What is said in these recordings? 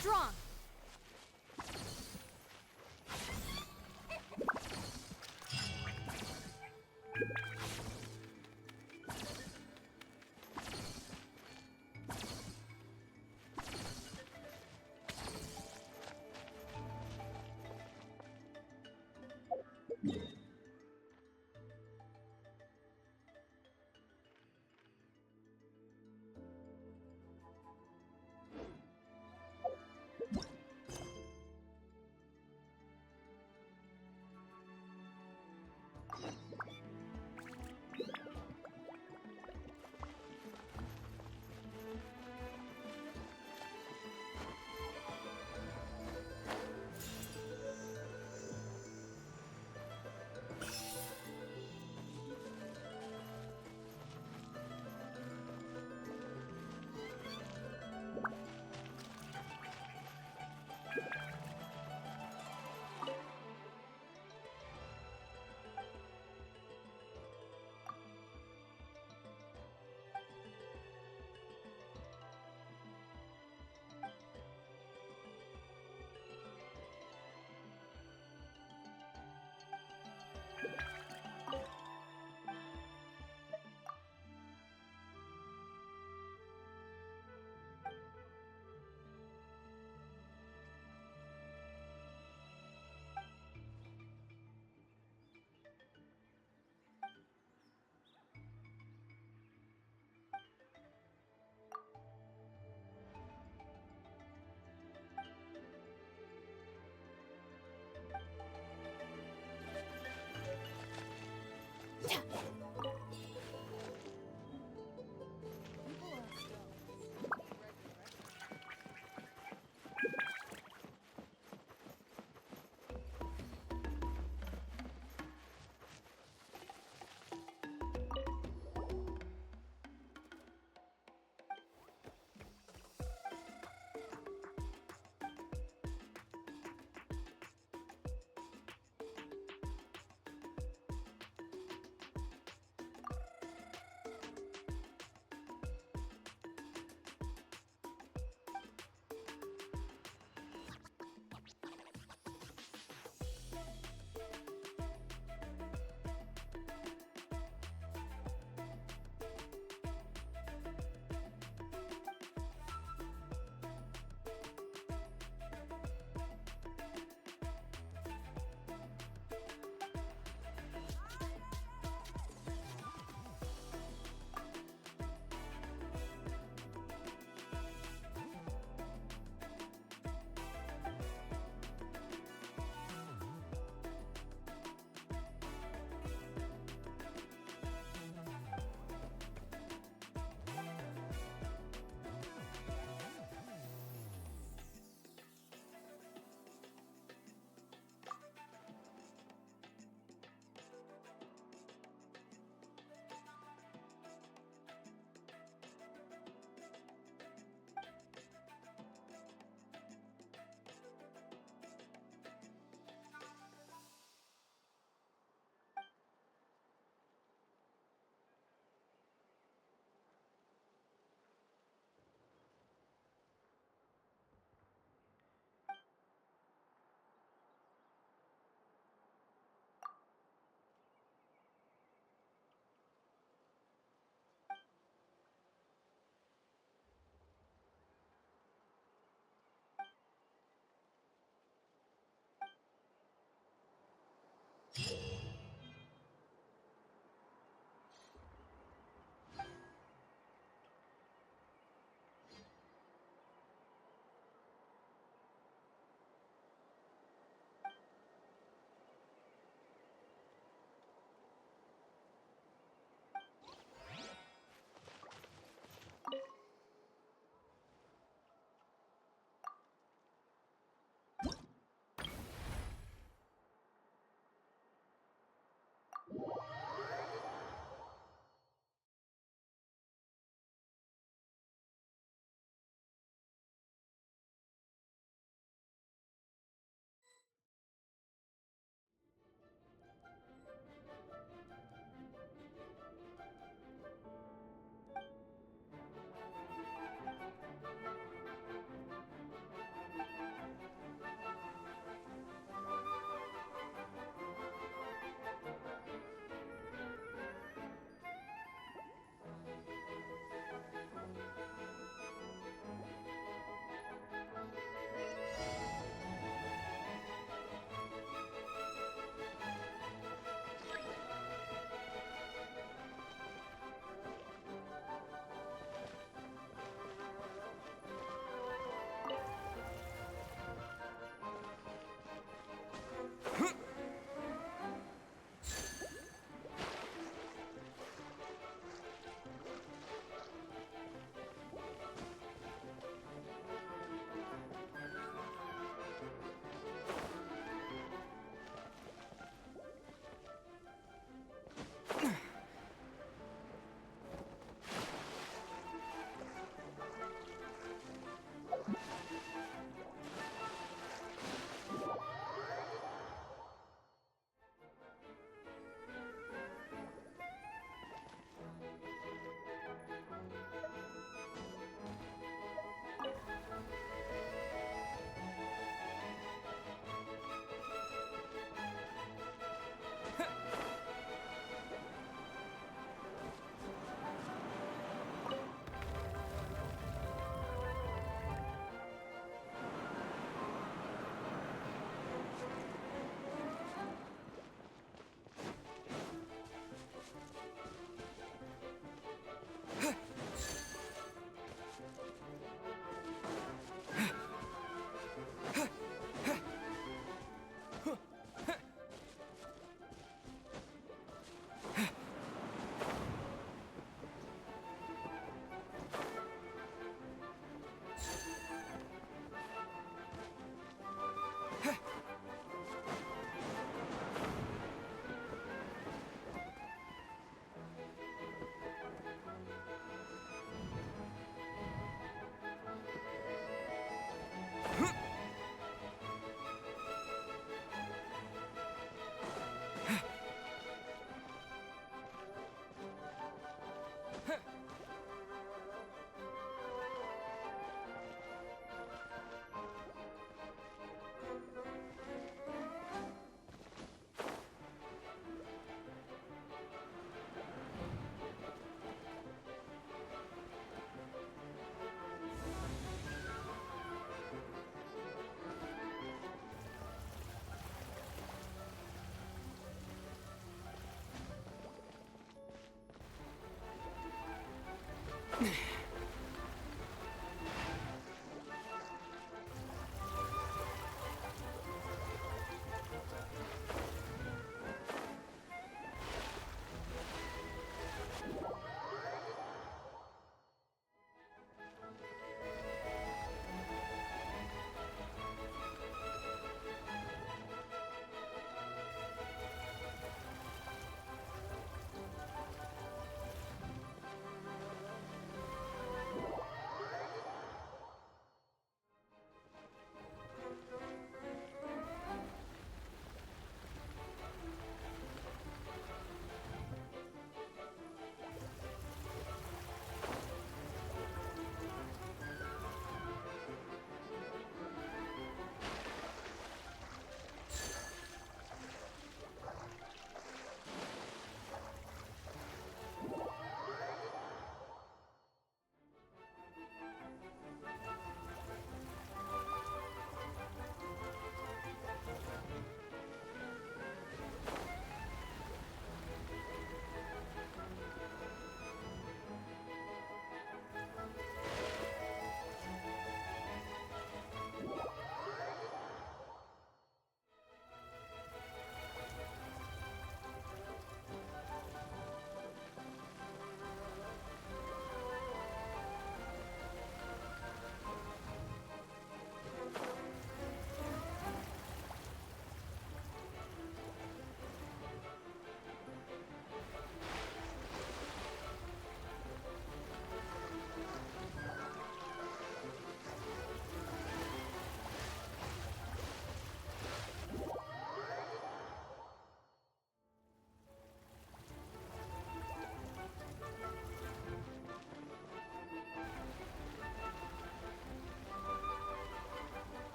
strong.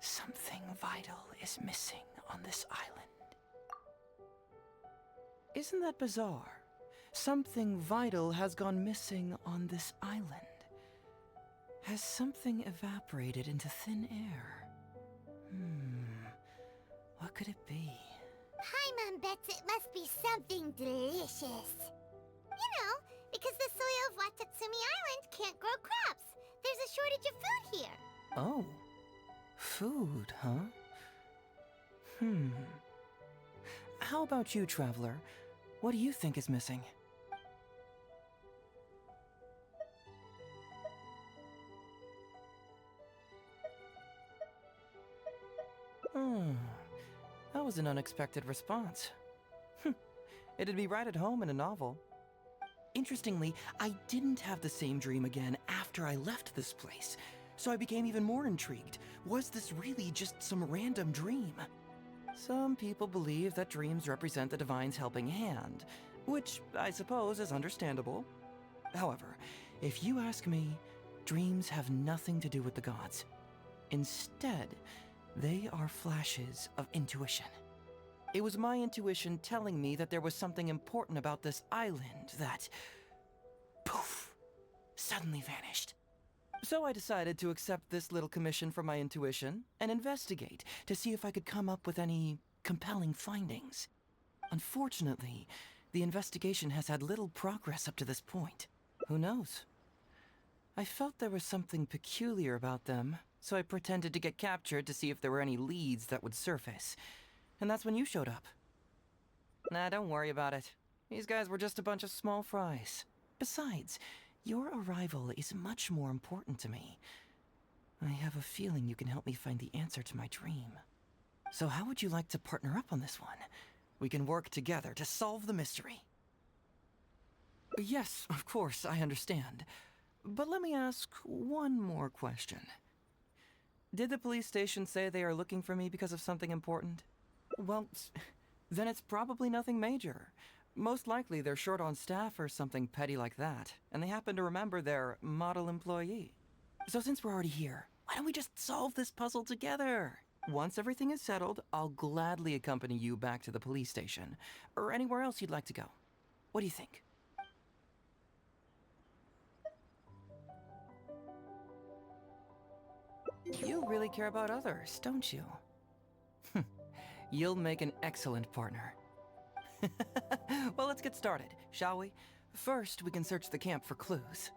Something vital is missing on this island. Isn't that bizarre? Something vital has gone missing on this island. Has something evaporated into thin air? What could it be? Paimon bets it must be something delicious. You know, because the soil of Watatsumi Island can't grow crops. There's a shortage of food here. Oh, food, huh? How about you, traveler? What do you think is missing? That was an unexpected response. It'd be right at home in a novel. Interestingly, I didn't have the same dream again after I left this place, so I became even more intrigued. Was this really just some random dream? Some people believe that dreams represent the divine's helping hand, which I suppose is understandable. However, if you ask me, dreams have nothing to do with the gods. Instead, they are flashes of intuition. It was my intuition telling me that there was something important about this island that, poof, suddenly vanished. So I decided to accept this little commission from my intuition and investigate to see if I could come up with any compelling findings. Unfortunately, the investigation has had little progress up to this point. Who knows? I felt there was something peculiar about them, so I pretended to get captured to see if there were any leads that would surface. And that's when you showed up. Nah, don't worry about it. These guys were just a bunch of small fries. Besides, your arrival is much more important to me. I have a feeling you can help me find the answer to my dream. So how would you like to partner up on this one? We can work together to solve the mystery. Yes, of course, I understand. But let me ask one more question. Did the police station say they are looking for me because of something important? Well, then it's probably nothing major. Most likely they're short on staff or something petty like that, and they happen to remember their model employee. So since we're already here, why don't we just solve this puzzle together? Once everything is settled, I'll gladly accompany you back to the police station, or anywhere else you'd like to go. What do you think? You really care about others, don't you? You'll make an excellent partner. Well, let's get started, shall we? First, we can search the camp for clues.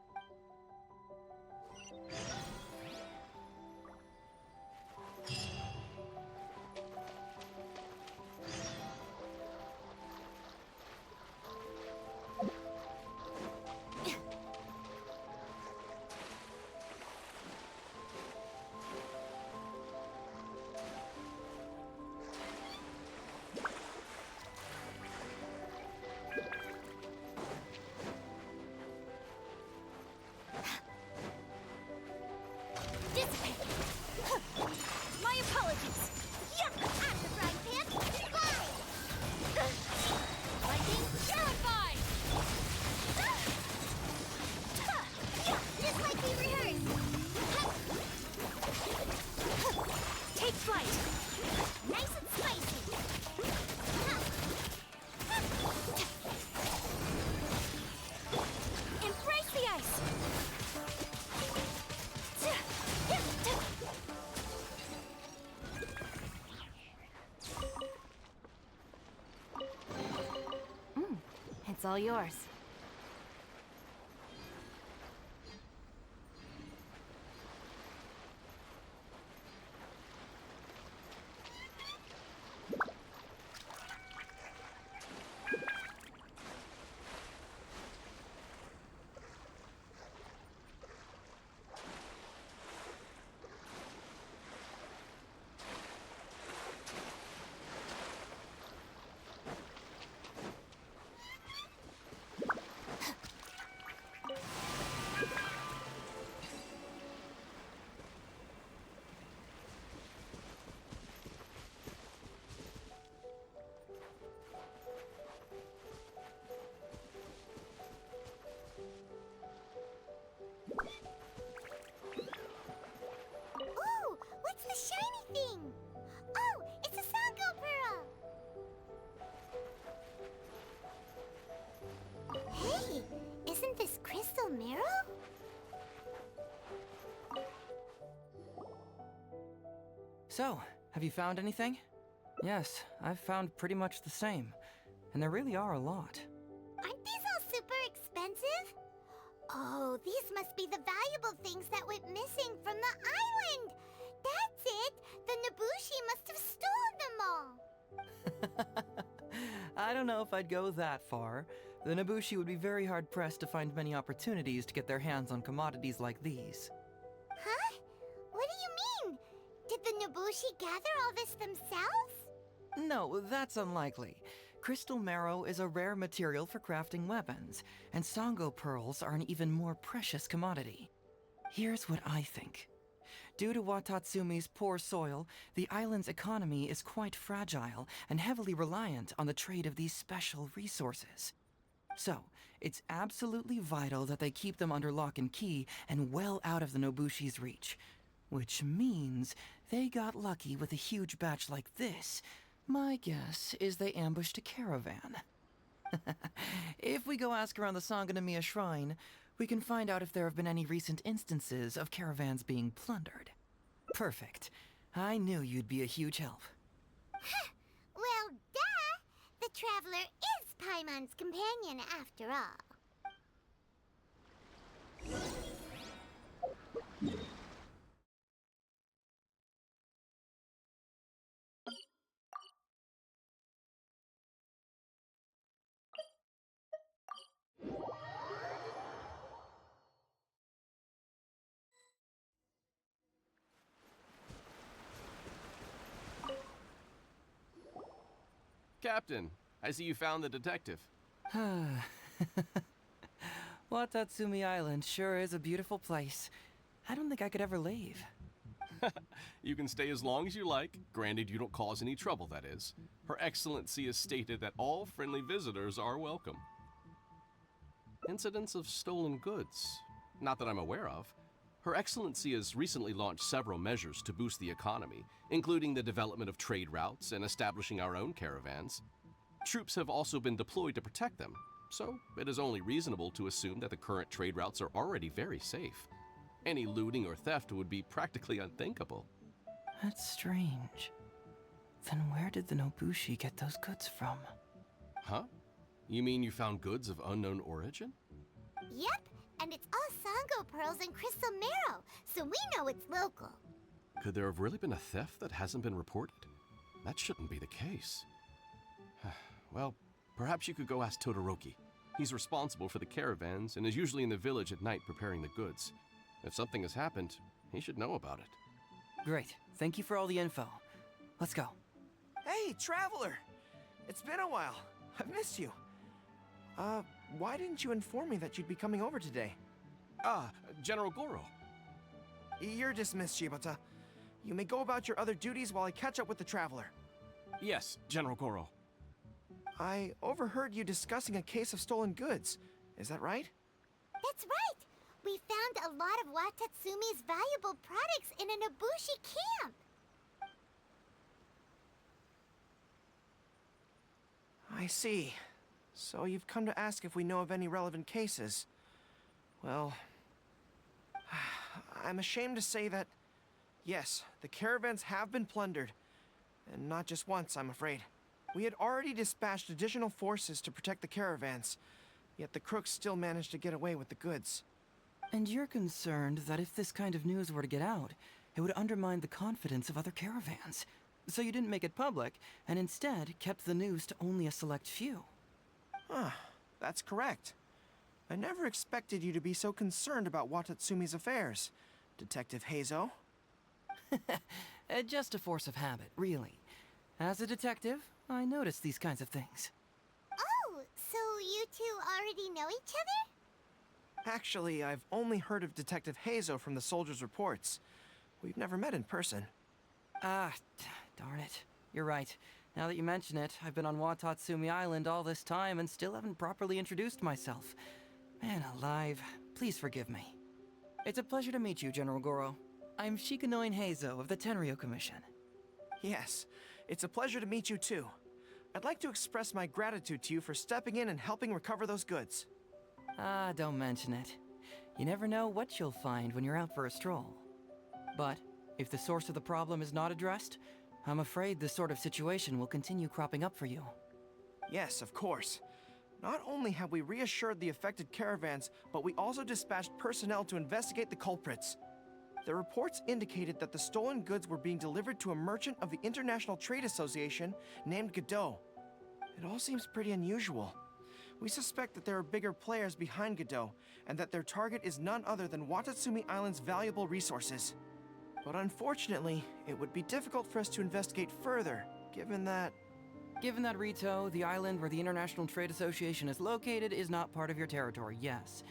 My apologies. Yeah, I'm the frying pan. Goodbye. Lightning terrified. Yeah, just like we rehearsed. Take flight. Nice and spicy. Embrace the ice. It's all yours. So, have you found anything? Yes, I've found pretty much the same. And there really are a lot. Aren't these all super expensive? Oh, these must be the valuable things that went missing from the island! That's it! The Nobushi must have stolen them all! I don't know if I'd go that far. The Nobushi would be very hard-pressed to find many opportunities to get their hands on commodities like these. Huh? What do you mean? Did the Nobushi gather all this themselves? No, that's unlikely. Crystal marrow is a rare material for crafting weapons, and Sango pearls are an even more precious commodity. Here's what I think. Due to Watatsumi's poor soil, the island's economy is quite fragile and heavily reliant on the trade of these special resources. So, it's absolutely vital that they keep them under lock and key and well out of the Nobushi's reach. Which means they got lucky with a huge batch like this. My guess is they ambushed a caravan. If we go ask around the Sangonomiya Shrine, we can find out if there have been any recent instances of caravans being plundered. Perfect. I knew you'd be a huge help. Well, duh! The Traveler is Paimon's companion after all. Captain, I see you found the detective. Watatsumi Island sure is a beautiful place. I don't think I could ever leave. You can stay as long as you like, granted you don't cause any trouble, that is. Her Excellency has stated that all friendly visitors are welcome. Incidents of stolen goods? Not that I'm aware of. Her Excellency has recently launched several measures to boost the economy, including the development of trade routes and establishing our own caravans. Troops have also been deployed to protect them, so it is only reasonable to assume that the current trade routes are already very safe. Any looting or theft would be practically unthinkable. That's strange. Then where did the Nobushi get those goods from? Huh? You mean you found goods of unknown origin? Yep, and it's all Sango pearls and crystal marrow, so we know it's local. Could there have really been a theft that hasn't been reported? That shouldn't be the case. Well, perhaps you could go ask Todoroki. He's responsible for the caravans and is usually in the village at night preparing the goods. If something has happened, he should know about it. Great. Thank you for all the info. Let's go. Hey, Traveler! It's been a while. I've missed you. Why didn't you inform me that you'd be coming over today? Ah, General Goro. You're dismissed, Shibata. You may go about your other duties while I catch up with the Traveler. Yes, General Goro. I overheard you discussing a case of stolen goods. Is that right? That's right! We found a lot of Watatsumi's valuable products in a Nobushi camp! I see. So you've come to ask if we know of any relevant cases. Well, I'm ashamed to say that, yes, the caravans have been plundered. And not just once, I'm afraid. We had already dispatched additional forces to protect the caravans, yet the crooks still managed to get away with the goods. And you're concerned that if this kind of news were to get out, it would undermine the confidence of other caravans. So you didn't make it public, and instead kept the news to only a select few. That's correct. I never expected you to be so concerned about Watatsumi's affairs, Detective Heizo. Just a force of habit, really. As a detective, I notice these kinds of things. Oh, so you two already know each other? Actually, I've only heard of Detective Heizo from the soldiers' reports. We've never met in person. Darn it. You're right. Now that you mention it, I've been on Watatsumi Island all this time and still haven't properly introduced myself. Man alive, please forgive me. It's a pleasure to meet you, General Goro. I'm Shika Heizo of the Tenryo Commission. Yes, it's a pleasure to meet you too. I'd like to express my gratitude to you for stepping in and helping recover those goods. Don't mention it. You never know what you'll find when you're out for a stroll. But If the source of the problem is not addressed, I'm afraid this sort of situation will continue cropping up for you. Yes, of course. Not only have we reassured the affected caravans, but we also dispatched personnel to investigate the culprits. The reports indicated that the stolen goods were being delivered to a merchant of the International Trade Association named Godot. It all seems pretty unusual. We suspect that there are bigger players behind Godot, and that their target is none other than Watatsumi Island's valuable resources. But unfortunately, it would be difficult for us to investigate further, given that... Given that Rito, the island where the International Trade Association is located, is not part of your territory, yes.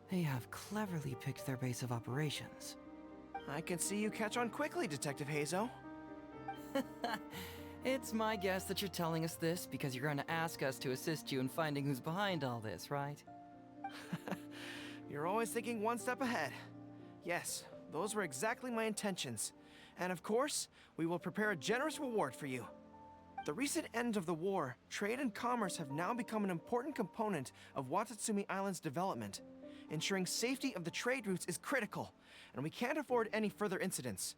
They have cleverly picked their base of operations. I can see you catch on quickly, Detective Hazo. It's my guess that you're telling us this because you're going to ask us to assist you in finding who's behind all this, right? You're always thinking one step ahead. Yes, those were exactly my intentions. And of course, we will prepare a generous reward for you. The recent end of the war, trade and commerce have now become an important component of Watatsumi Island's development. Ensuring safety of the trade routes is critical, and we can't afford any further incidents.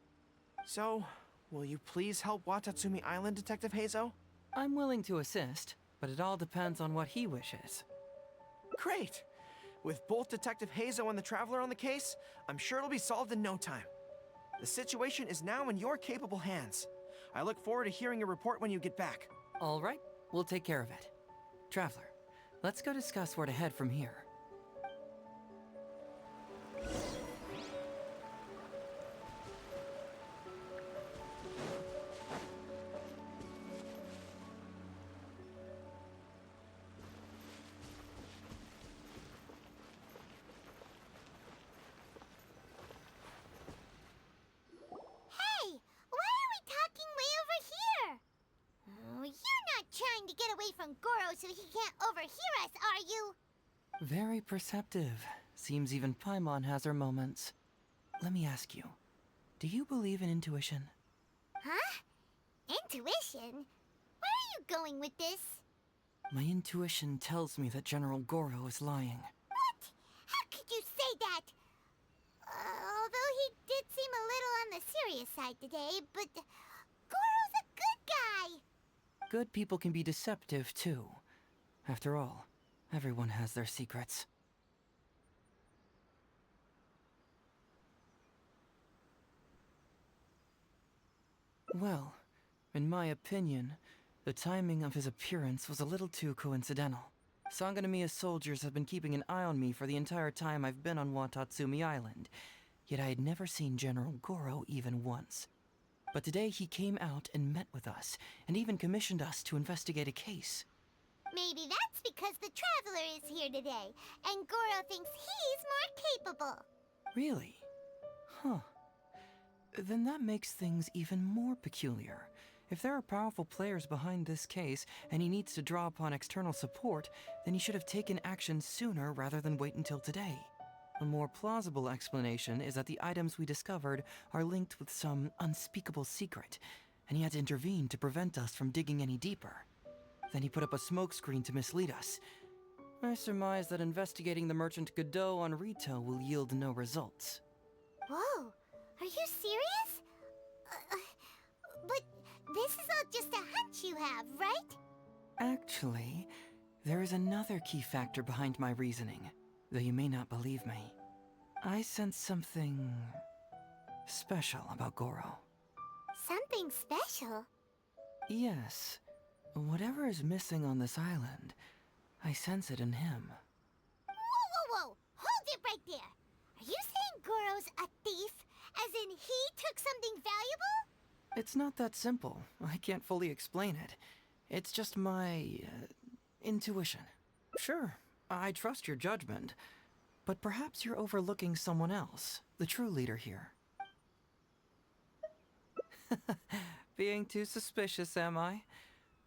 So, will you please help Watatsumi Island, Detective Hazo? I'm willing to assist, but it all depends on what he wishes. Great! With both Detective Hazo and the Traveler on the case, I'm sure it'll be solved in no time. The situation is now in your capable hands. I look forward to hearing your report when you get back. All right, we'll take care of it. Traveler, let's go discuss where to head from here. Hey, why are we talking way over here? Oh, you're not trying to get away from Goro so he can't overhear us, are you? Very perceptive. Seems even Paimon has her moments. Let me ask you, do you believe in intuition? Huh? Intuition? Where are you going with this? My intuition tells me that General Goro is lying. What? How could you say that? Although he did seem a little on the serious side today, but Goro's a good guy. Good people can be deceptive, too. After all, everyone has their secrets. Well, in my opinion, the timing of his appearance was a little too coincidental. Sangonomiya's soldiers have been keeping an eye on me for the entire time I've been on Watatsumi Island, yet I had never seen General Goro even once. But today he came out and met with us, and even commissioned us to investigate a case. Maybe that's because the Traveler is here today, and Goro thinks he's more capable. Really? Huh. Then that makes things even more peculiar. If there are powerful players behind this case, and he needs to draw upon external support, then he should have taken action sooner rather than wait until today. A more plausible explanation is that the items we discovered are linked with some unspeakable secret, and he had to intervene to prevent us from digging any deeper. Then he put up a smokescreen to mislead us. I surmise that investigating the merchant Godot on Rito will yield no results. Whoa, are you serious? But this is all just a hunch you have, right? Actually, there is another key factor behind my reasoning, though you may not believe me. I sense something special about Goro. Something special? Yes. Whatever is missing on this island, I sense it in him. Whoa! Hold it right there! Are you saying Goro's a thief? As in he took something valuable? It's not that simple. I can't fully explain it. It's just my intuition. Sure, I trust your judgment, but perhaps you're overlooking someone else, the true leader here. Being too suspicious, am I?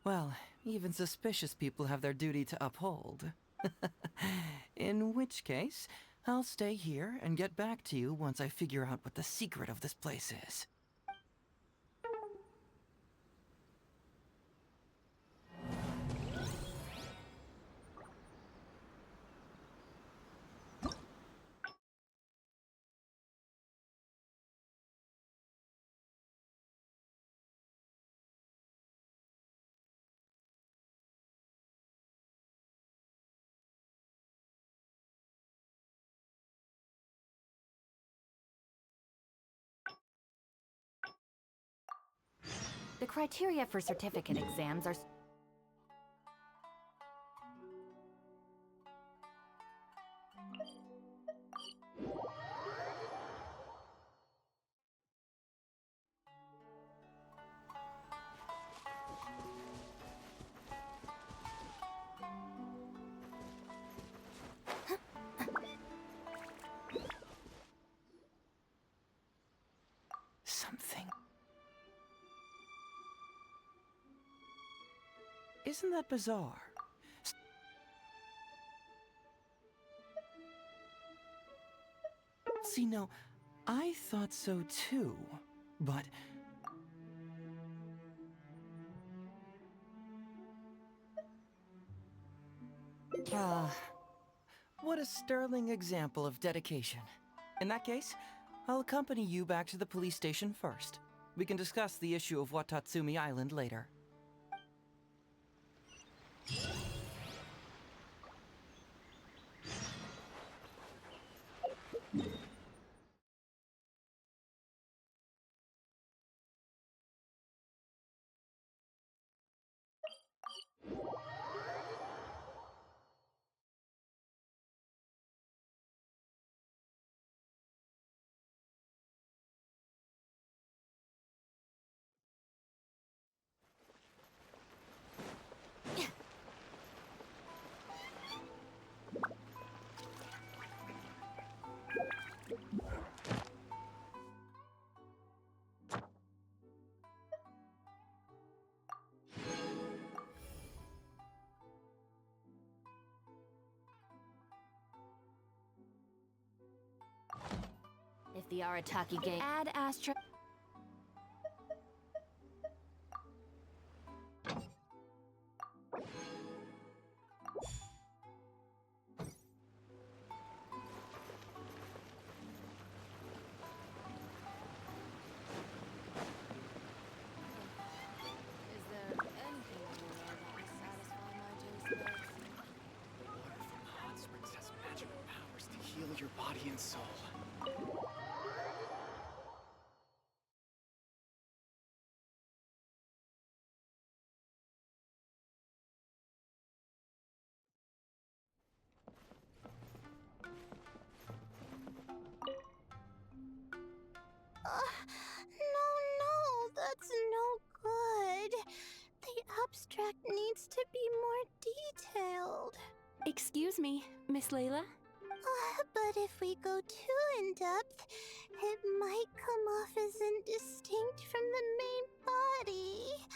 Well, even suspicious people have their duty to uphold. In which case, I'll stay here and get back to you once I figure out what the secret of this place is. The criteria for certificate exams are... Something. Isn't that bizarre? See, no, I thought so too, but... What a sterling example of dedication. In that case, I'll accompany you back to the police station first. We can discuss the issue of Watatsumi Island later. If the Arataki gang... Add Astra... Is there anything in the world that will satisfy my taste buds? The water from the hot springs has magical powers to heal your body and soul. No, that's no good. The abstract needs to be more detailed. Excuse me, Miss Layla? But if we go too in-depth, it might come off as indistinct from the main body.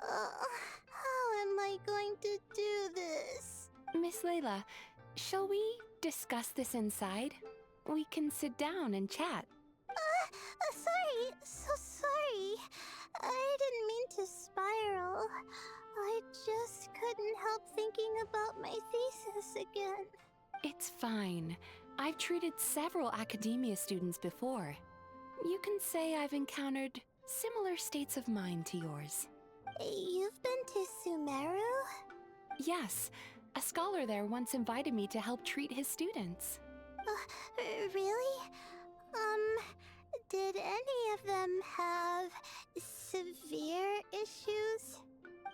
How am I going to do this? Miss Layla, shall we discuss this inside? We can sit down and chat. Sorry, so sorry. I didn't mean to spiral. I just couldn't help thinking about my thesis again. It's fine. I've treated several academia students before. You can say I've encountered similar states of mind to yours. You've been to Sumeru? Yes, a scholar there once invited me to help treat his students. Really? Did any of them have severe issues?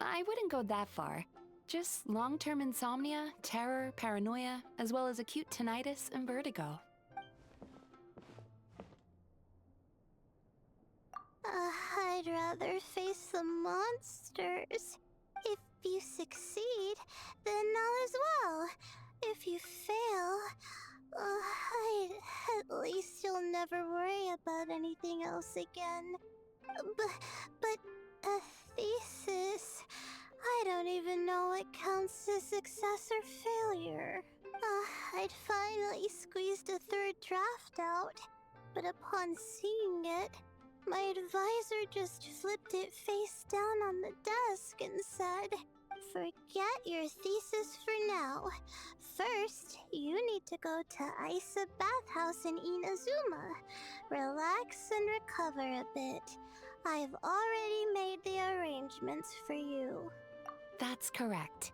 I wouldn't go that far. Just long-term insomnia, terror, paranoia, as well as acute tinnitus and vertigo. I'd rather face the monsters. If you succeed, then all is well. If you fail, at least you'll never worry about anything else again. But a thesis... I don't even know what counts as success or failure. I'd finally squeezed a third draft out, but upon seeing it, my advisor just flipped it face down on the desk and said, "Forget your thesis for now. First, you need to go to Isa Bathhouse in Inazuma. Relax and recover a bit. I've already made the arrangements for you." That's correct.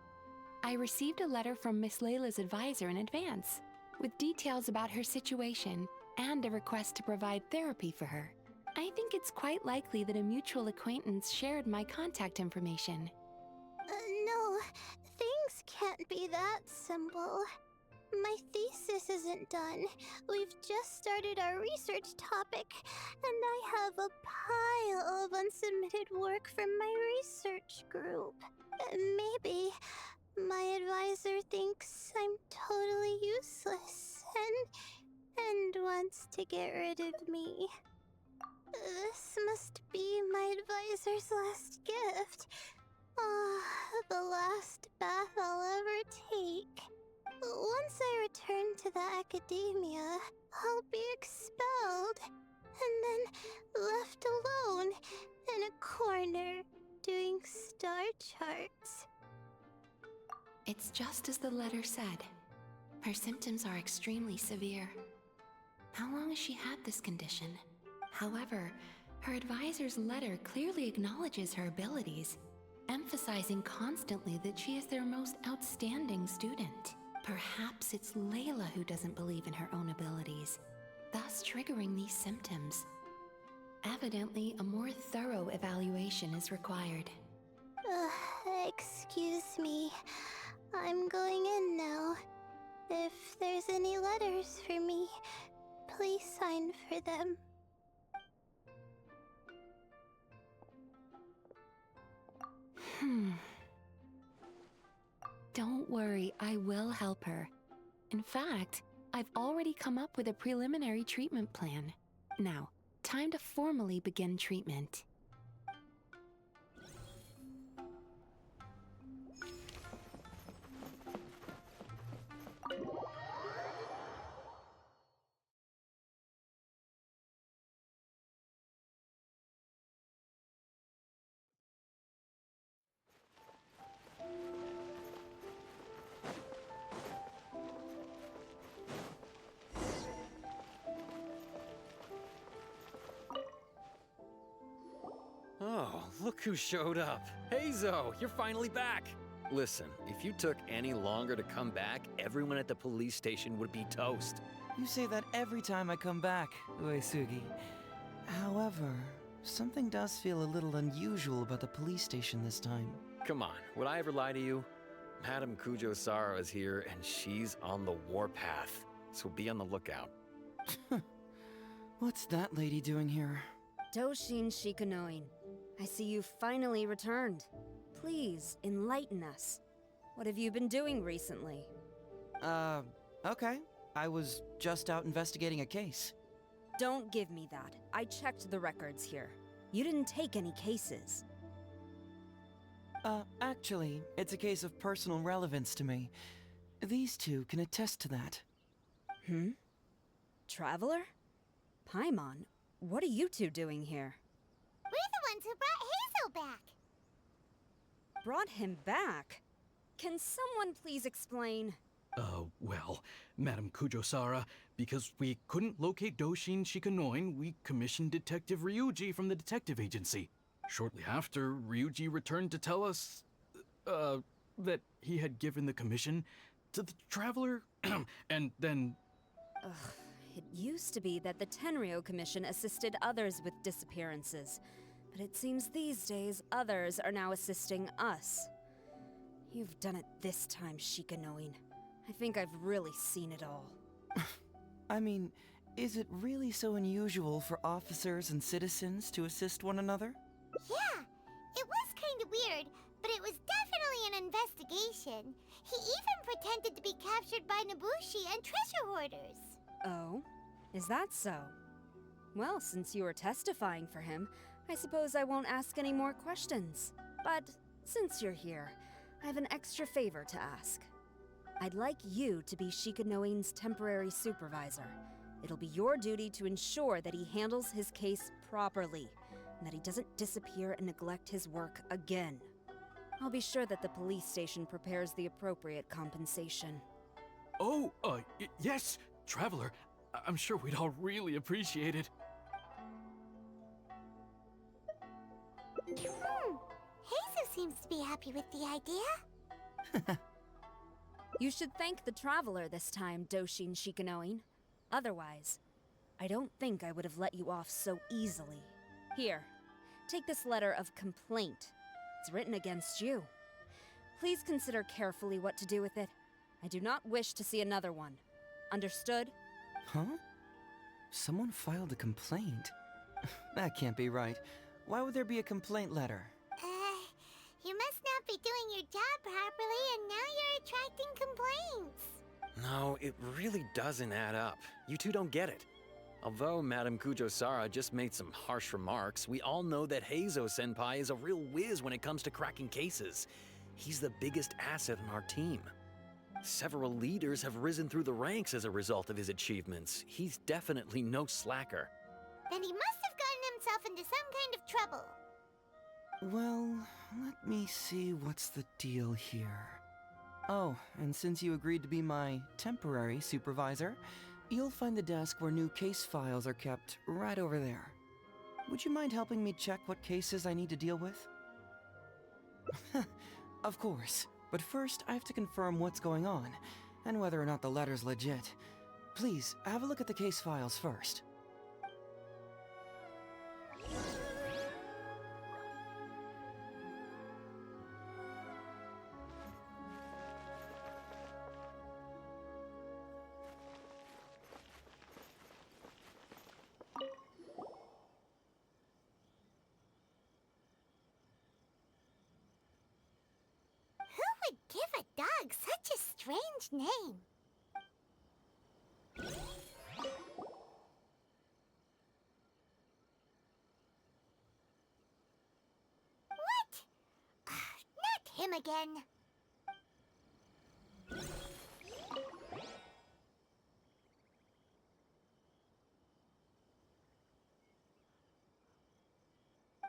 I received a letter from Miss Layla's advisor in advance, with details about her situation and a request to provide therapy for her. I think it's quite likely that a mutual acquaintance shared my contact information. No, things can't be that simple. My thesis isn't done. We've just started our research topic, and I have a pile of unsubmitted work from my research group. Maybe my advisor thinks I'm totally useless and wants to get rid of me. This must be my advisor's last gift. Ah, the last bath I'll ever take. Once I return to the academia, I'll be expelled, and then left alone in a corner doing star charts. It's just as the letter said. Her symptoms are extremely severe. How long has she had this condition? However, her advisor's letter clearly acknowledges her abilities, emphasizing constantly that she is their most outstanding student. Perhaps it's Layla who doesn't believe in her own abilities, thus triggering these symptoms. Evidently, a more thorough evaluation is required. Excuse me. I'm going in now. If there's any letters for me, please sign for them. Don't worry, I will help her. In fact, I've already come up with a preliminary treatment plan. Now, time to formally begin treatment. Oh, look who showed up. Hey, Zoe, you're finally back. Listen, if you took any longer to come back, everyone at the police station would be toast. You say that every time I come back, Uesugi. However, something does feel a little unusual about the police station this time. Come on, would I ever lie to you? Madam Kujo-Sara is here, and she's on the warpath, so be on the lookout. What's that lady doing here? Doshin Shikanoin, I see you finally returned. Please, enlighten us. What have you been doing recently? Okay. I was just out investigating a case. Don't give me that. I checked the records here. You didn't take any cases. Actually, it's a case of personal relevance to me. These two can attest to that. Traveler? Paimon, what are you two doing here? We're the ones who brought Hazel back. Brought him back? Can someone please explain? Well, Madam Kujo-Sara, because we couldn't locate Doshin Shikanoin, we commissioned Detective Ryuji from the detective agency. Shortly after, Ryuji returned to tell us, that he had given the commission to the Traveler, and then... It used to be that the Tenryo Commission assisted others with disappearances, but it seems these days others are now assisting us. You've done it this time, Shikanoin. I think I've really seen it all. I mean, is it really so unusual for officers and citizens to assist one another? Yeah, it was kind of weird, but it was definitely an investigation. He even pretended to be captured by Nobushi and treasure hoarders. Oh? Is that so? Well, since you were testifying for him, I suppose I won't ask any more questions. But since you're here, I have an extra favor to ask. I'd like you to be Shikanoin's temporary supervisor. It'll be your duty to ensure that he handles his case properly, and that he doesn't disappear and neglect his work again. I'll be sure that the police station prepares the appropriate compensation. Oh, yes, Traveler. I'm sure we'd all really appreciate it. Hazel seems to be happy with the idea. You should thank the Traveler this time, Doshin Shikanoin. Otherwise, I don't think I would have let you off so easily. Here, take this letter of complaint. It's written against you. Please consider carefully what to do with it. I do not wish to see another one. Understood? Huh? Someone filed a complaint? That can't be right. Why would there be a complaint letter? You must not be doing your job properly, and now you're attracting complaints. No, it really doesn't add up. You two don't get it. Although Madame Kujo-Sara just made some harsh remarks, we all know that Heizo-senpai is a real whiz when it comes to cracking cases. He's the biggest asset on our team. Several leaders have risen through the ranks as a result of his achievements. He's definitely no slacker. Then he must have gotten himself into some kind of trouble. Well, let me see what's the deal here. Oh, and since you agreed to be my temporary supervisor, you'll find the desk where new case files are kept right over there. Would you mind helping me check what cases I need to deal with? Of course, but first I have to confirm what's going on, and whether or not the letter's legit. Please, have a look at the case files first. Give a dog such a strange name. What? Not him again.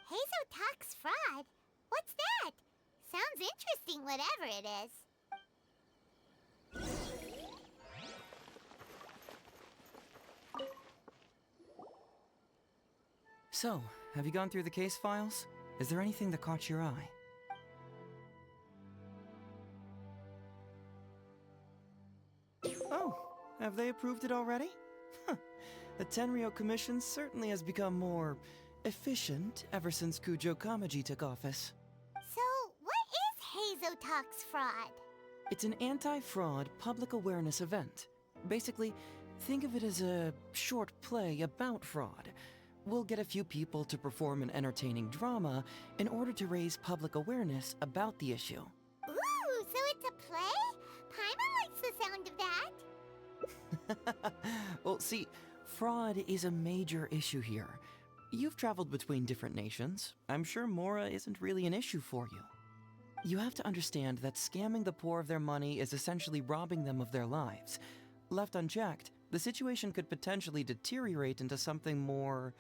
Hazel talks fraud. What's that? Sounds interesting, whatever it is. So, have you gone through the case files? Is there anything that caught your eye? Oh, have they approved it already? Huh. The Tenryo Commission certainly has become more efficient ever since Kujo Kamaji took office. So, what is Hazotalk's fraud? It's an anti-fraud public awareness event. Basically, think of it as a short play about fraud. We'll get a few people to perform an entertaining drama in order to raise public awareness about the issue. Ooh, so it's a play? Paimon likes the sound of that. Well, see, fraud is a major issue here. You've traveled between different nations. I'm sure Mora isn't really an issue for you. You have to understand that scamming the poor of their money is essentially robbing them of their lives. Left unchecked, the situation could potentially deteriorate into something more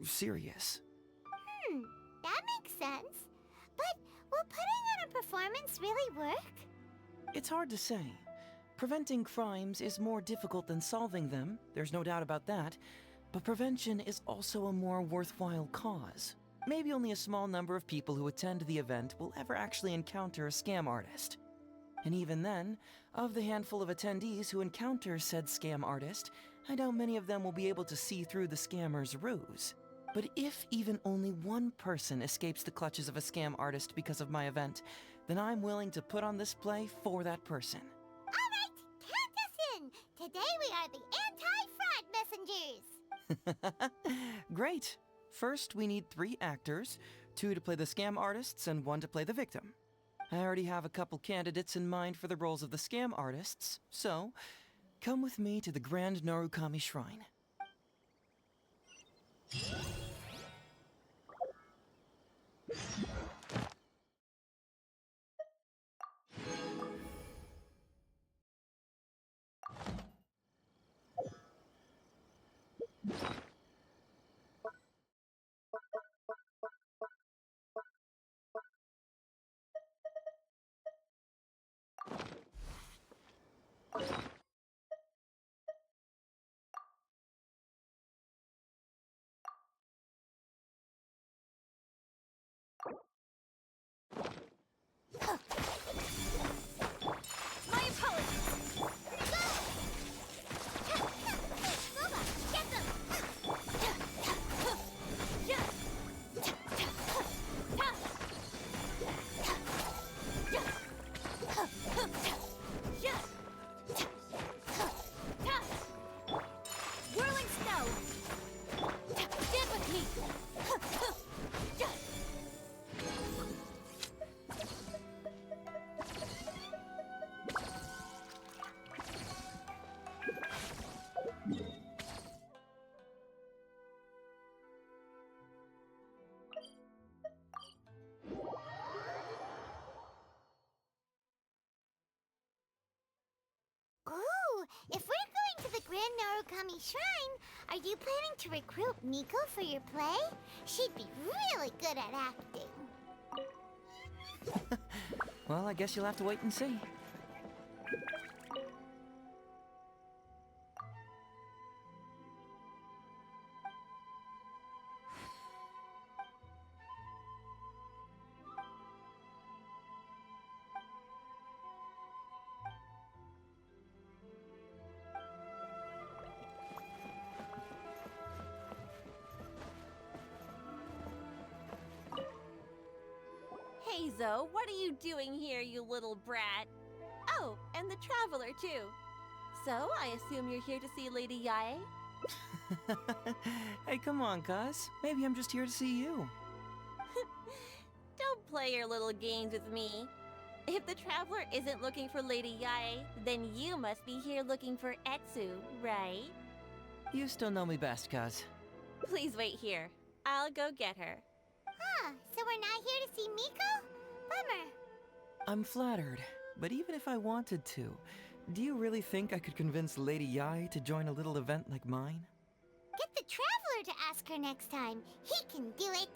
serious. That makes sense. But will putting on a performance really work? It's hard to say. Preventing crimes is more difficult than solving them, there's no doubt about that, but prevention is also a more worthwhile cause. Maybe only a small number of people who attend the event will ever actually encounter a scam artist. And even then, of the handful of attendees who encounter said scam artist, I doubt many of them will be able to see through the scammer's ruse. But if even only one person escapes the clutches of a scam artist because of my event, then I'm willing to put on this play for that person. All right, count us in. Today we are the anti-fraud messengers. Great. First, we need 3 actors, 2 to play the scam artists and 1 to play the victim. I already have a couple candidates in mind for the roles of the scam artists, so come with me to the Grand Narukami Shrine. My apologies. Go! Loba, get them! Urukami Shrine, are you planning to recruit Miko for your play? She'd be really good at acting. Well, I guess you'll have to wait and see. Hazo, what are you doing here, you little brat? Oh, and the Traveler, too. So, I assume you're here to see Lady Yae? Hey, come on, cuz. Maybe I'm just here to see you. Don't play your little games with me. If the Traveler isn't looking for Lady Yae, then you must be here looking for Etsu, right? You still know me best, cuz. Please wait here. I'll go get her. Huh, so we're not here to see Miko? Bummer. I'm flattered, but even if I wanted to, do you really think I could convince Lady Yae to join a little event like mine? Get the Traveler to ask her next time. He can do it.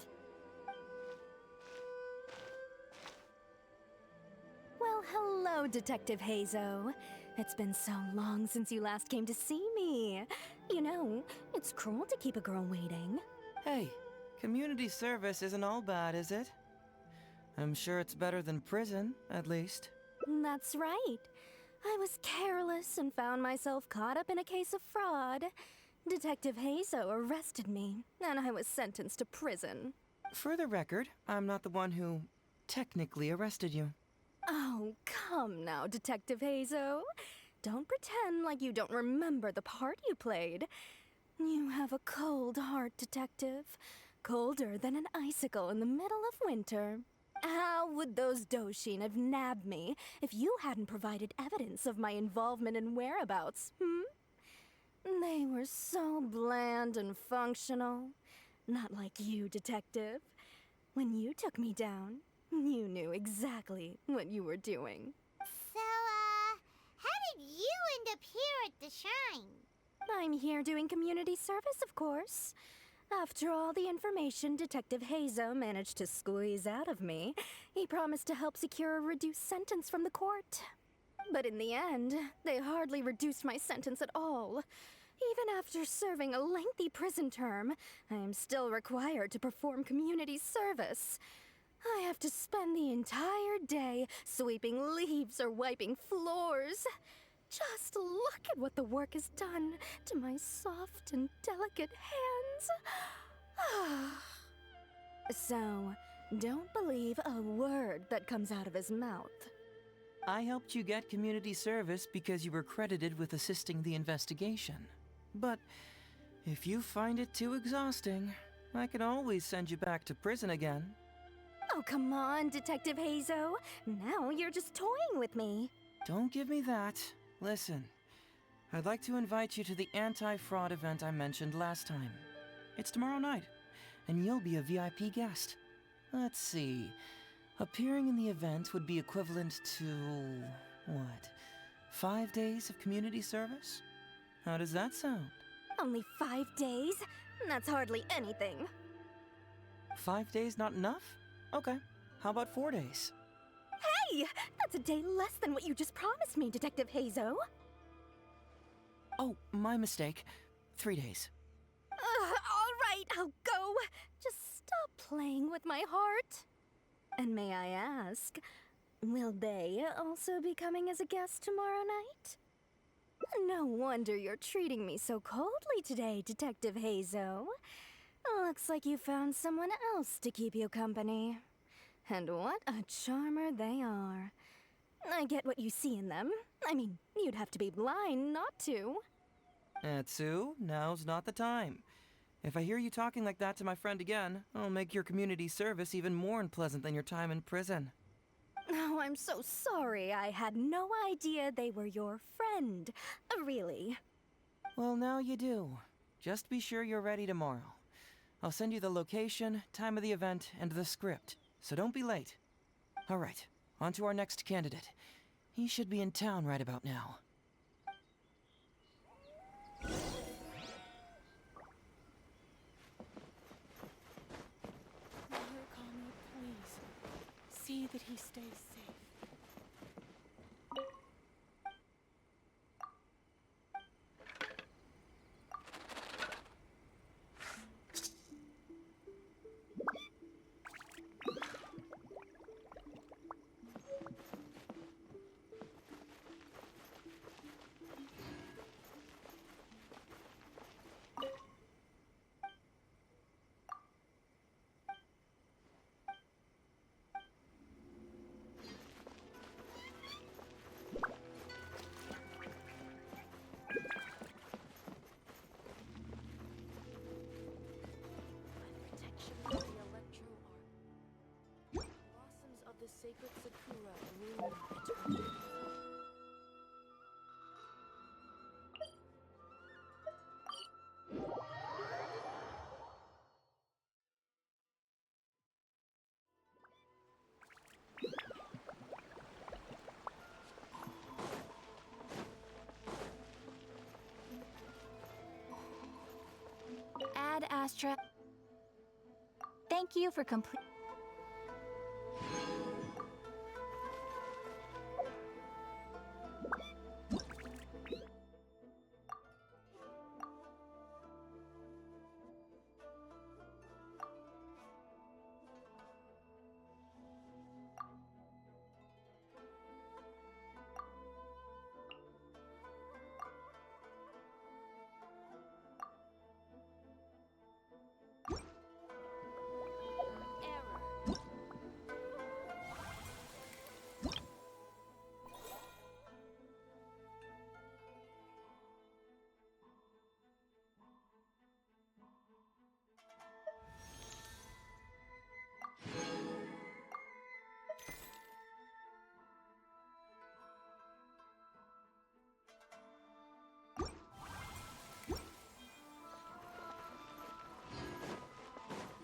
Well, hello, Detective Hazo. It's been so long since you last came to see me. You know, it's cruel to keep a girl waiting. Hey, community service isn't all bad, is it? I'm sure it's better than prison, at least. That's right. I was careless and found myself caught up in a case of fraud. Detective Hazo arrested me, and I was sentenced to prison. For the record, I'm not the one who technically arrested you. Oh, come now, Detective Hazo. Don't pretend like you don't remember the part you played. You have a cold heart, Detective. Colder than an icicle in the middle of winter. How would those Doshin have nabbed me if you hadn't provided evidence of my involvement and whereabouts, They were so bland and functional. Not like you, Detective. When you took me down, you knew exactly what you were doing. So, how did you end up here at the shrine? I'm here doing community service, of course. After all the information Detective Hazo managed to squeeze out of me, he promised to help secure a reduced sentence from the court. But in the end, they hardly reduced my sentence at all. Even after serving a lengthy prison term, I am still required to perform community service. I have to spend the entire day sweeping leaves or wiping floors. Just look at what the work has done to my soft and delicate hands. So, don't believe a word that comes out of his mouth. I helped you get community service because you were credited with assisting the investigation. But if you find it too exhausting, I can always send you back to prison again. Oh, come on, Detective Hazo. Now you're just toying with me. Don't give me that. Listen, I'd like to invite you to the anti-fraud event I mentioned last time. It's tomorrow night, and you'll be a VIP guest. Let's see. Appearing in the event would be equivalent to, what, 5 days of community service? How does that sound? Only 5 days? That's hardly anything. 5 days not enough? Okay, how about 4 days? Hey! That's a day less than what you just promised me, Detective Hazo. Oh, my mistake. 3 days. All right, I'll go. Just stop playing with my heart. And may I ask, will they also be coming as a guest tomorrow night? No wonder you're treating me so coldly today, Detective Hazo. Looks like you found someone else to keep you company. And what a charmer they are. I get what you see in them. I mean, you'd have to be blind not to. Etsu, now's not the time. If I hear you talking like that to my friend again, I'll make your community service even more unpleasant than your time in prison. Oh, I'm so sorry. I had no idea they were your friend. Really. Well, now you do. Just be sure you're ready tomorrow. I'll send you the location, time of the event, and the script, so don't be late. All right, on to our next candidate. He should be in town right about now. he stays safe. Protection of the electro arc. Blossoms of the sacred sakura bloom eternally. Ad Astra. Thank you for complete.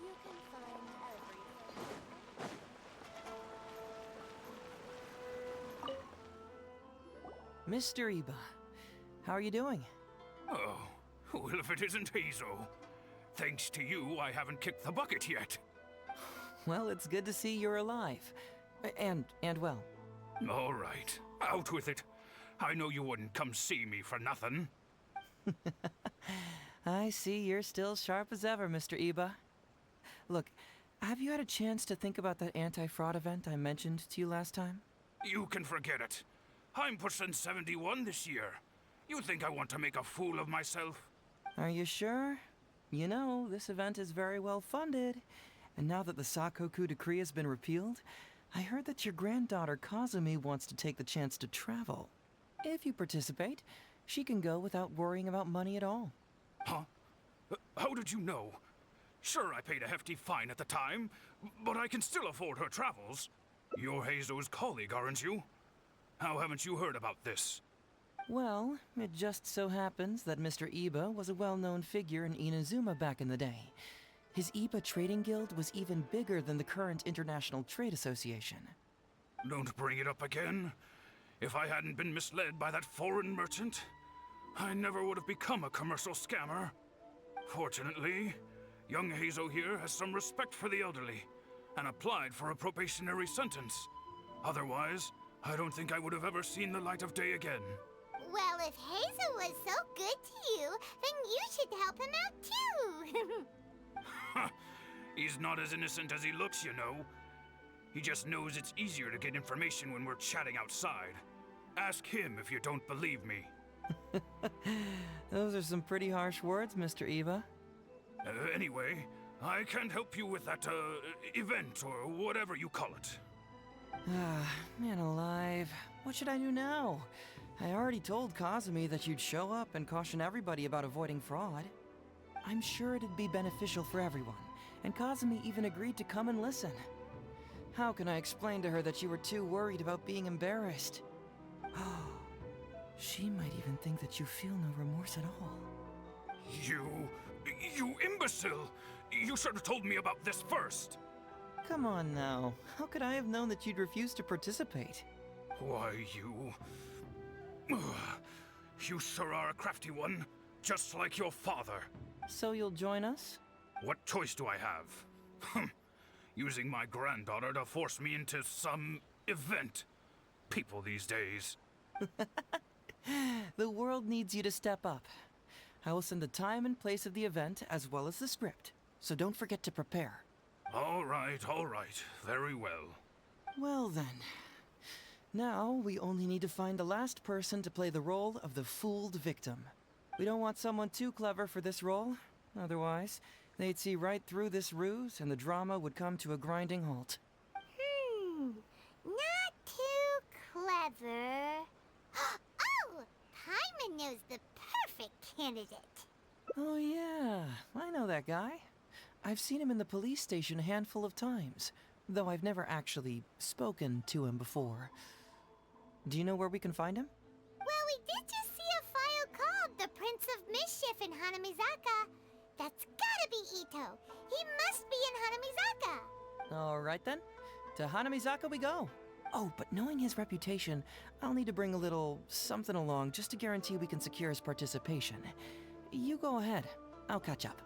You can find everything. Mr. Iba, how are you doing? Oh, well, if it isn't Hazo. Thanks to you, I haven't kicked the bucket yet. Well, it's good to see you're alive. And well. All right, out with it. I know you wouldn't come see me for nothing. I see you're still sharp as ever, Mr. Iba. Look, have you had a chance to think about that anti-fraud event I mentioned to you last time? You can forget it. I'm pushing 71 this year. You think I want to make a fool of myself? Are you sure? You know, this event is very well funded. And now that the Sakoku decree has been repealed, I heard that your granddaughter Kazumi wants to take the chance to travel. If you participate, she can go without worrying about money at all. Huh? How did you know? Sure, I paid a hefty fine at the time, but I can still afford her travels. You're Hazo's colleague, aren't you? How haven't you heard about this? Well, it just so happens that Mr. Iba was a well-known figure in Inazuma back in the day. His Iba Trading Guild was even bigger than the current International Trade Association. Don't bring it up again. If I hadn't been misled by that foreign merchant, I never would have become a commercial scammer. Fortunately, young Hazo here has some respect for the elderly and applied for a probationary sentence. Otherwise, I don't think I would have ever seen the light of day again. Well, if Hazel was so good to you, then you should help him out too. He's not as innocent as he looks, you know. He just knows it's easier to get information when we're chatting outside. Ask him if you don't believe me. Those are some pretty harsh words, Mr. Iba. Anyway, I can't help you with that, event or whatever you call it. Ah, man alive. What should I do now? I already told Kazumi that you'd show up and caution everybody about avoiding fraud. I'm sure it'd be beneficial for everyone, and Kazumi even agreed to come and listen. How can I explain to her that you were too worried about being embarrassed? Oh, she might even think that you feel no remorse at all. You imbecile! You should have told me about this first! Come on now. How could I have known that you'd refuse to participate? Why, you... You sure are a crafty one, just like your father. So you'll join us? What choice do I have? using my granddaughter to force me into some event. People these days. The world needs you to step up. I will send the time and place of the event as well as the script, so don't forget to prepare. All right, very well. Well then. Now we only need to find the last person to play the role of the fooled victim. We don't want someone too clever for this role. Otherwise, they'd see right through this ruse and the drama would come to a grinding halt. Not too clever. Oh! Paimon knows the perfect candidate. Oh yeah, I know that guy. I've seen him in the police station a handful of times, though I've never actually spoken to him before. Do you know where we can find him? Well, we did just see a file called The Prince of Mischief in Hanamizaka. That's gotta be Ito. He must be in Hanamizaka. All right then. To Hanamizaka we go. Oh, but knowing his reputation, I'll need to bring a little something along just to guarantee we can secure his participation. You go ahead. I'll catch up.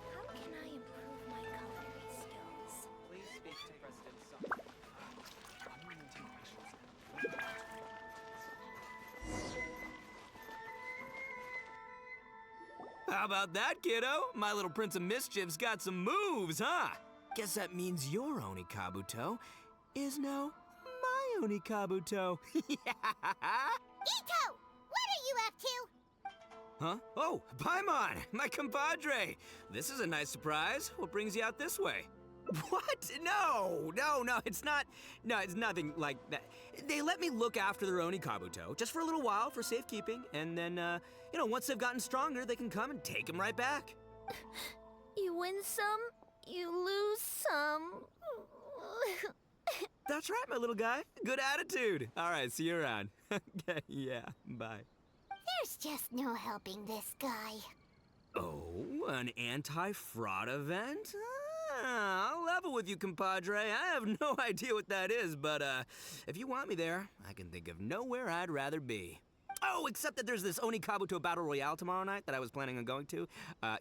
How can I improve my culinary skills? Please speak to President Summer. How about that, kiddo? My little Prince of Mischief's got some moves, huh? Guess that means your Onikabuto is now my Onikabuto. Ito! What are you up to? Huh? Oh, Paimon, my compadre. This is a nice surprise. What brings you out this way? What? No, it's not. No, it's nothing like that. They let me look after their Onikabuto just for a little while for safekeeping, and then, once they've gotten stronger, they can come and take him right back. You win some, you lose some. That's right, my little guy. Good attitude. All right, see you around. Okay, yeah, bye. There's just no helping this guy. Oh, an anti-fraud event? I'll level with you, compadre. I have no idea what that is, but if you want me there, I can think of nowhere I'd rather be. Oh, except that there's this Onikabuto Battle Royale tomorrow night that I was planning on going to.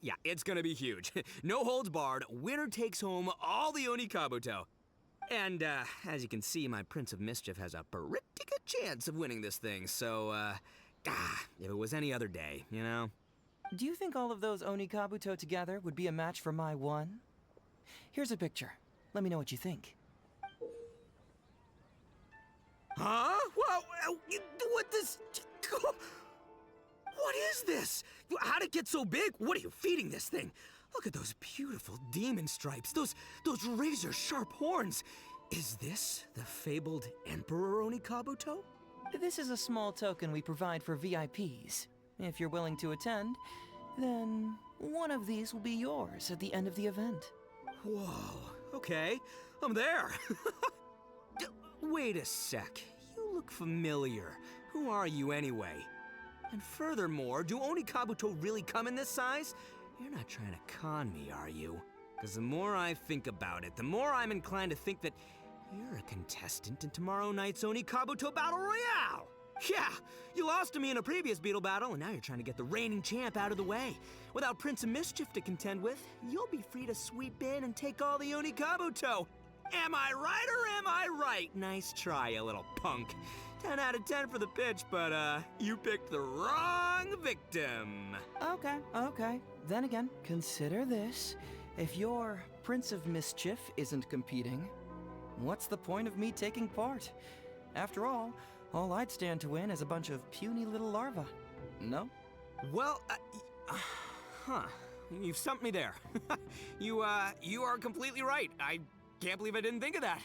Yeah, it's gonna be huge. No holds barred, winner takes home all the Onikabuto. And, as you can see, my Prince of Mischief has a pretty good chance of winning this thing, so, if it was any other day, you know? Do you think all of those Onikabuto together would be a match for my one? Here's a picture. Let me know what you think. Huh? Whoa, what this? What is this? How'd it get so big? What are you feeding this thing? Look at those beautiful demon stripes, those razor-sharp horns. Is this the fabled Emperor Onikabuto? This is a small token we provide for VIPs. If you're willing to attend, then one of these will be yours at the end of the event. Whoa, okay, I'm there. Wait a sec, you look familiar. Who are you anyway? And furthermore, do Onikabuto really come in this size? You're not trying to con me, are you? Because the more I think about it, the more I'm inclined to think that you're a contestant in tomorrow night's Onikabuto Battle Royale! Yeah, you lost to me in a previous beetle battle, and now you're trying to get the reigning champ out of the way. Without Prince of Mischief to contend with, you'll be free to sweep in and take all the Onikabuto. Am I right or am I right? Nice try, you little punk. 10 out of 10 for the pitch, but, you picked the wrong victim. Okay. Then again, consider this. If your Prince of Mischief isn't competing, what's the point of me taking part? After all I'd stand to win is a bunch of puny little larvae. No? Well, you've stumped me there. You are completely right. I can't believe I didn't think of that.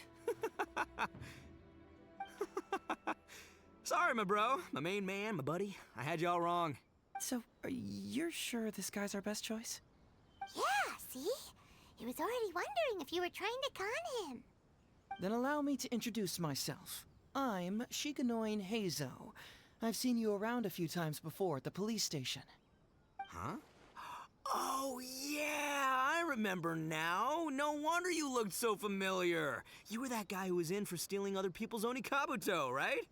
Sorry, my bro, my main man, my buddy. I had you all wrong. So, you're sure this guy's our best choice? Yeah, see? He was already wondering if you were trying to con him. Then allow me to introduce myself. I'm Shika Heizo. I've seen you around a few times before at the police station. Huh? Oh, yeah, I remember now. No wonder you looked so familiar. You were that guy who was in for stealing other people's Onikabuto, right?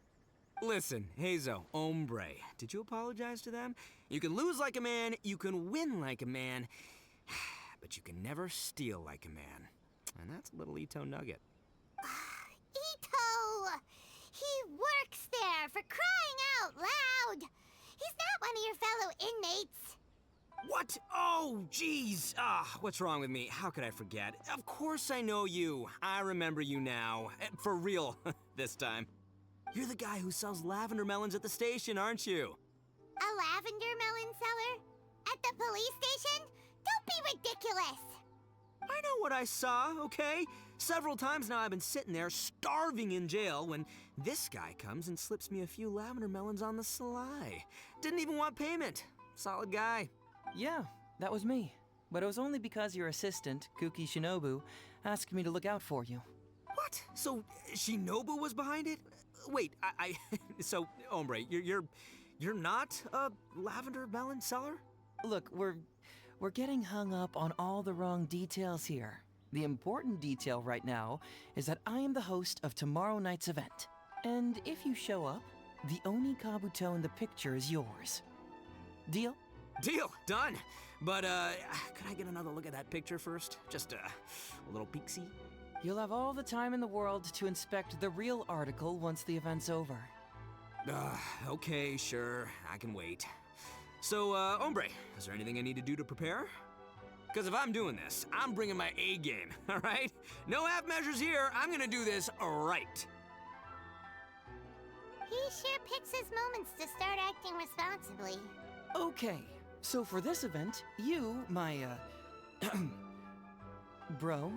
Listen, Heizo, hombre, did you apologize to them? You can lose like a man, you can win like a man, but you can never steal like a man. And that's a little Ito nugget. Ito! He works there, for crying out loud! He's not one of your fellow inmates. What? Oh, jeez. What's wrong with me? How could I forget? Of course I know you. I remember you now. For real, this time. You're the guy who sells lavender melons at the station, aren't you? A lavender melon seller? At the police station? Don't be ridiculous! I know what I saw, okay? Several times now I've been sitting there starving in jail when this guy comes and slips me a few lavender melons on the sly. Didn't even want payment. Solid guy. Yeah, that was me. But it was only because your assistant, Kuki Shinobu, asked me to look out for you. What? So Shinobu was behind it? Wait, so hombre, you're not a lavender melon seller? Look, we're getting hung up on all the wrong details here. The important detail right now is that I am the host of tomorrow night's event. And if you show up, the Onikabuto in the picture is yours. Deal? Deal, done. But, could I get another look at that picture first? Just a little peek-see? You'll have all the time in the world to inspect the real article once the event's over. Okay, sure. I can wait. So, hombre, is there anything I need to do to prepare? Because if I'm doing this, I'm bringing my A game, all right? No half measures here. I'm gonna do this right. He sure picks his moments to start acting responsibly. Okay, so for this event, you, my, bro,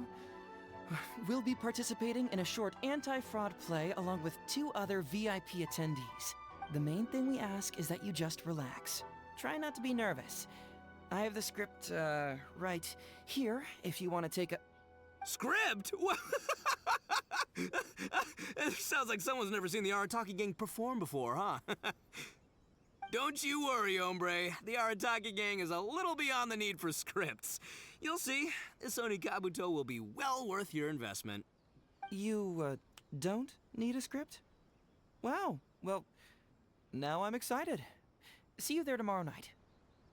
will be participating in a short anti-fraud play along with 2 other VIP attendees. The main thing we ask is that you just relax. Try not to be nervous. I have the script, right here, if you want to take a... Script? What? It sounds like someone's never seen the Arataki gang perform before, huh? Don't you worry, hombre. The Arataki gang is a little beyond the need for scripts. You'll see, this Onikabuto will be well worth your investment. You, don't need a script? Wow, well, now I'm excited. See you there tomorrow night.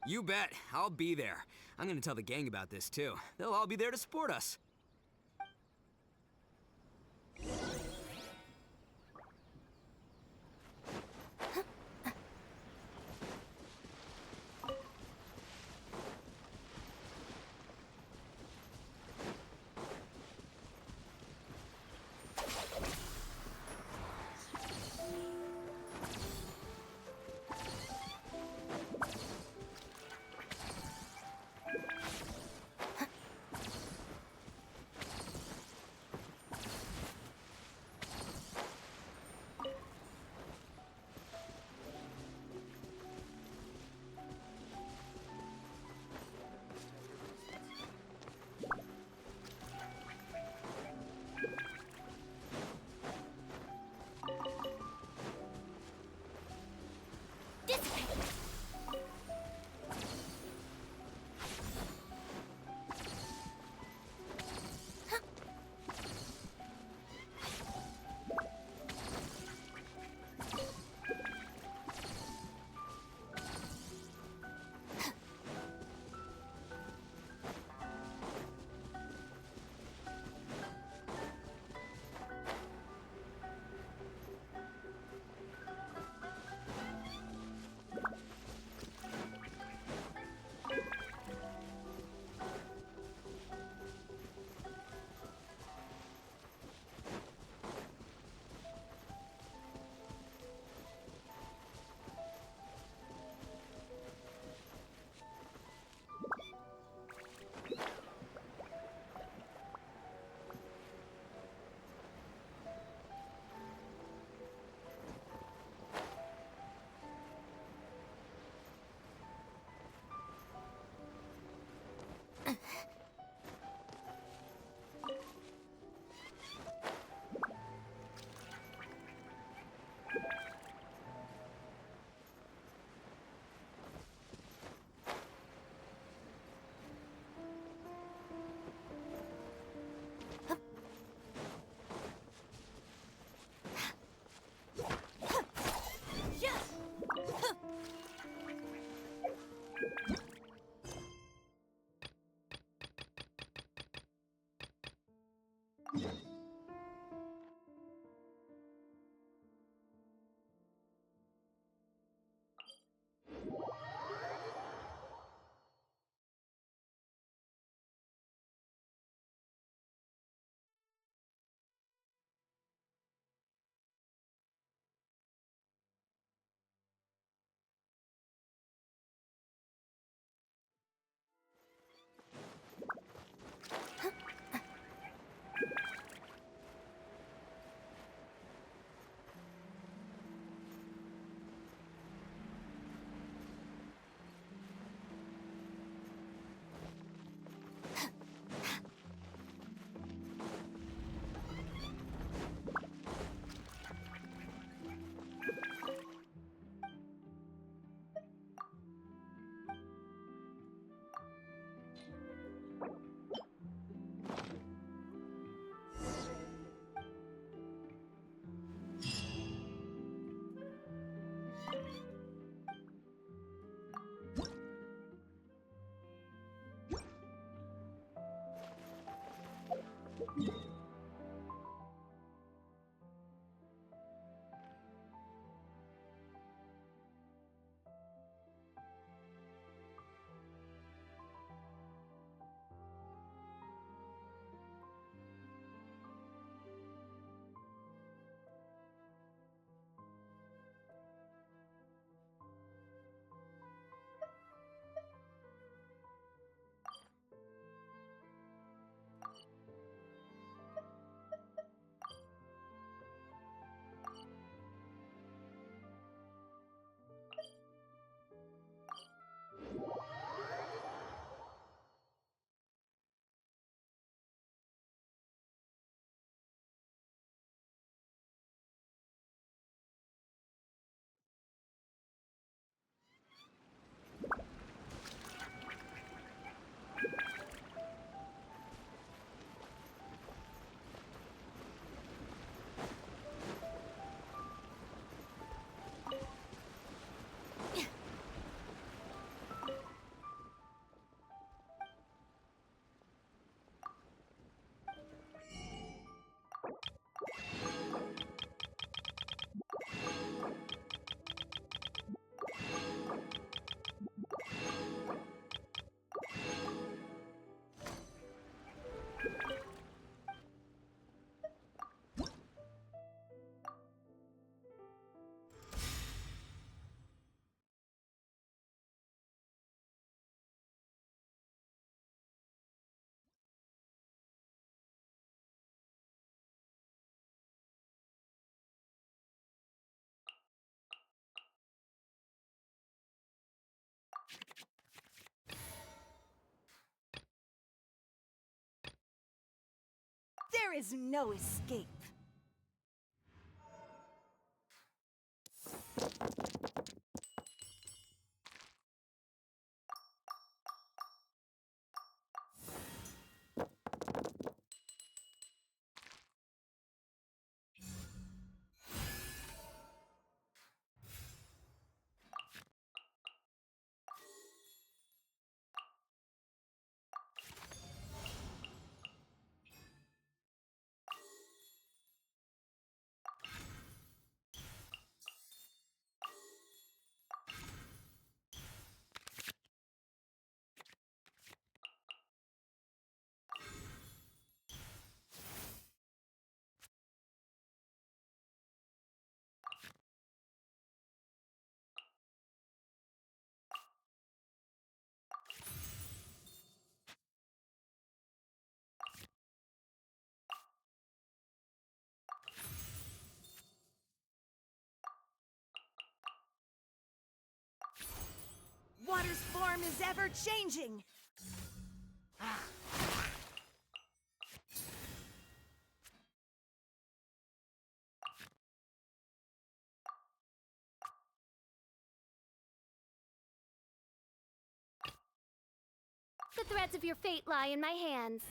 You bet. I'll be there. I'm gonna tell the gang about this, too. They'll all be there to support us. There is no escape. Water's form is ever changing. The threads of your fate lie in my hands.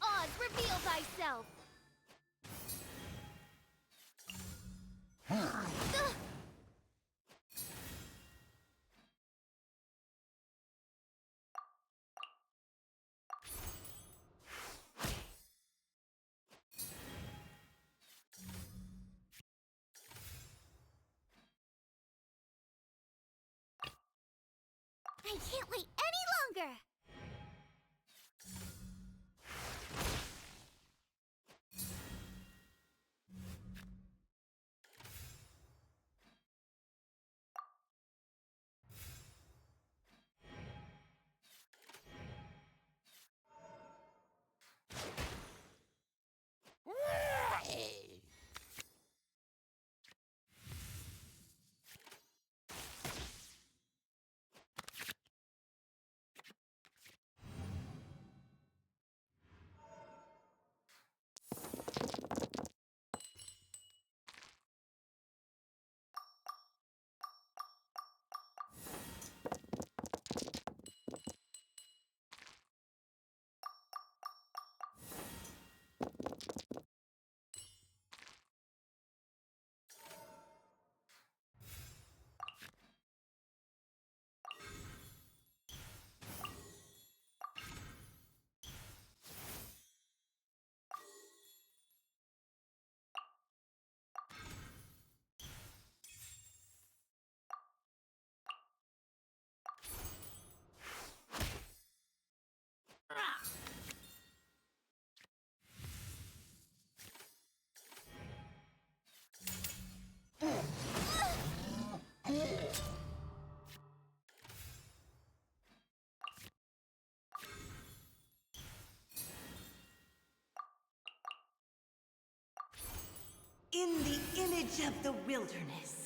Oz, reveal thyself! I can't wait any longer! image of the wilderness.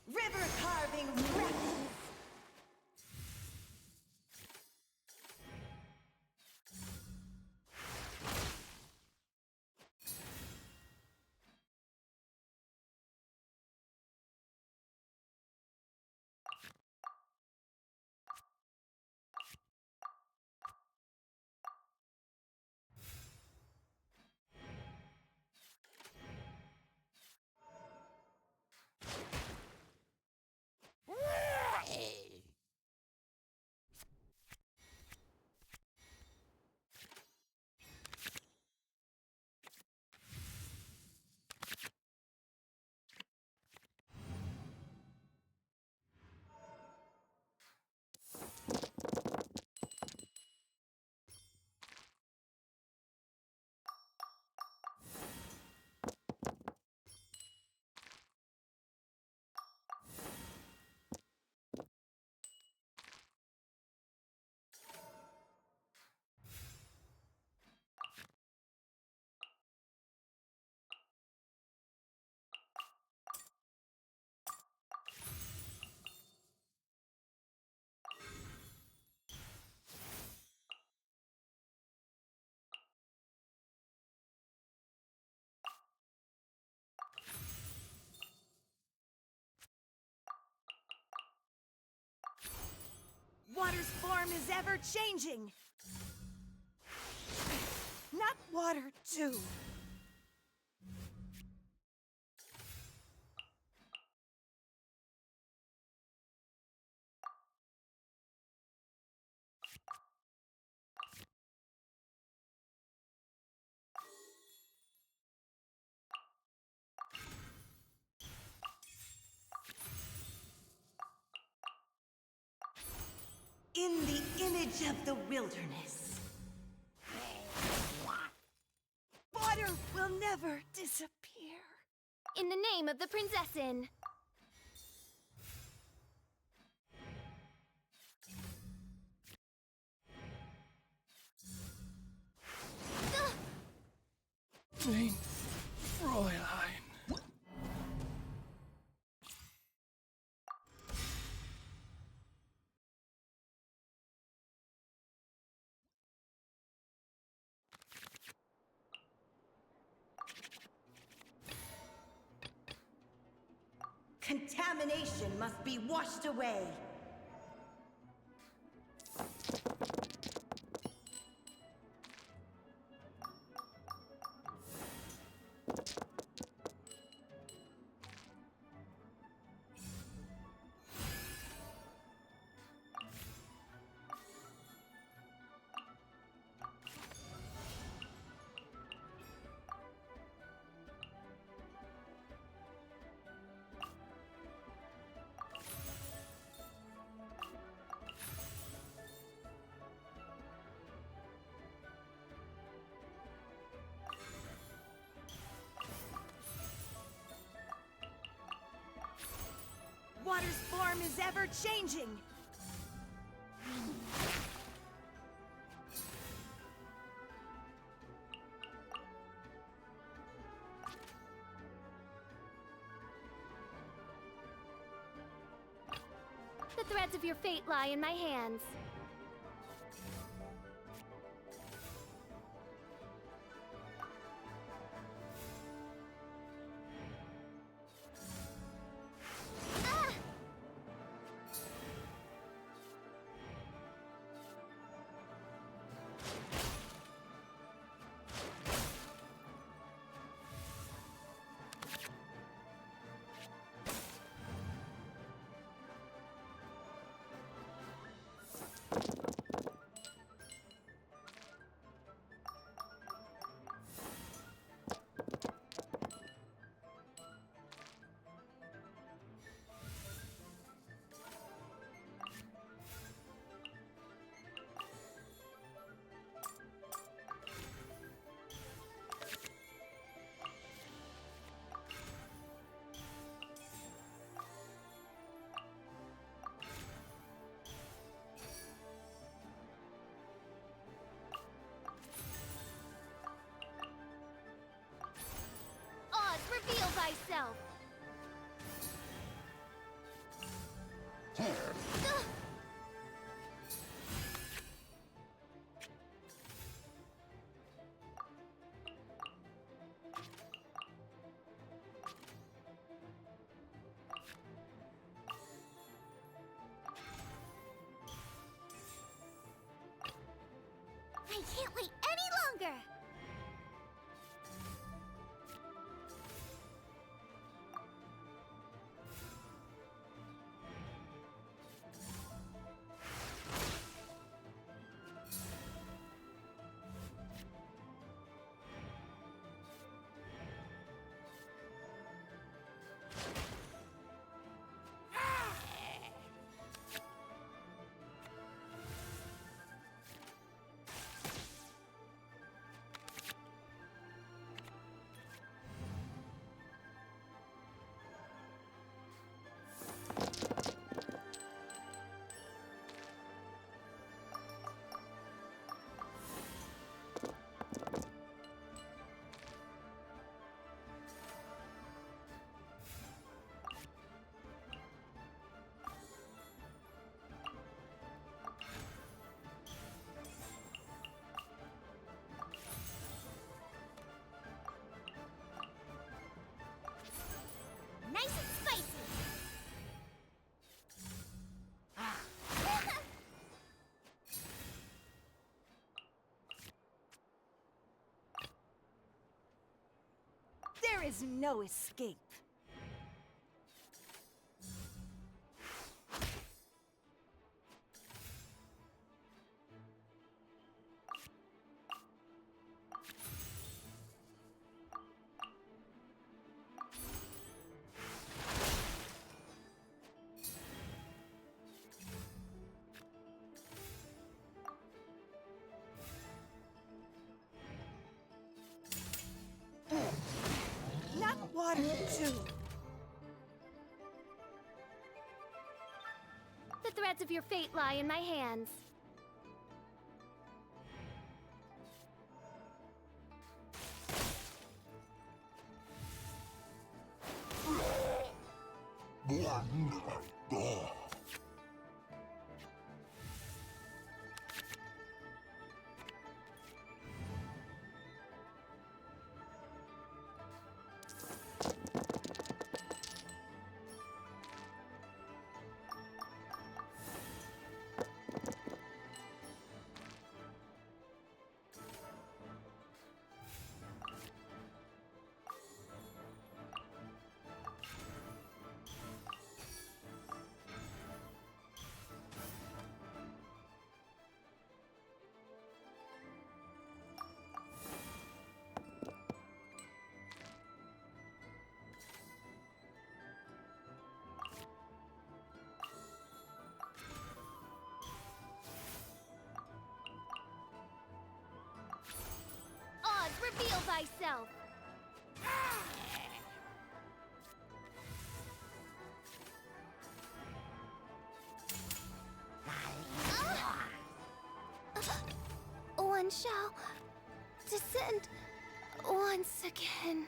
River carving records. Water's form is ever changing. Not water, too. In the image of the wilderness. Water will never disappear. In the name of the Prinzessin. Mein Fräulein. Contamination must be washed away. Water's form is ever changing. threads of your fate lie in my hands. Reveal thyself! I can't wait any longer! Nice and spicy! There is no escape. Not water, too. The threads of your fate lie in my hands. Oz, reveal thyself! One shall descend once again.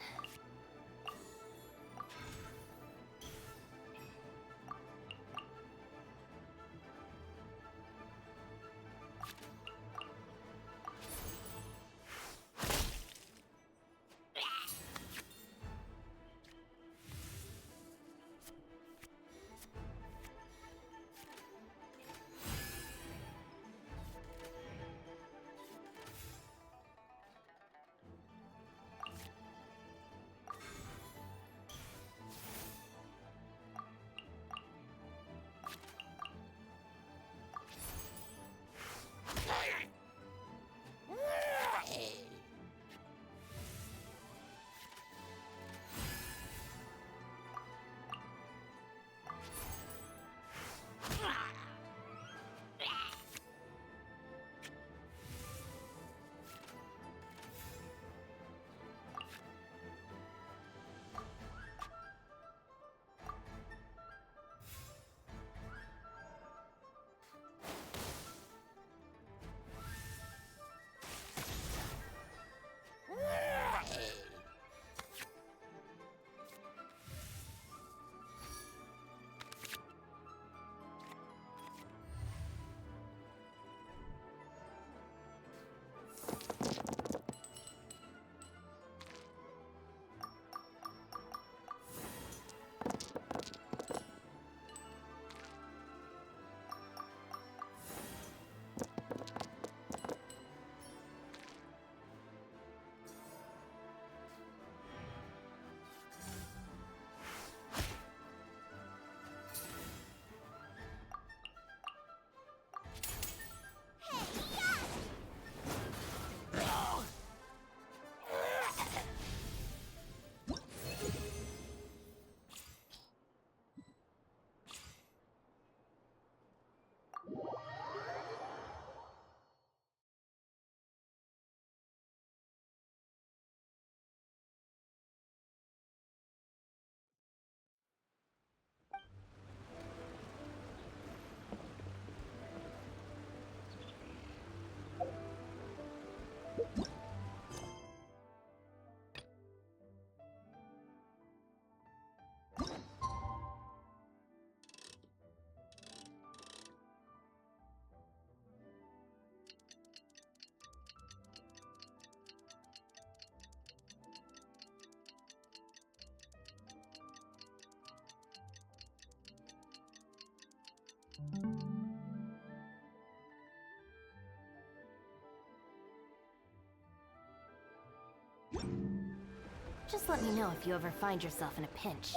Just let me know if you ever find yourself in a pinch.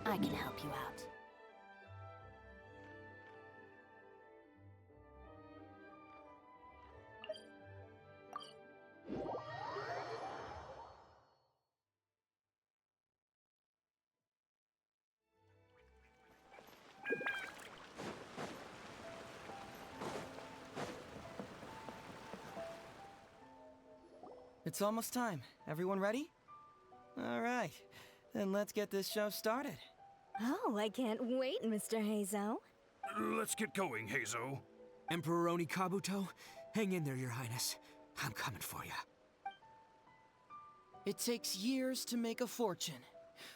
I can help you out. It's almost time. Everyone ready? All right, then let's get this show started. Oh, I can't wait, Mr. Heizo. Let's get going, Heizo. Emperor Oni Kabuto, hang in there, Your Highness. I'm coming for you. It takes years to make a fortune,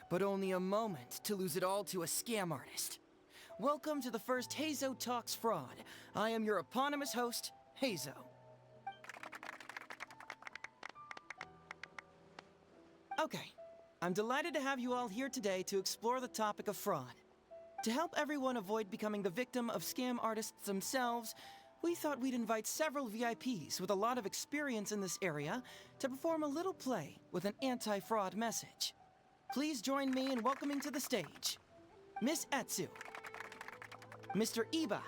but only a moment to lose it all to a scam artist. Welcome to the first Heizo Talks Fraud. I am your eponymous host, Heizo. Okay, I'm delighted to have you all here today to explore the topic of fraud. To help everyone avoid becoming the victim of scam artists themselves, we thought we'd invite several VIPs with a lot of experience in this area to perform a little play with an anti-fraud message. Please join me in welcoming to the stage Miss Etsu, Mr. Iba,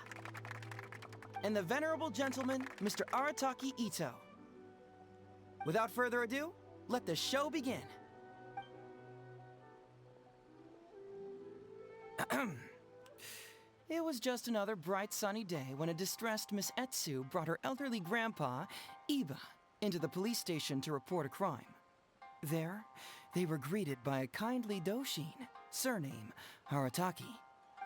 and the venerable gentleman, Mr. Arataki Ito. Without further ado, let the show begin. It was just another bright sunny day when a distressed Miss Etsu brought her elderly grandpa, Iba, into the police station to report a crime. There, they were greeted by a kindly Doshin, surname Arataki.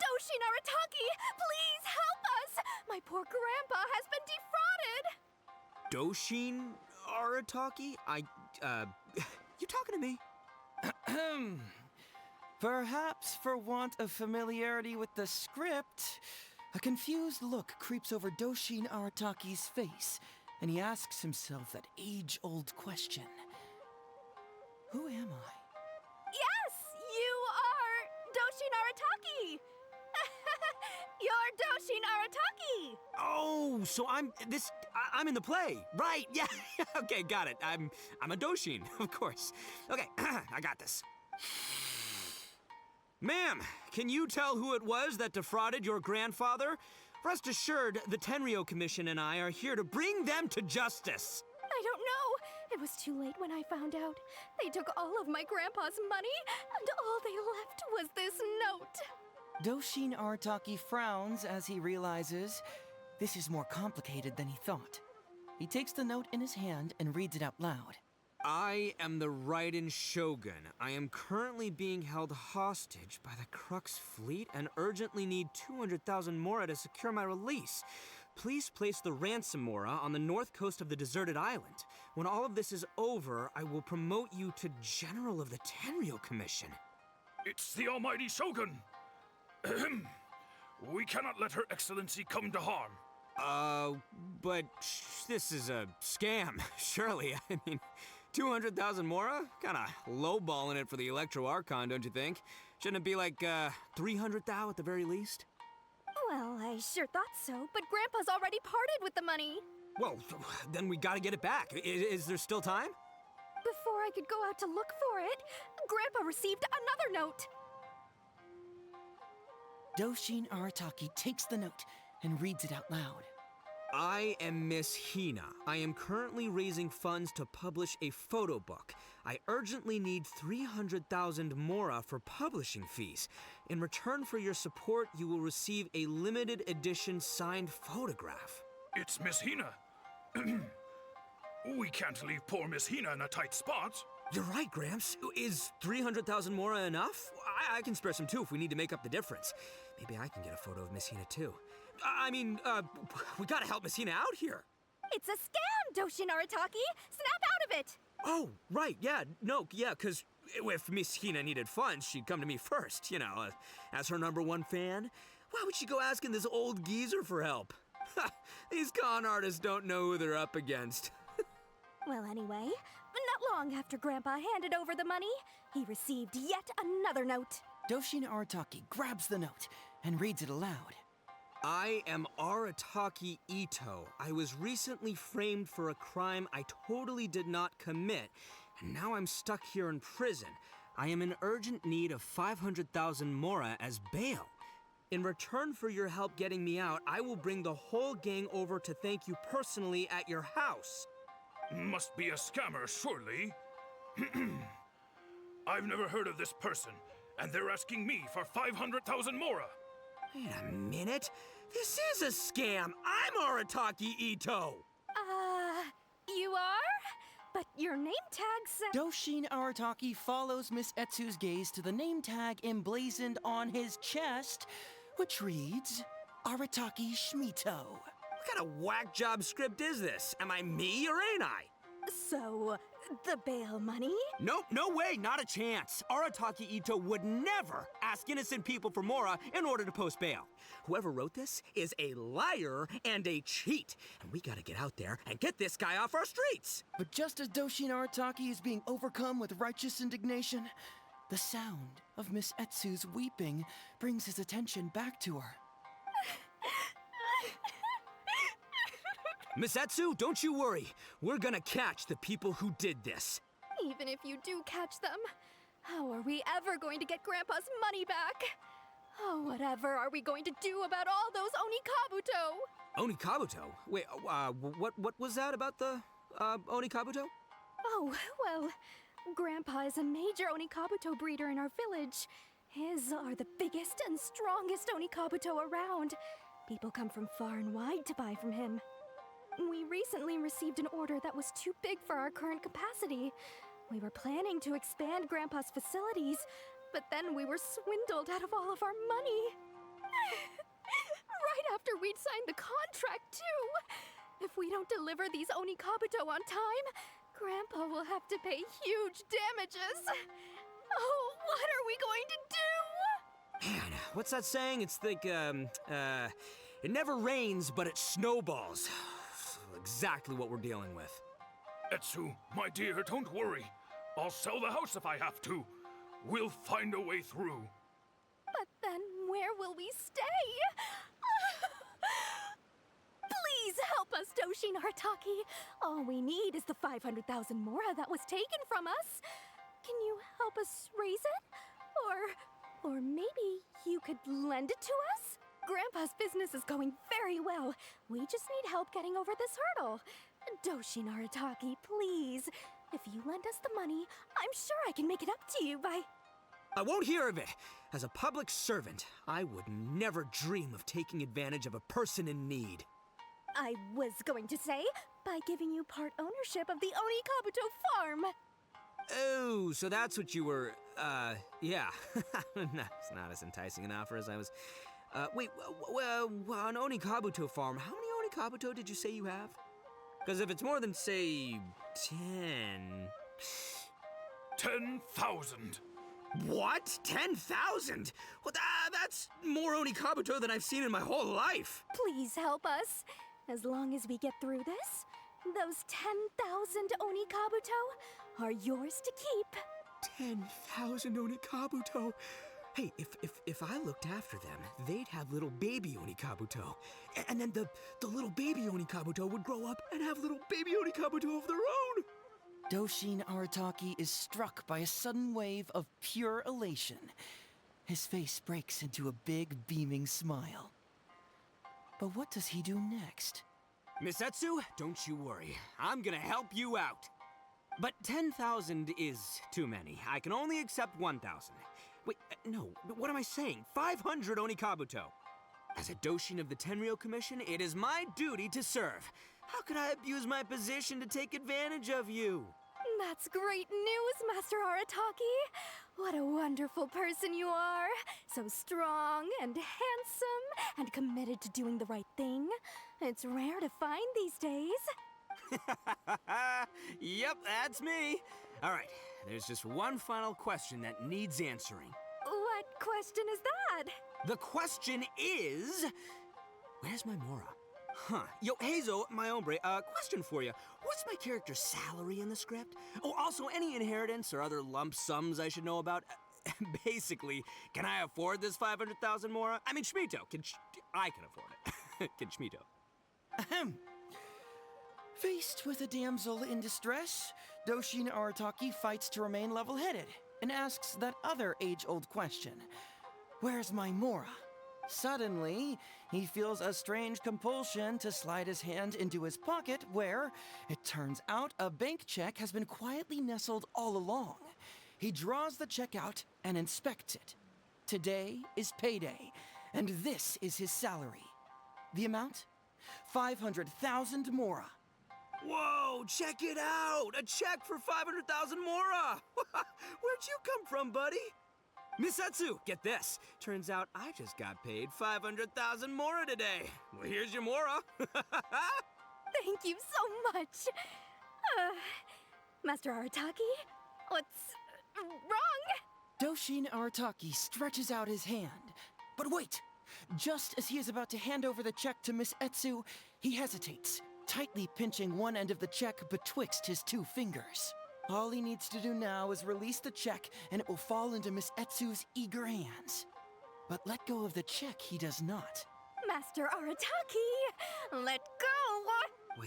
Doshin Arataki, please help us! My poor grandpa has been defrauded! Doshin Arataki? You talking to me? Perhaps for want of familiarity with the script, a confused look creeps over Doshin Arataki's face, and he asks himself that age-old question. Who am I? Yes, you are Doshin Arataki! You're Doshin Arataki! Oh, so I'm in the play. Right, yeah. Okay, got it. I'm a Doshin, of course. Okay, I got this. Ma'am, can you tell who it was that defrauded your grandfather? Rest assured, the Tenryo Commission and I are here to bring them to justice. I don't know. It was too late when I found out. They took all of my grandpa's money, and all they left was this note. Doshin Arataki frowns as he realizes this is more complicated than he thought. He takes the note in his hand and reads it out loud. I am the Raiden Shogun. I am currently being held hostage by the Crux fleet and urgently need 200,000 mora to secure my release. Please place the ransom mora on the north coast of the deserted island. When all of this is over, I will promote you to General of the Tenryo Commission. It's the almighty Shogun. We cannot let Her Excellency come to harm. But this is a scam, surely. I mean, 200,000 mora? Kinda lowballing it for the Electro Archon, don't you think? Shouldn't it be like, 300,000 at the very least? Well, I sure thought so, but Grandpa's already parted with the money. Well, then we gotta get it back. Is there still time? Before I could go out to look for it, Grandpa received another note. Doshin Arataki takes the note and reads it out loud. I am Miss Hina. I am currently raising funds to publish a photo book. I urgently need 300,000 mora for publishing fees. In return for your support, you will receive a limited edition signed photograph. It's Miss Hina. We can't leave poor Miss Hina in a tight spot. You're right, Gramps. Is 300,000 mora enough? I can spare some too if we need to make up the difference. Maybe I can get a photo of Miss Hina too. We gotta help Miss Hina out here. It's a scam, Doshin Arataki! Snap out of it! Oh, right, yeah, because if Miss Hina needed funds, she'd come to me first, as her #1 fan. Why would she go asking this old geezer for help? These con artists don't know who they're up against. Well, anyway, not long after Grandpa handed over the money, he received yet another note. Doshin Arataki grabs the note and reads it aloud. I am Arataki Ito. I was recently framed for a crime I totally did not commit, and now I'm stuck here in prison. I am in urgent need of 500,000 mora as bail. In return for your help getting me out, I will bring the whole gang over to thank you personally at your house. Must be a scammer, surely. I've never heard of this person, and they're asking me for 500,000 mora. Wait a minute. This is a scam. I'm Arataki Ito. You are? But your name tag says... Doshin Arataki follows Miss Etsu's gaze to the name tag emblazoned on his chest, which reads, Arataki Shmito. What kind of whack job script is this? Am I me or ain't I? So, the bail money? Nope, no way, not a chance. Arataki Ito would never ask innocent people for mora in order to post bail. Whoever wrote this is a liar and a cheat, and we gotta get out there and get this guy off our streets. But just as Doshin Arataki is being overcome with righteous indignation, the sound of Miss Etsu's weeping brings his attention back to her. Miss Etsu, don't you worry. We're gonna catch the people who did this. Even if you do catch them, how are we ever going to get Grandpa's money back? Oh, whatever are we going to do about all those Onikabuto? Onikabuto? Wait, what was that about the, Onikabuto? Oh, well, Grandpa is a major Onikabuto breeder in our village. His are the biggest and strongest Onikabuto around. People come from far and wide to buy from him. We recently received an order that was too big for our current capacity. We were planning to expand Grandpa's facilities, but then we were swindled out of all of our money. Right after we'd signed the contract, too. If we don't deliver these Onikabuto on time, Grandpa will have to pay huge damages. Oh, what are we going to do? Man, what's that saying? It's like, it never rains, but it snowballs. Exactly what we're dealing with. Etsu, my dear, don't worry. I'll sell the house if I have to. We'll find a way through. But then where will we stay? Please help us, Doshin Arataki. All we need is the 500,000 mora that was taken from us. Can you help us raise it? Or maybe you could lend it to us? Grandpa's business is going very well. We just need help getting over this hurdle. Doshin Arataki, please. If you lend us the money, I'm sure I can make it up to you by... I won't hear of it. As a public servant, I would never dream of taking advantage of a person in need. I was going to say, by giving you part ownership of the Onikabuto farm. Oh, so that's what you were, yeah. That's not as enticing an offer as I was... wait, an Onikabuto farm, how many Onikabuto did you say you have? Because if it's more than, say, 10... 10,000. What? 10,000? Well, that's more Onikabuto than I've seen in my whole life. Please help us. As long as we get through this, those 10,000 Onikabuto are yours to keep. 10,000 Onikabuto? Hey, if I looked after them, they'd have little baby Onikabuto. And then the little baby Onikabuto would grow up and have little baby Onikabuto of their own. Doshin Arataki is struck by a sudden wave of pure elation. His face breaks into a big, beaming smile. But what does he do next? Miss Etsu, don't you worry. I'm gonna help you out. But 10,000 is too many. I can only accept 1,000. Wait, no, what am I saying? 500 Onikabuto. As a Doshin of the Tenryou Commission, it is my duty to serve. How could I abuse my position to take advantage of you? That's great news, Master Arataki. What a wonderful person you are. So strong and handsome and committed to doing the right thing. It's rare to find these days. Yep, that's me. All right, there's just one final question that needs answering. What question is that? The question is... Where's my Mora? Huh. Yo, Hazel, my hombre, question for you. What's my character's salary in the script? Oh, also, any inheritance or other lump sums I should know about? Basically, can I afford this 500,000 Mora? I mean, Shmito. I can afford it. Can Shmito? Ahem. Faced with a damsel in distress, Doshin Arataki fights to remain level-headed and asks that other age-old question. Where's my Mora? Suddenly, he feels a strange compulsion to slide his hand into his pocket where, it turns out, a bank check has been quietly nestled all along. He draws the check out and inspects it. Today is payday, and this is his salary. The amount? 500,000 Mora. Whoa, check it out! A check for 500,000 Mora! Where'd you come from, buddy? Misatsu, get this. Turns out I just got paid 500,000 Mora today. Well, here's your Mora. Thank you so much. Master Arataki, what's wrong? Doshin Arataki stretches out his hand. But wait! Just as he is about to hand over the check to Miss Etsu, he hesitates, tightly pinching one end of the check betwixt his two fingers. All he needs to do now is release the check, and it will fall into Miss Etsu's eager hands. But let go of the check he does not. Master Arataki, let go!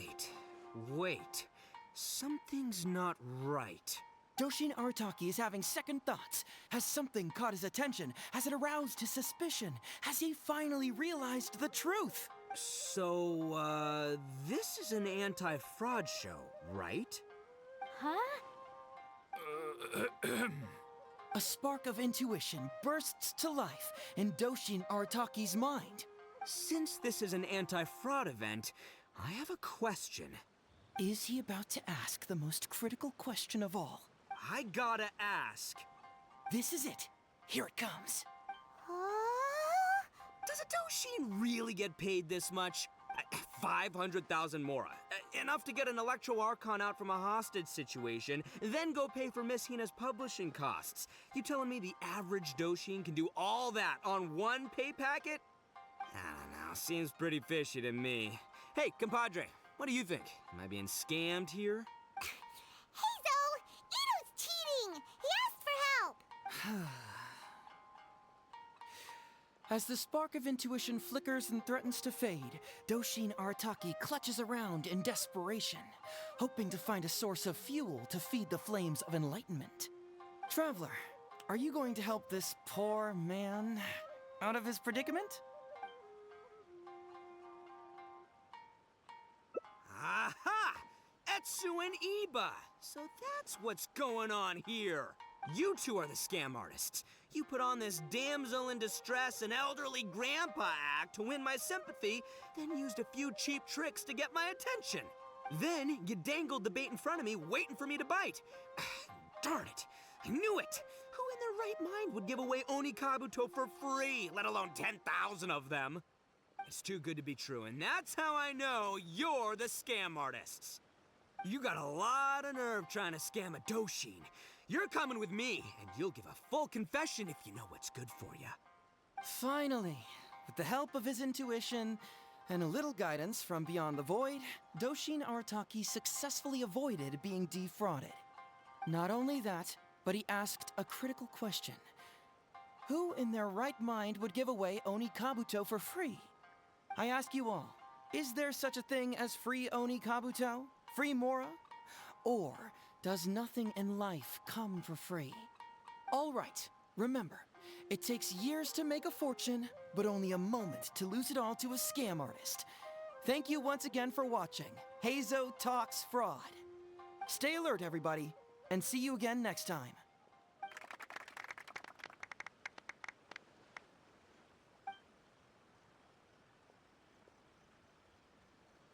Wait. Something's not right. Doshin Arataki is having second thoughts. Has something caught his attention? Has it aroused his suspicion? Has he finally realized the truth? So, this is an anti-fraud show, right? Huh? A spark of intuition bursts to life in Doshin Arataki's mind. Since this is an anti-fraud event, I have a question. Is he about to ask the most critical question of all? I gotta ask. This is it. Here it comes. Does a Doshin really get paid this much? 500,000 Mora. Enough to get an Electro Archon out from a hostage situation, then go pay for Miss Hina's publishing costs. You telling me the average Doshin can do all that on one pay packet? I don't know, seems pretty fishy to me. Hey, compadre, what do you think? Am I being scammed here? Heizo! Ito's cheating! He asked for help! As the spark of intuition flickers and threatens to fade, Doshin Arataki clutches around in desperation, hoping to find a source of fuel to feed the flames of enlightenment. Traveler, are you going to help this poor man out of his predicament? Aha! Etsu and Iba! So that's what's going on here. You two are the scam artists. You put on this damsel in distress and elderly grandpa act to win my sympathy, then used a few cheap tricks to get my attention. Then you dangled the bait in front of me, waiting for me to bite. Darn it! I knew it! Who in their right mind would give away Oni Kabuto for free, let alone 10,000 of them? It's too good to be true, and that's how I know you're the scam artists. You got a lot of nerve trying to scam a Doshin. You're coming with me, and you'll give a full confession if you know what's good for you. Finally, with the help of his intuition and a little guidance from beyond the void, Doshin Arataki successfully avoided being defrauded. Not only that, but he asked a critical question. Who in their right mind would give away Oni Kabuto for free? I ask you all, is there such a thing as free Oni Kabuto? Free Mora? Or does nothing in life come for free? All right, remember, it takes years to make a fortune, but only a moment to lose it all to a scam artist. Thank you once again for watching Heizo Talks Fraud. Stay alert, everybody, and see you again next time.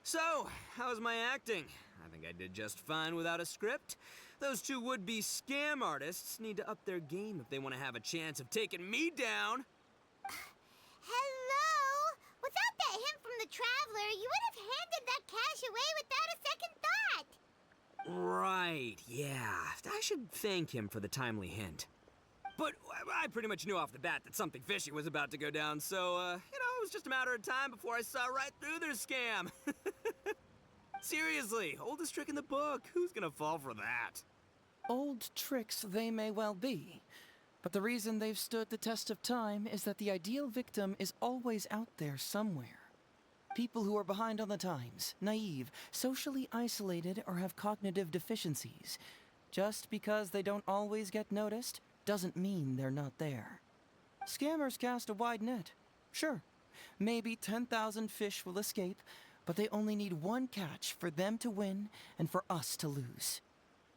So, how's my acting? I think I did just fine without a script. Those two would-be scam artists need to up their game if they want to have a chance of taking me down. Hello? Without that hint from the Traveler, you would have handed that cash away without a second thought. Right, yeah. I should thank him for the timely hint. But I pretty much knew off the bat that something fishy was about to go down, so, it was just a matter of time before I saw right through their scam. Seriously, oldest trick in the book. Who's gonna fall for that? Old tricks they may well be, but the reason they've stood the test of time is that the ideal victim is always out there somewhere. People who are behind on the times, naive, socially isolated, or have cognitive deficiencies. Just because they don't always get noticed doesn't mean they're not there. Scammers cast a wide net. Sure, maybe 10,000 fish will escape, but they only need one catch for them to win and for us to lose.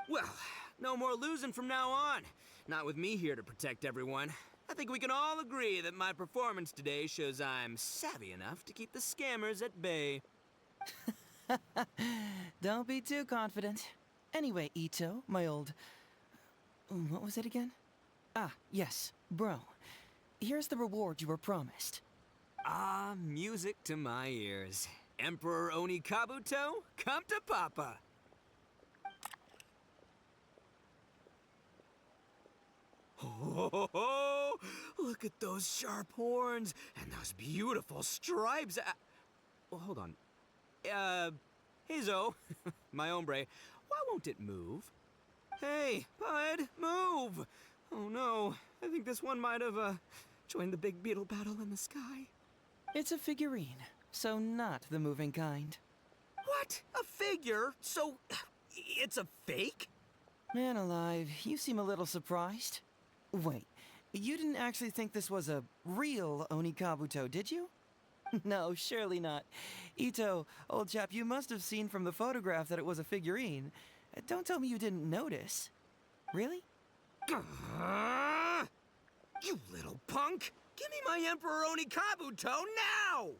Well, no more losing from now on. Not with me here to protect everyone. I think we can all agree that my performance today shows I'm savvy enough to keep the scammers at bay. Don't be too confident. Anyway, Ito, my old... What was it again? Ah, yes, bro. Here's the reward you were promised. Ah, music to my ears. Emperor Oni Kabuto, come to Papa. Oh, look at those sharp horns and those beautiful stripes. Well, hold on. Hazo, my hombre, why won't it move? Hey, bud, move! Oh no, I think this one might have, joined the big beetle battle in the sky. It's a figurine, so not the moving kind. What? A figure? So, it's a fake? Man alive, you seem a little surprised. Wait, you didn't actually think this was a real Oni Kabuto, did you? No, surely not. Ito, old chap, you must have seen from the photograph that it was a figurine. Don't tell me you didn't notice. Really? You little punk! Give me my Emperor Oni Kabuto now!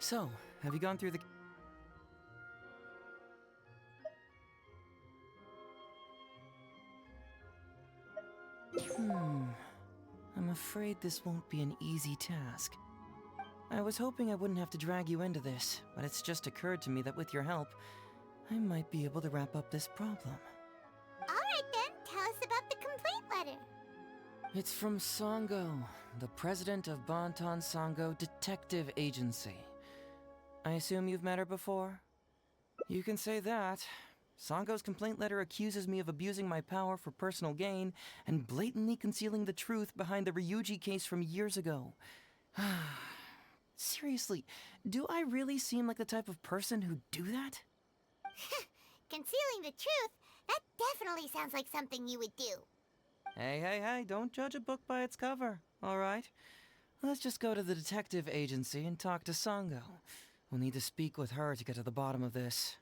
So, have you gone through the... I'm afraid this won't be an easy task. I was hoping I wouldn't have to drag you into this, but it's just occurred to me that with your help, I might be able to wrap up this problem. Alright then, tell us about the complaint letter. It's from Sango, the president of Bantan Sango Detective Agency. I assume you've met her before? You can say that. Sango's complaint letter accuses me of abusing my power for personal gain and blatantly concealing the truth behind the Ryuji case from years ago. Seriously, do I really seem like the type of person who'd do that? Concealing the truth? That definitely sounds like something you would do. Hey, don't judge a book by its cover, alright? Let's just go to the detective agency and talk to Sango. We'll need to speak with her to get to the bottom of this.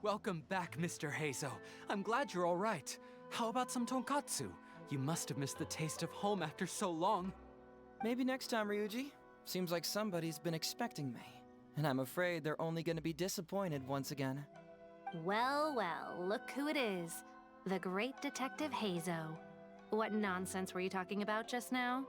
Welcome back, Mr. Hazo. I'm glad you're all right. How about some tonkatsu? You must have missed the taste of home after so long. Maybe next time, Ryuji. Seems like somebody's been expecting me. And I'm afraid they're only gonna be disappointed once again. Well, well, look who it is. The great Detective Hazo. What nonsense were you talking about just now?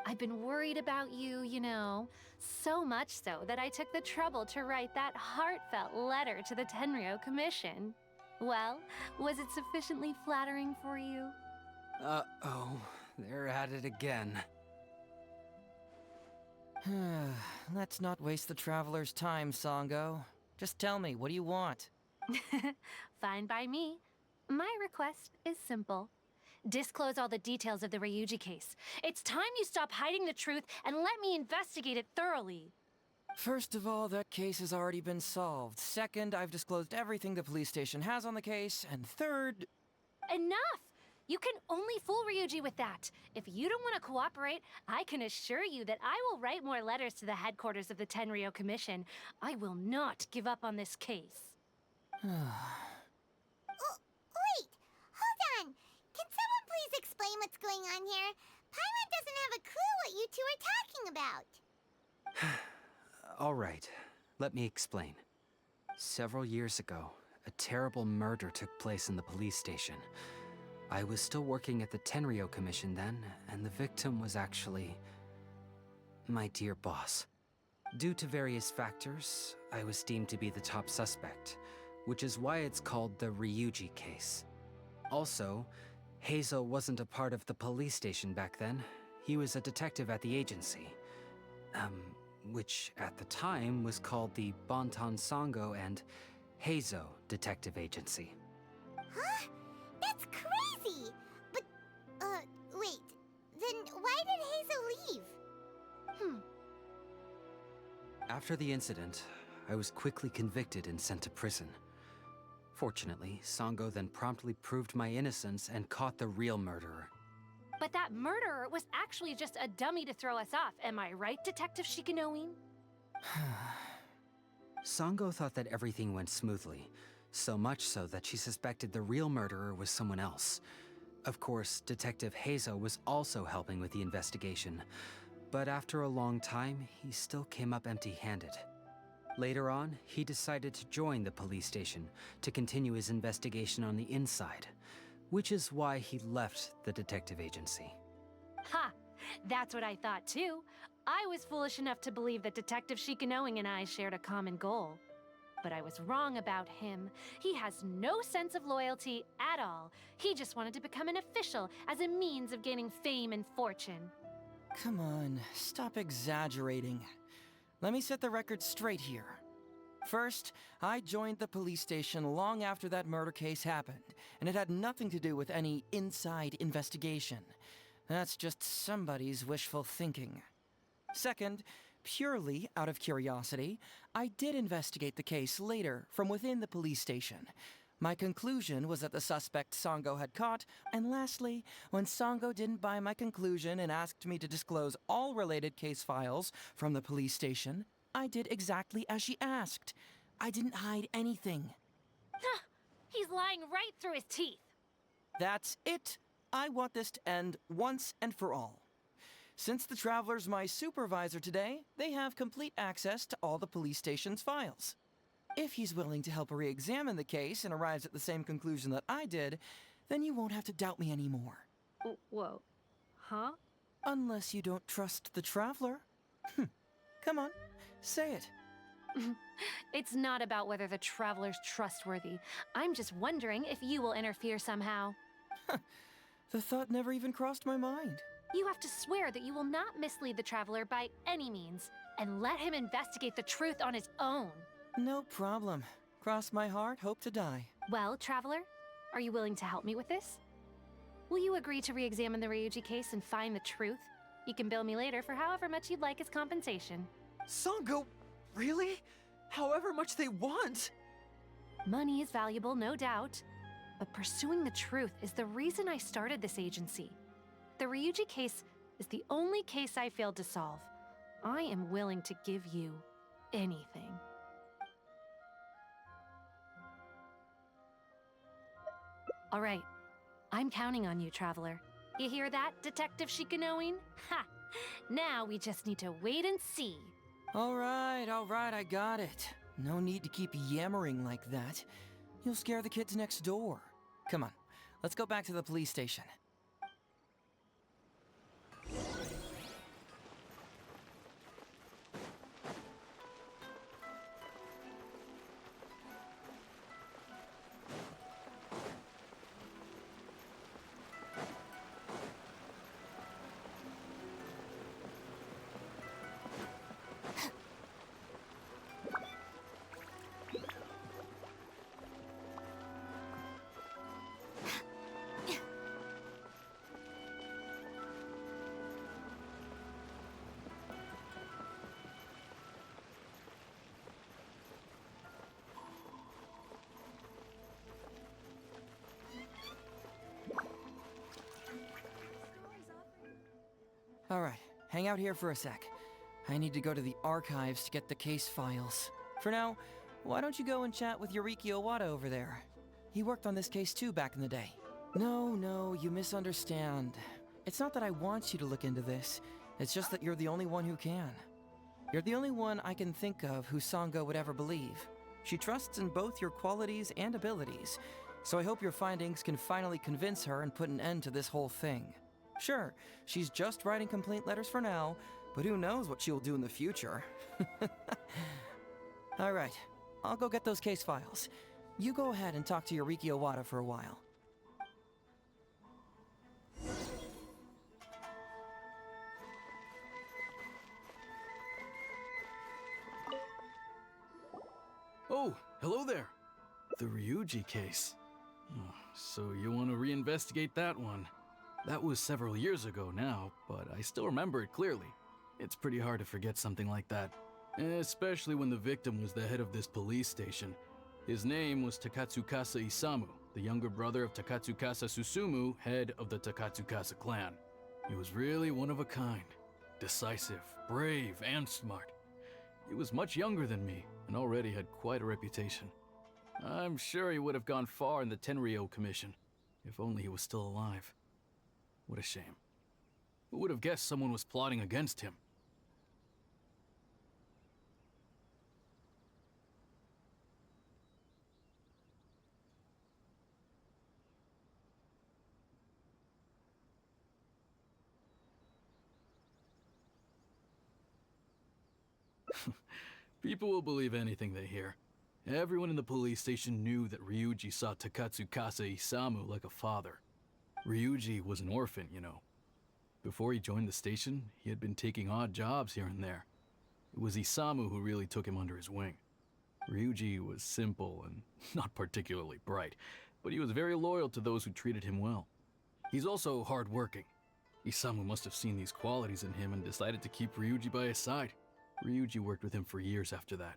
I've been worried about you, you know. So much so that I took the trouble to write that heartfelt letter to the Tenryo Commission. Well, was it sufficiently flattering for you? Uh-oh, they're at it again. Let's not waste the traveler's time, Sango. Just tell me, what do you want? Fine by me. My request is simple. Disclose all the details of the Ryuji case. It's time you stop hiding the truth and let me investigate it thoroughly. First of all, that case has already been solved. Second, I've disclosed everything the police station has on the case. And third... Enough! You can only fool Ryuji with that. If you don't want to cooperate, I can assure you that I will write more letters to the headquarters of the Tenryo Commission. I will not give up on this case. Oh, wait! Hold on! Can someone please explain what's going on here? Paimon doesn't have a clue what you two are talking about. All right, let me explain. Several years ago, a terrible murder took place in the police station. I was still working at the Tenryo Commission then, and the victim was actually my dear boss. Due to various factors, I was deemed to be the top suspect, which is why it's called the Ryuji case. Also, Hazel wasn't a part of the police station back then. He was a detective at the agency. Which at the time was called the Bonton Sango and Heizo Detective Agency. Huh? That's crazy! But, wait. Then why did Hazel leave? After the incident, I was quickly convicted and sent to prison. Fortunately, Sango then promptly proved my innocence and caught the real murderer. But that murderer was actually just a dummy to throw us off, am I right, Detective Shikanoin? Sango thought that everything went smoothly, so much so that she suspected the real murderer was someone else. Of course, Detective Heizo was also helping with the investigation, but after a long time, he still came up empty-handed. Later on, he decided to join the police station to continue his investigation on the inside, which is why he left the detective agency. Ha! That's what I thought too. I was foolish enough to believe that Detective Shikanoing and I shared a common goal. But I was wrong about him. He has no sense of loyalty at all. He just wanted to become an official as a means of gaining fame and fortune. Come on, stop exaggerating. Let me set the record straight here. First, I joined the police station long after that murder case happened, and it had nothing to do with any inside investigation. That's just somebody's wishful thinking. Second, purely out of curiosity, I did investigate the case later from within the police station. My conclusion was that the suspect Sango had caught, and lastly, when Sango didn't buy my conclusion and asked me to disclose all related case files from the police station, I did exactly as she asked. I didn't hide anything. He's lying right through his teeth. That's it. I want this to end once and for all. Since the Traveler's my supervisor today, they have complete access to all the police station's files. If he's willing to help re-examine the case and arrives at the same conclusion that I did, then you won't have to doubt me anymore. Whoa. Huh? Unless you don't trust the Traveler. Come on, say it. It's not about whether the Traveler's trustworthy. I'm just wondering if you will interfere somehow. The thought never even crossed my mind. You have to swear that you will not mislead the Traveler by any means, and let him investigate the truth on his own. No problem. Cross my heart, hope to die. Well, Traveler, are you willing to help me with this? Will you agree to re-examine the Ryuji case and find the truth? You can bill me later for however much you'd like as compensation. Sango, really? However much they want? Money is valuable, no doubt. But pursuing the truth is the reason I started this agency. The Ryuji case is the only case I failed to solve. I am willing to give you anything. All right, I'm counting on you, Traveler. You hear that, Detective Shikanoin? Ha! Now we just need to wait and see. All right, I got it. No need to keep yammering like that. You'll scare the kids next door. Come on, let's go back to the police station. Alright, hang out here for a sec. I need to go to the archives to get the case files. For now, why don't you go and chat with Yoriki Owada over there? He worked on this case too back in the day. No, you misunderstand. It's not that I want you to look into this. It's just that you're the only one who can. You're the only one I can think of who Sango would ever believe. She trusts in both your qualities and abilities, so I hope your findings can finally convince her and put an end to this whole thing. Sure, she's just writing complaint letters for now, but who knows what she'll do in the future. Alright, I'll go get those case files. You go ahead and talk to Yoriki Owada for a while. Oh, hello there. The Ryuji case. Oh, so you want to reinvestigate that one? That was several years ago now, but I still remember it clearly. It's pretty hard to forget something like that, especially when the victim was the head of this police station. His name was Takatsukasa Isamu, the younger brother of Takatsukasa Susumu, head of the Takatsukasa clan. He was really one of a kind. Decisive, brave, and smart. He was much younger than me, and already had quite a reputation. I'm sure he would have gone far in the Tenryou Commission, if only he was still alive. What a shame. Who would have guessed someone was plotting against him? People will believe anything they hear. Everyone in the police station knew that Ryuji saw Takatsukasa Isamu like a father. Ryuji was an orphan, you know. Before he joined the station, he had been taking odd jobs here and there. It was Isamu who really took him under his wing. Ryuji was simple and not particularly bright, but he was very loyal to those who treated him well. He's also hardworking. Isamu must have seen these qualities in him and decided to keep Ryuji by his side. Ryuji worked with him for years after that,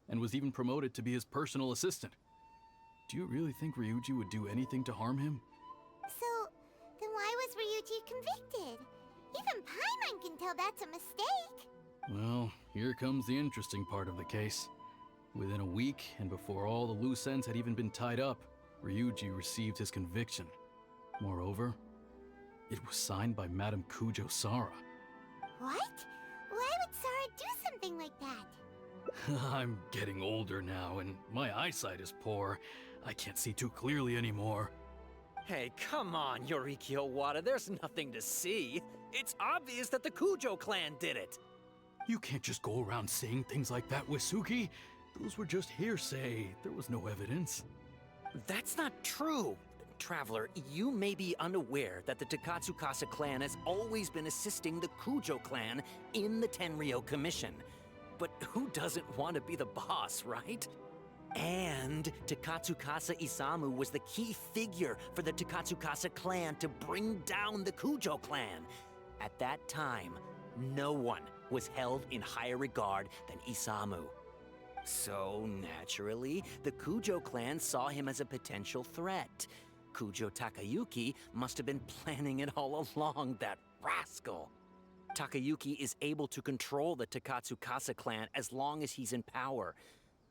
and was even promoted to be his personal assistant. Do you really think Ryuji would do anything to harm him? So, then why was Ryuji convicted? Even Paimon can tell that's a mistake. Well, here comes the interesting part of the case. Within a week, and before all the loose ends had even been tied up, Ryuji received his conviction. Moreover, it was signed by Madame Kujo Sara. What? Why would Sara do something like that? I'm getting older now, and my eyesight is poor. I can't see too clearly anymore. Hey, come on, Yoriki Owada, there's nothing to see. It's obvious that the Kujo clan did it. You can't just go around saying things like that, Wisuki. Those were just hearsay. There was no evidence. That's not true. Traveler, you may be unaware that the Takatsukasa clan has always been assisting the Kujo clan in the Tenryou Commission. But who doesn't want to be the boss, right? And Takatsukasa Isamu was the key figure for the Takatsukasa clan to bring down the Kujo clan. At that time, no one was held in higher regard than Isamu. So, naturally, the Kujo clan saw him as a potential threat. Kujo Takayuki must have been planning it all along, that rascal. Takayuki is able to control the Takatsukasa clan as long as he's in power.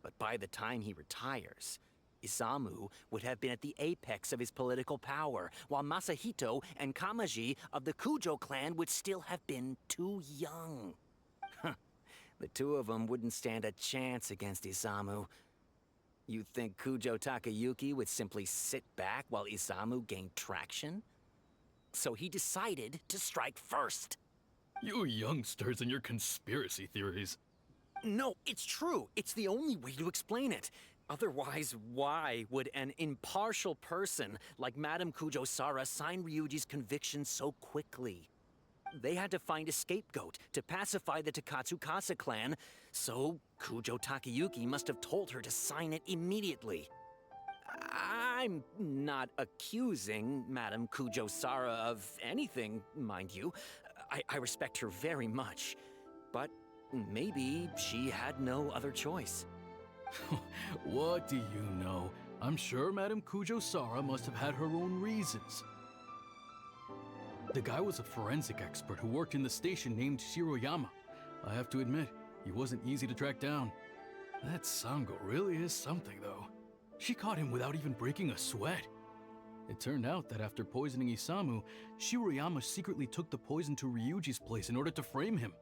But by the time he retires, Isamu would have been at the apex of his political power, while Masahito and Kamaji of the Kujo clan would still have been too young. The two of them wouldn't stand a chance against Isamu. You think Kujo Takayuki would simply sit back while Isamu gained traction? So he decided to strike first. You youngsters and your conspiracy theories. No, it's true. It's the only way to explain it. Otherwise, why would an impartial person like Madame Kujo-Sara sign Ryuji's conviction so quickly? They had to find a scapegoat to pacify the Takatsukasa clan, so Kujo Takayuki must have told her to sign it immediately. I'm not accusing Madame Kujo-Sara of anything, mind you. I respect her very much. But maybe she had no other choice. What do you know? I'm sure Madame Kujo-Sara must have had her own reasons. The guy was a forensic expert who worked in the station named Shiroyama. I have to admit, he wasn't easy to track down. That Sango really is something, though. She caught him without even breaking a sweat. It turned out that after poisoning Isamu, Shiroyama secretly took the poison to Ryuji's place in order to frame him.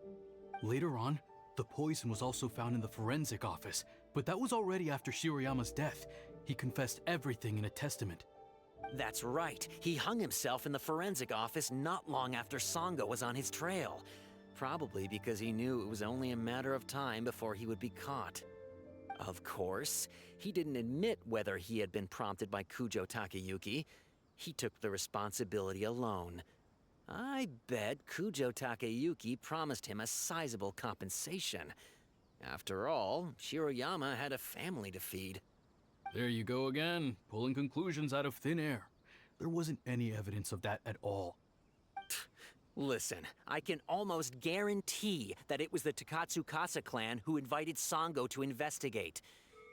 Later on, the poison was also found in the forensic office, but that was already after Shiroyama's death. He confessed everything in a testament. That's right. He hung himself in the forensic office not long after Sango was on his trail. Probably because he knew it was only a matter of time before he would be caught. Of course, he didn't admit whether he had been prompted by Kujo Takayuki. He took the responsibility alone. I bet Kujo Takayuki promised him a sizable compensation. After all, Shiroyama had a family to feed. There you go again, pulling conclusions out of thin air. There wasn't any evidence of that at all. Listen, I can almost guarantee that it was the Takatsukasa clan who invited Sango to investigate.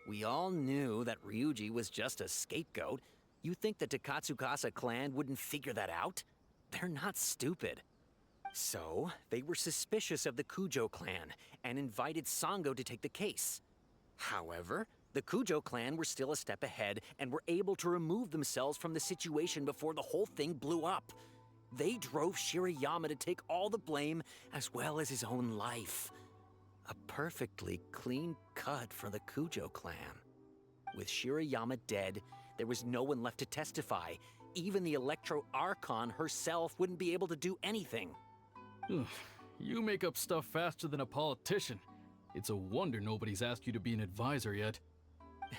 We all knew that Ryuji was just a scapegoat. You think the Takatsukasa clan wouldn't figure that out? They're not stupid. So, they were suspicious of the Kujo clan and invited Sango to take the case. However, the Kujo clan were still a step ahead and were able to remove themselves from the situation before the whole thing blew up. They drove Shiroyama to take all the blame as well as his own life. A perfectly clean cut for the Kujo clan. With Shiroyama dead, there was no one left to testify. Even the Electro Archon herself wouldn't be able to do anything. You make up stuff faster than a politician. It's a wonder nobody's asked you to be an advisor yet.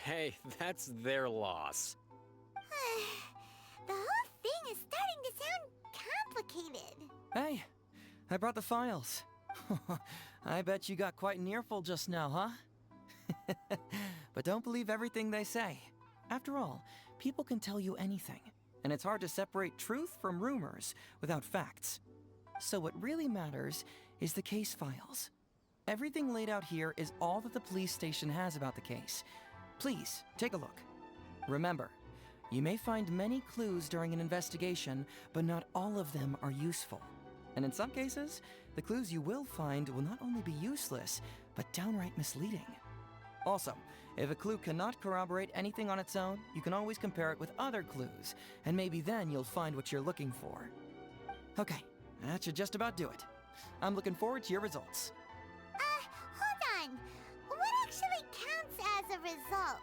Hey, that's their loss. The whole thing is starting to sound complicated. Hey, I brought the files. I bet you got quite an earful just now, huh? But don't believe everything they say. After all, people can tell you anything, and it's hard to separate truth from rumors without facts. So what really matters is the case files. Everything laid out here is all that the police station has about the case. Please, take a look. Remember, you may find many clues during an investigation, but not all of them are useful. And in some cases, the clues you will find will not only be useless, but downright misleading. Also, if a clue cannot corroborate anything on its own, you can always compare it with other clues, and maybe then you'll find what you're looking for. Okay, that should just about do it. I'm looking forward to your results. Hold on. What actually counts as a result?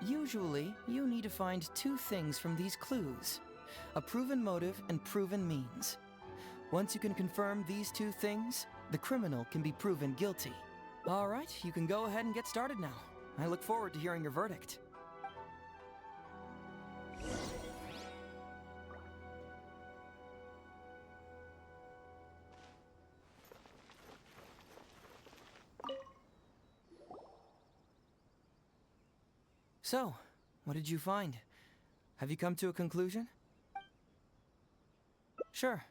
Usually, you need to find two things from these clues: a proven motive and proven means. Once you can confirm these two things, the criminal can be proven guilty. All right, you can go ahead and get started now. I look forward to hearing your verdict. So, what did you find? Have you come to a conclusion? Sure.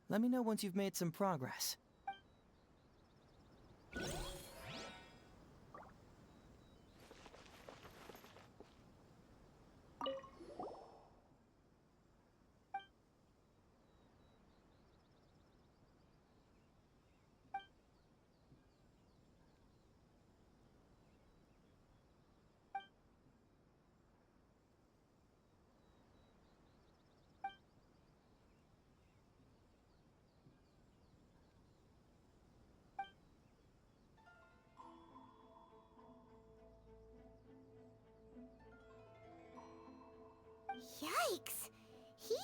Let me know once you've made some progress. Yikes! He...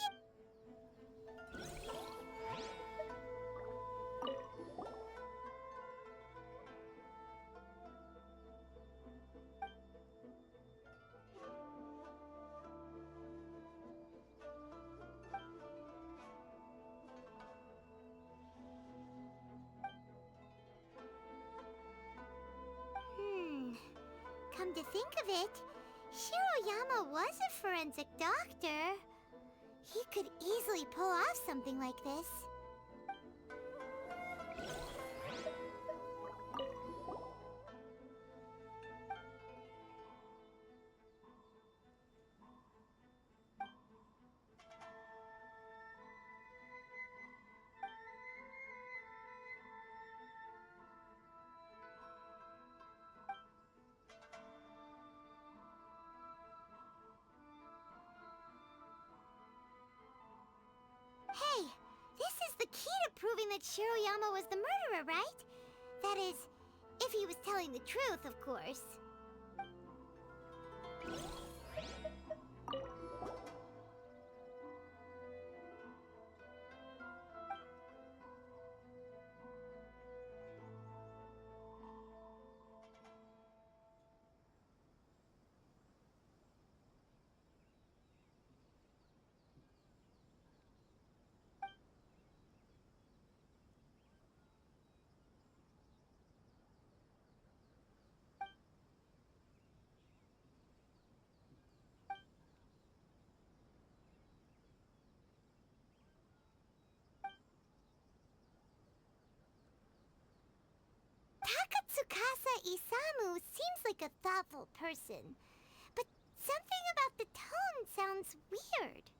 Come to think of it, Shiroyama was a forensic doctor. He could easily pull off something like this. Hey, this is the key to proving that Shiroyama was the murderer, right? That is, if he was telling the truth, of course. Takatsukasa Isamu seems like a thoughtful person, but something about the tone sounds weird.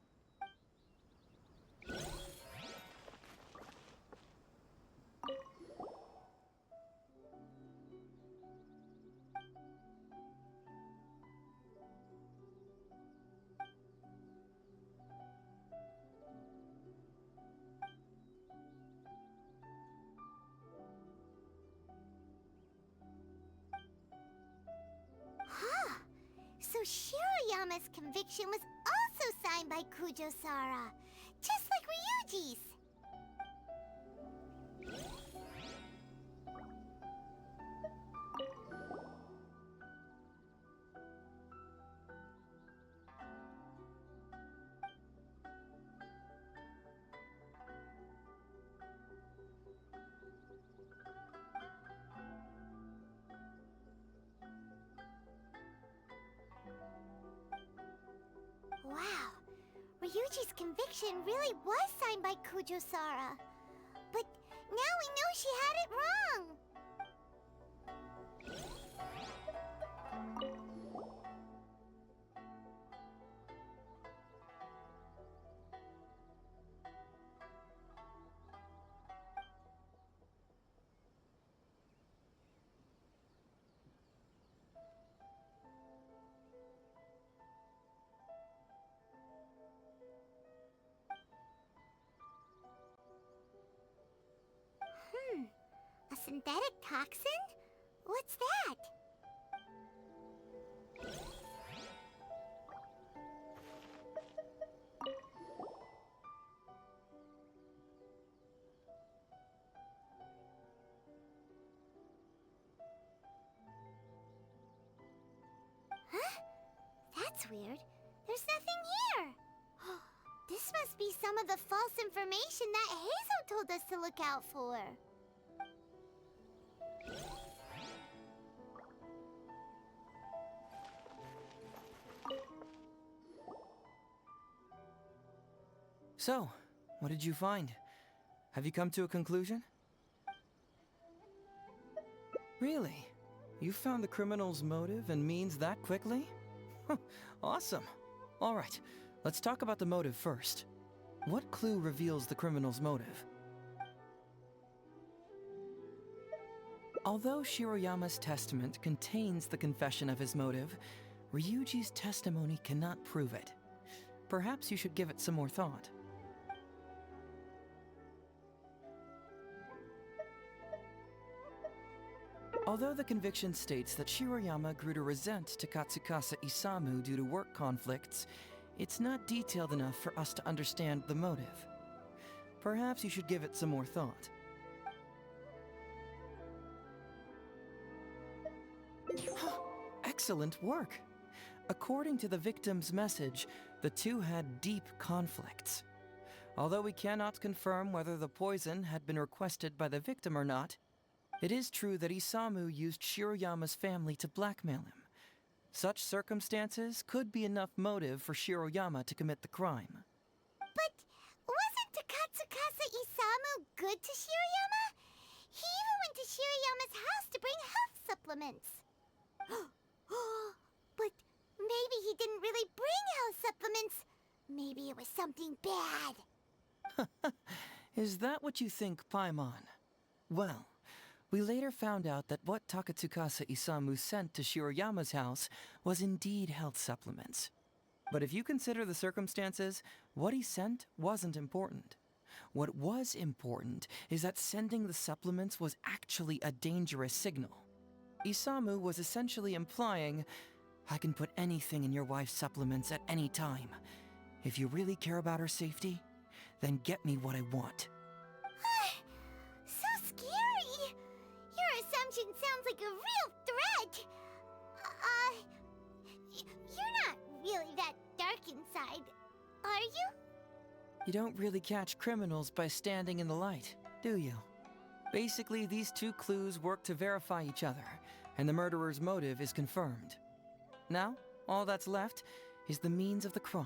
Huh. So Shiroyama's conviction was also signed by Kujo-Sara, just like Ryuji's. Wow, Ryuji's conviction really was signed by Kujo-Sara. But now we know she had it wrong. A synthetic toxin? What's that? Huh? That's weird. There's nothing here. This must be some of the false information that Hazel told us to look out for. So, what did you find? Have you come to a conclusion? Really? You found the criminal's motive and means that quickly? Awesome. All right, let's talk about the motive first. What clue reveals the criminal's motive? Although Shiroyama's testament contains the confession of his motive, Ryuji's testimony cannot prove it. Perhaps you should give it some more thought. Although the conviction states that Shiroyama grew to resent Takatsukasa Isamu due to work conflicts, it's not detailed enough for us to understand the motive. Perhaps you should give it some more thought. Excellent work! According to the victim's message, the two had deep conflicts. Although we cannot confirm whether the poison had been requested by the victim or not, it is true that Isamu used Shiroyama's family to blackmail him. Such circumstances could be enough motive for Shiroyama to commit the crime. But wasn't Takatsukasa Isamu good to Shiroyama? He even went to Shiroyama's house to bring health supplements. But maybe he didn't really bring health supplements. Maybe it was something bad. Is that what you think, Paimon? Well, we later found out that what Takatsukasa Isamu sent to Shiroyama's house was indeed health supplements. But if you consider the circumstances, what he sent wasn't important. What was important is that sending the supplements was actually a dangerous signal. Isamu was essentially implying, I can put anything in your wife's supplements at any time. If you really care about her safety, then get me what I want. So scary! Your assumption sounds like a real threat! You're not really that dark inside, are you? You don't really catch criminals by standing in the light, do you? Basically, these two clues work to verify each other, and the murderer's motive is confirmed. Now, all that's left is the means of the crime.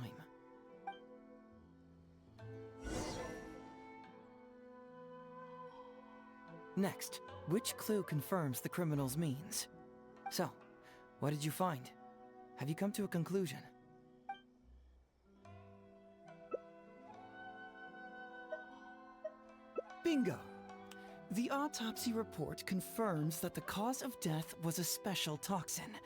Next, which clue confirms the criminal's means? So, what did you find? Have you come to a conclusion? Bingo! The autopsy report confirms that the cause of death was a special toxin.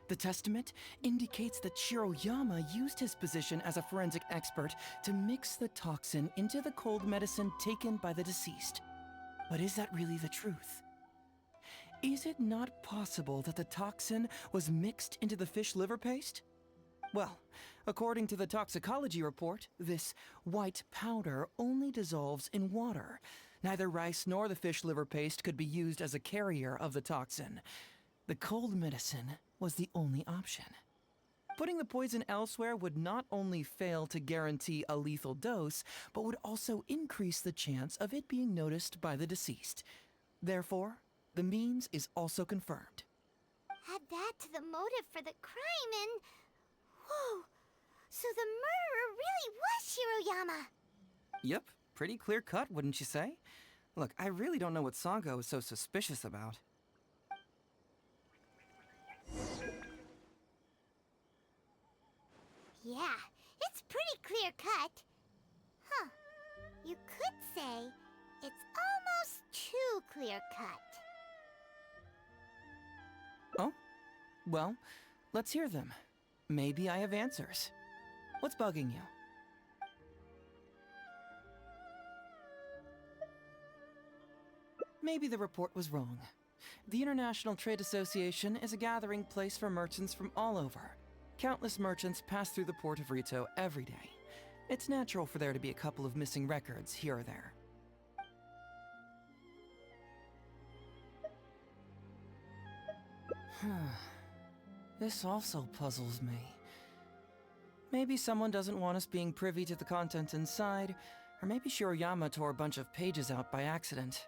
The testament indicates that Shiroyama used his position as a forensic expert to mix the toxin into the cold medicine taken by the deceased. But is that really the truth? Is it not possible that the toxin was mixed into the fish liver paste? Well, according to the toxicology report, this white powder only dissolves in water. Neither rice nor the fish liver paste could be used as a carrier of the toxin. The cold medicine was the only option. Putting the poison elsewhere would not only fail to guarantee a lethal dose, but would also increase the chance of it being noticed by the deceased. Therefore, the means is also confirmed. Add that to the motive for the crime and... Whoa! So the murderer really was Shiroyama! Yep, pretty clear cut, wouldn't you say? Look, I really don't know what Sango is so suspicious about. Yeah, it's pretty clear cut. Huh. You could say it's almost too clear cut. Oh? Well, let's hear them. Maybe I have answers. What's bugging you? Maybe the report was wrong. The International Trade Association is a gathering place for merchants from all over. Countless merchants pass through the port of Rito every day. It's natural for there to be a couple of missing records here or there. This also puzzles me. Maybe someone doesn't want us being privy to the content inside, or maybe Shiroyama tore a bunch of pages out by accident.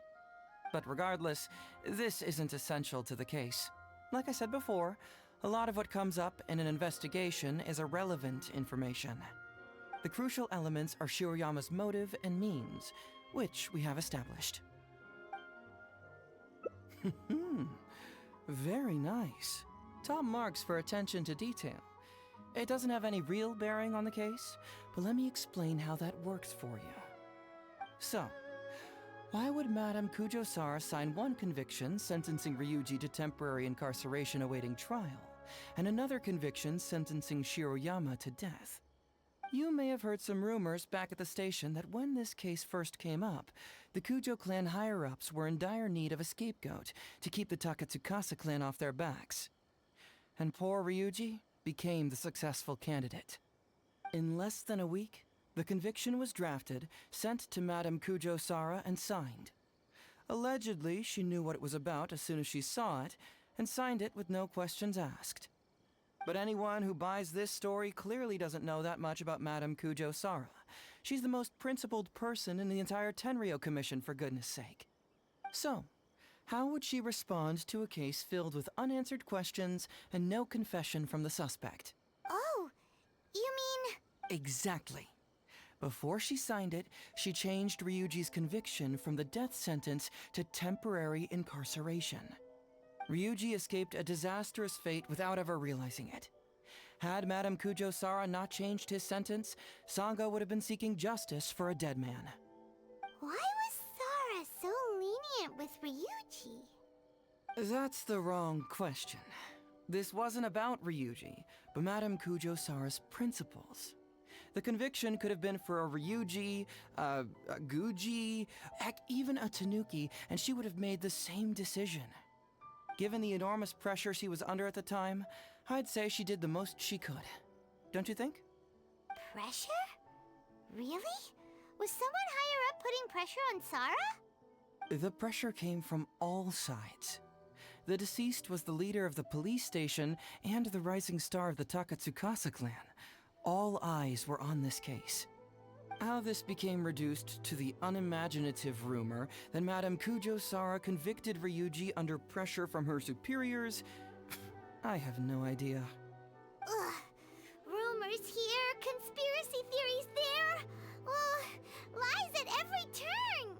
But regardless, this isn't essential to the case. Like I said before, a lot of what comes up in an investigation is irrelevant information. The crucial elements are Shiroyama's motive and means, which we have established. Very nice. Top marks for attention to detail. It doesn't have any real bearing on the case, but let me explain how that works for you. So, why would Madame Kujo-Sara sign one conviction sentencing Ryuji to temporary incarceration awaiting trial, and another conviction sentencing Shiroyama to death? You may have heard some rumors back at the station that when this case first came up, the Kujo clan higher-ups were in dire need of a scapegoat to keep the Takatsukasa clan off their backs. And poor Ryuji became the successful candidate. In less than a week, the conviction was drafted, sent to Madame Kujo-Sara, and signed. Allegedly, she knew what it was about as soon as she saw it, and signed it with no questions asked. But anyone who buys this story clearly doesn't know that much about Madame Kujo-Sara. She's the most principled person in the entire Tenryo Commission, for goodness sake. So, how would she respond to a case filled with unanswered questions and no confession from the suspect? Oh, you mean... Exactly. Before she signed it, she changed Ryuji's conviction from the death sentence to temporary incarceration. Ryuji escaped a disastrous fate without ever realizing it. Had Madame Kujo-Sara not changed his sentence, Sango would have been seeking justice for a dead man. Why was Sara so lenient with Ryuji? That's the wrong question. This wasn't about Ryuji, but Madame Kujo-Sara's principles. The conviction could have been for a Ryuji, a Guji, heck, even a Tanuki, and she would have made the same decision. Given the enormous pressure she was under at the time, I'd say she did the most she could. Don't you think? Pressure? Really? Was someone higher up putting pressure on Sara? The pressure came from all sides. The deceased was the leader of the police station and the rising star of the Takatsukasa clan. All eyes were on this case. How this became reduced to the unimaginative rumor that Madame Kujo-Sara convicted Ryuji under pressure from her superiors, I have no idea. Ugh. Rumors here, conspiracy theories there. Lies at every turn.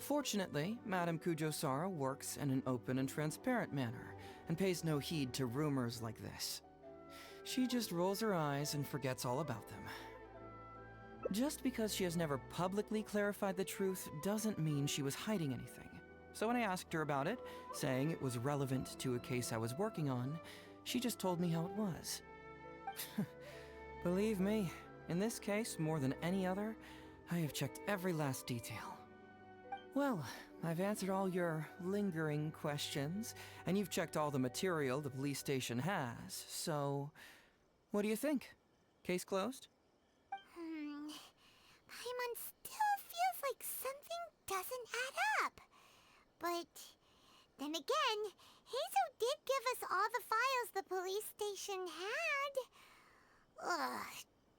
Fortunately, Madame Kujo-Sara works in an open and transparent manner and pays no heed to rumors like this. She just rolls her eyes and forgets all about them. Just because she has never publicly clarified the truth doesn't mean she was hiding anything. So when I asked her about it, saying it was relevant to a case I was working on, she just told me how it was. Believe me, in this case, more than any other, I have checked every last detail. Well, I've answered all your lingering questions, and you've checked all the material the police station has, so... what do you think? Case closed? Paimon still feels like something doesn't add up. But then again, Heizo did give us all the files the police station had. Ugh,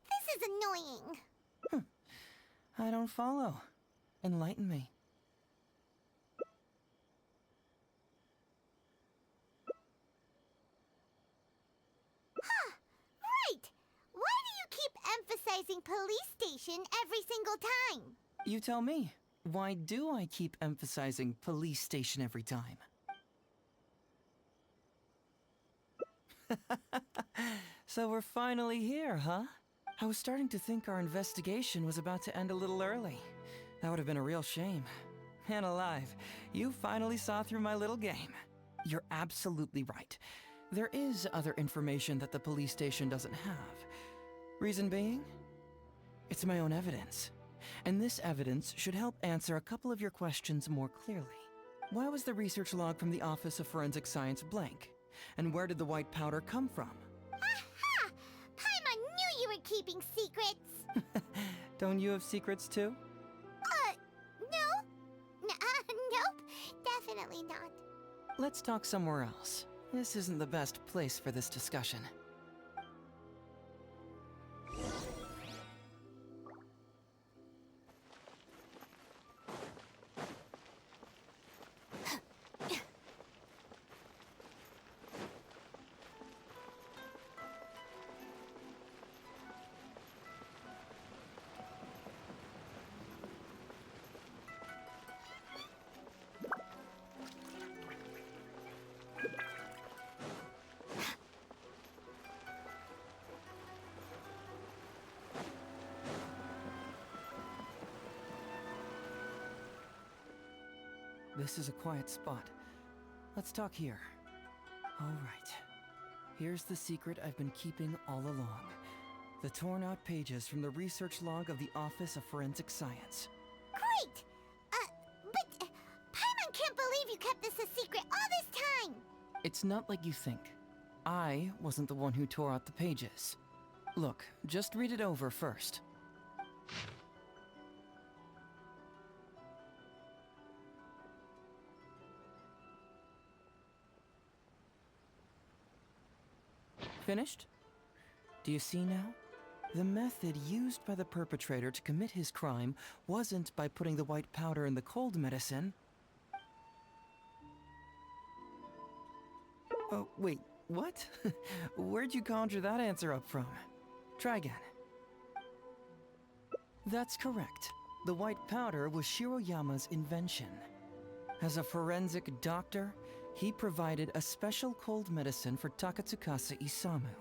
this is annoying. I don't follow. Enlighten me. Huh, right! Why do you keep emphasizing police station every single time? You tell me. Why do I keep emphasizing police station every time? So we're finally here, huh? I was starting to think our investigation was about to end a little early. That would have been a real shame. Man alive, you finally saw through my little game. You're absolutely right. There is other information that the police station doesn't have. Reason being? It's my own evidence. And this evidence should help answer a couple of your questions more clearly. Why was the research log from the Office of Forensic Science blank? And where did the white powder come from? Aha! Paimon knew you were keeping secrets! Don't you have secrets too? No. Nope. Definitely not. Let's talk somewhere else. This isn't the best place for this discussion. This is a quiet spot. Let's talk here. All right. Here's the secret I've been keeping all along. The torn out pages from the research log of the Office of Forensic Science. Great! But Paimon can't believe you kept this a secret all this time! It's not like you think. I wasn't the one who tore out the pages. Look, just read it over first. Finished? Do you see now? The method used by the perpetrator to commit his crime wasn't by putting the white powder in the cold medicine. Oh, wait, what? Where'd you conjure that answer up from? Try again. That's correct. The white powder was Shiroyama's invention. As a forensic doctor, he provided a special cold medicine for Takatsukasa Isamu.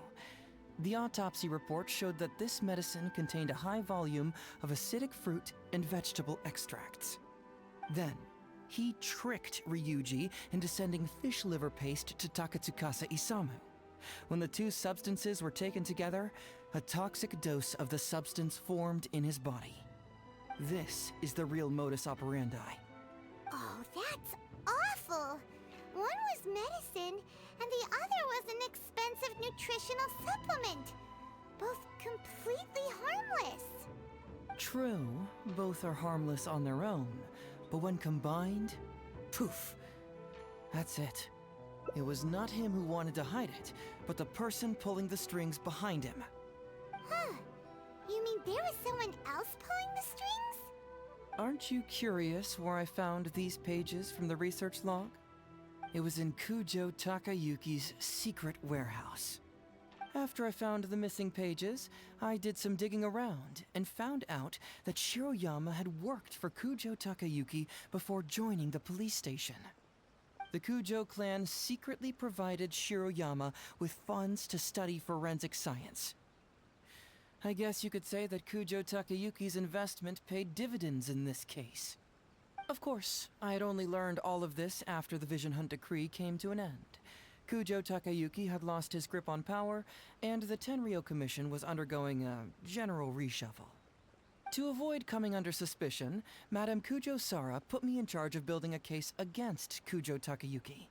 The autopsy report showed that this medicine contained a high volume of acidic fruit and vegetable extracts. Then, he tricked Ryuji into sending fish liver paste to Takatsukasa Isamu. When the two substances were taken together, a toxic dose of the substance formed in his body. This is the real modus operandi. Oh, that's awful! One was medicine, and the other was an expensive nutritional supplement. Both completely harmless. True, both are harmless on their own, but when combined, poof, that's it. It was not him who wanted to hide it, but the person pulling the strings behind him. Huh. You mean there was someone else pulling the strings? Aren't you curious where I found these pages from the research log? It was in Kujo Takayuki's secret warehouse. After I found the missing pages, I did some digging around and found out that Shiroyama had worked for Kujo Takayuki before joining the police station. The Kujo clan secretly provided Shiroyama with funds to study forensic science. I guess you could say that Kujo Takayuki's investment paid dividends in this case. Of course, I had only learned all of this after the Vision Hunt decree came to an end. Kujo Takayuki had lost his grip on power, and the Tenryo Commission was undergoing a general reshuffle. To avoid coming under suspicion, Madame Kujo-Sara put me in charge of building a case against Kujo Takayuki.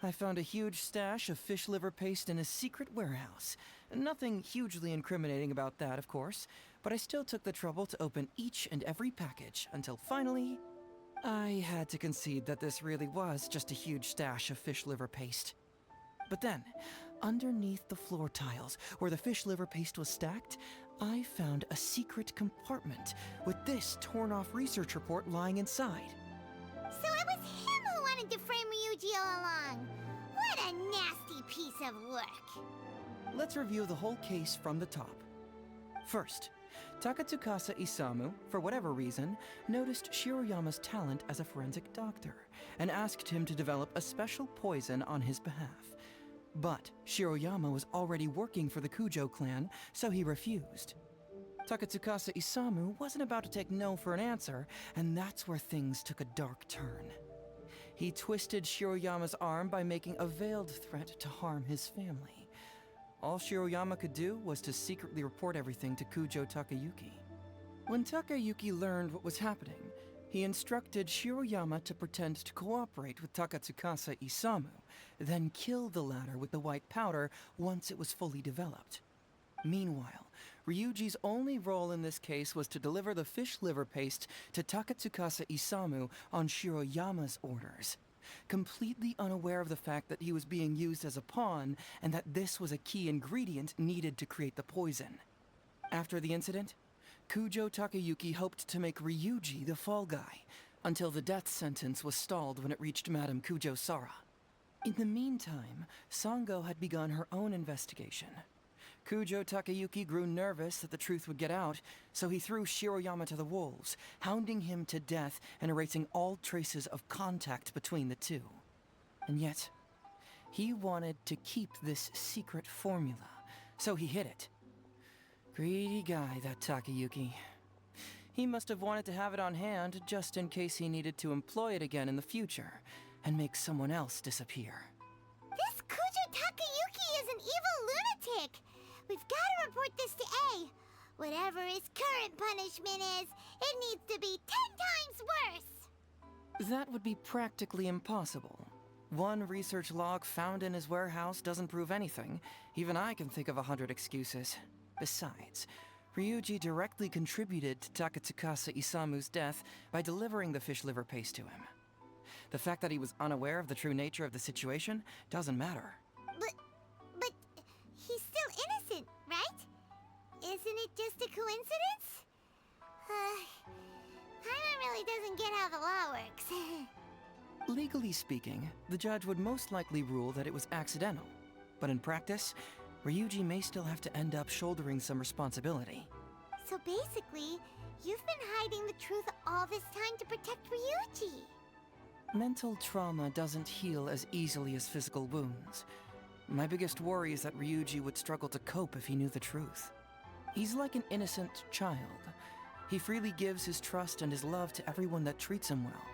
I found a huge stash of fish liver paste in his secret warehouse. Nothing hugely incriminating about that, of course, but I still took the trouble to open each and every package until finally, I had to concede that this really was just a huge stash of fish liver paste. But then, underneath the floor tiles, where the fish liver paste was stacked, I found a secret compartment with this torn-off research report lying inside. So it was him who wanted to frame Ryuji all along. What a nasty piece of work. Let's review the whole case from the top. First, Takatsukasa Isamu, for whatever reason, noticed Shiroyama's talent as a forensic doctor and asked him to develop a special poison on his behalf. But Shiroyama was already working for the Kujo clan, so he refused. Takatsukasa Isamu wasn't about to take no for an answer, and that's where things took a dark turn. He twisted Shiroyama's arm by making a veiled threat to harm his family. All Shiroyama could do was to secretly report everything to Kujo Takayuki. When Takayuki learned what was happening, he instructed Shiroyama to pretend to cooperate with Takatsukasa Isamu, then kill the latter with the white powder once it was fully developed. Meanwhile, Ryuji's only role in this case was to deliver the fish liver paste to Takatsukasa Isamu on Shiroyama's orders, completely unaware of the fact that he was being used as a pawn and that this was a key ingredient needed to create the poison. After the incident, Kujo Takayuki hoped to make Ryuji the fall guy, until the death sentence was stalled when it reached Madame Kujo-Sara. In the meantime, Sango had begun her own investigation. Kujo Takayuki grew nervous that the truth would get out, so he threw Shiroyama to the wolves, hounding him to death and erasing all traces of contact between the two. And yet, he wanted to keep this secret formula, so he hid it. Greedy guy, that Takayuki. He must have wanted to have it on hand just in case he needed to employ it again in the future, and make someone else disappear. This Kujo Takayuki is an evil lunatic! We've got to report this to A. Whatever his current punishment is, it needs to be 10 times worse! That would be practically impossible. One research log found in his warehouse doesn't prove anything. Even I can think of 100 excuses. Besides, Ryuji directly contributed to Takatsukasa Isamu's death by delivering the fish liver paste to him. The fact that he was unaware of the true nature of the situation doesn't matter. But he's still innocent, right? Isn't it just a coincidence? Paimon really doesn't get how the law works. Legally speaking, the judge would most likely rule that it was accidental. But in practice, Ryuji may still have to end up shouldering some responsibility. So basically, you've been hiding the truth all this time to protect Ryuji. Mental trauma doesn't heal as easily as physical wounds. My biggest worry is that Ryuji would struggle to cope if he knew the truth. He's like an innocent child. He freely gives his trust and his love to everyone that treats him well.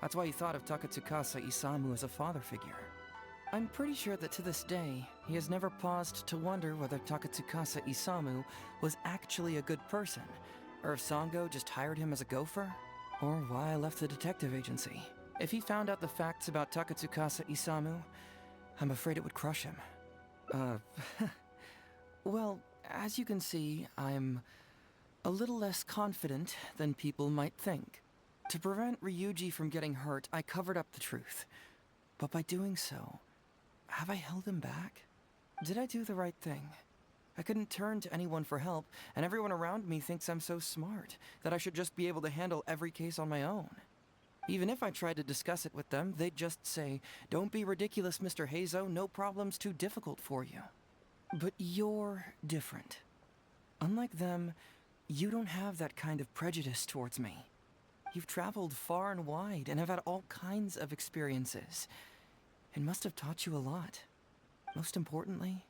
That's why he thought of Takatsukasa Isamu as a father figure. I'm pretty sure that to this day, he has never paused to wonder whether Takatsukasa Isamu was actually a good person, or if Sango just hired him as a gopher, or why I left the detective agency. If he found out the facts about Takatsukasa Isamu, I'm afraid it would crush him. Well, as you can see, I'm a little less confident than people might think. To prevent Ryuji from getting hurt, I covered up the truth. But by doing so, have I held him back? Did I do the right thing? I couldn't turn to anyone for help, and everyone around me thinks I'm so smart that I should just be able to handle every case on my own. Even if I tried to discuss it with them, they'd just say, "Don't be ridiculous, Mr. Heizo, no problem's too difficult for you." But you're different. Unlike them, you don't have that kind of prejudice towards me. You've traveled far and wide and have had all kinds of experiences. It must have taught you a lot. Most importantly,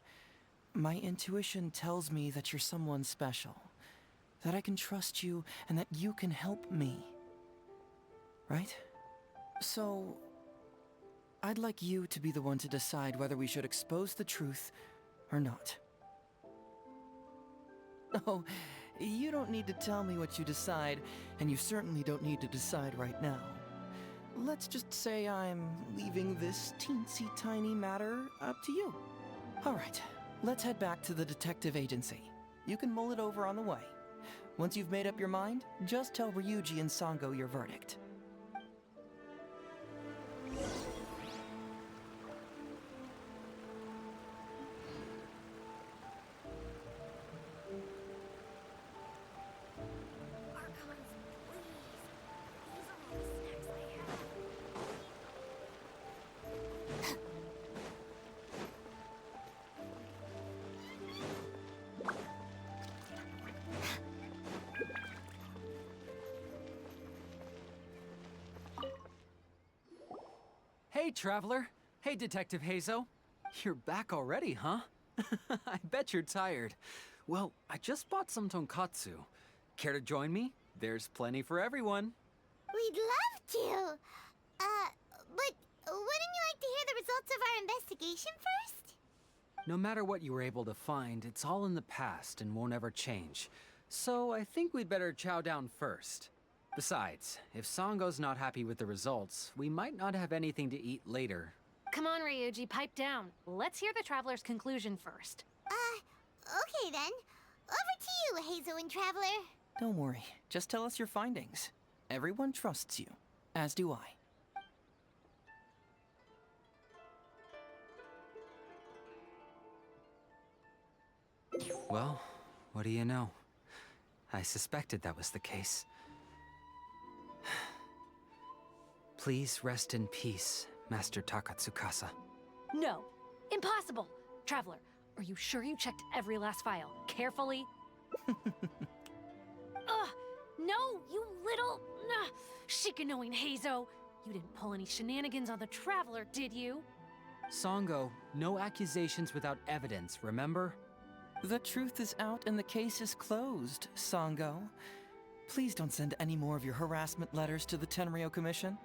my intuition tells me that you're someone special, that I can trust you and that you can help me. Right? So, I'd like you to be the one to decide whether we should expose the truth or not. Oh, you don't need to tell me what you decide, and you certainly don't need to decide right now. Let's just say I'm leaving this teensy-tiny matter up to you. All right, let's head back to the detective agency. You can mull it over on the way. Once you've made up your mind, just tell Ryuji and Sango your verdict. Hey, Traveler. Hey, Detective Heizo. You're back already, huh? I bet you're tired. Well, I just bought some tonkatsu. Care to join me? There's plenty for everyone. We'd love to. But wouldn't you like to hear the results of our investigation first? No matter what you were able to find, it's all in the past and won't ever change. So I think we'd better chow down first. Besides, if Sango's not happy with the results, we might not have anything to eat later. Come on, Ryuji, pipe down. Let's hear the Traveler's conclusion first. Okay then. Over to you, Heizo and Traveler. Don't worry, just tell us your findings. Everyone trusts you, as do I. Well, what do you know? I suspected that was the case. Please rest in peace, Master Takatsukasa. No, impossible. Traveler, are you sure you checked every last file carefully? Ugh, no, you little Shika-knowing Heizo. You didn't pull any shenanigans on the Traveler, did you? Sango, no accusations without evidence, remember? The truth is out and the case is closed, Sango. Please don't send any more of your harassment letters to the Tenryo Commission.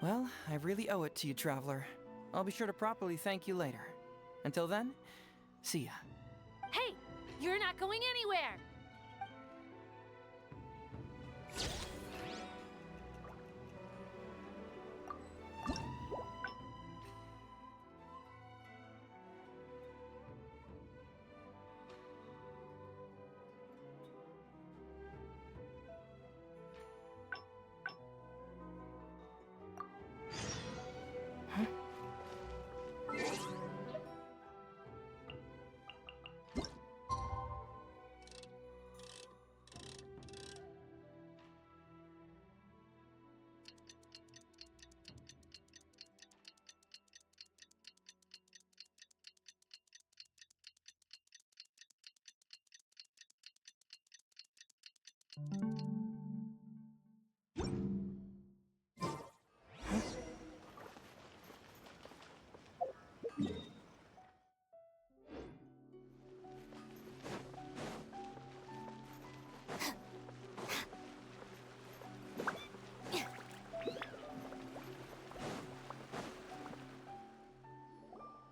Well, I really owe it to you, Traveler. I'll be sure to properly thank you later. Until then, see ya. Hey, you're not going anywhere!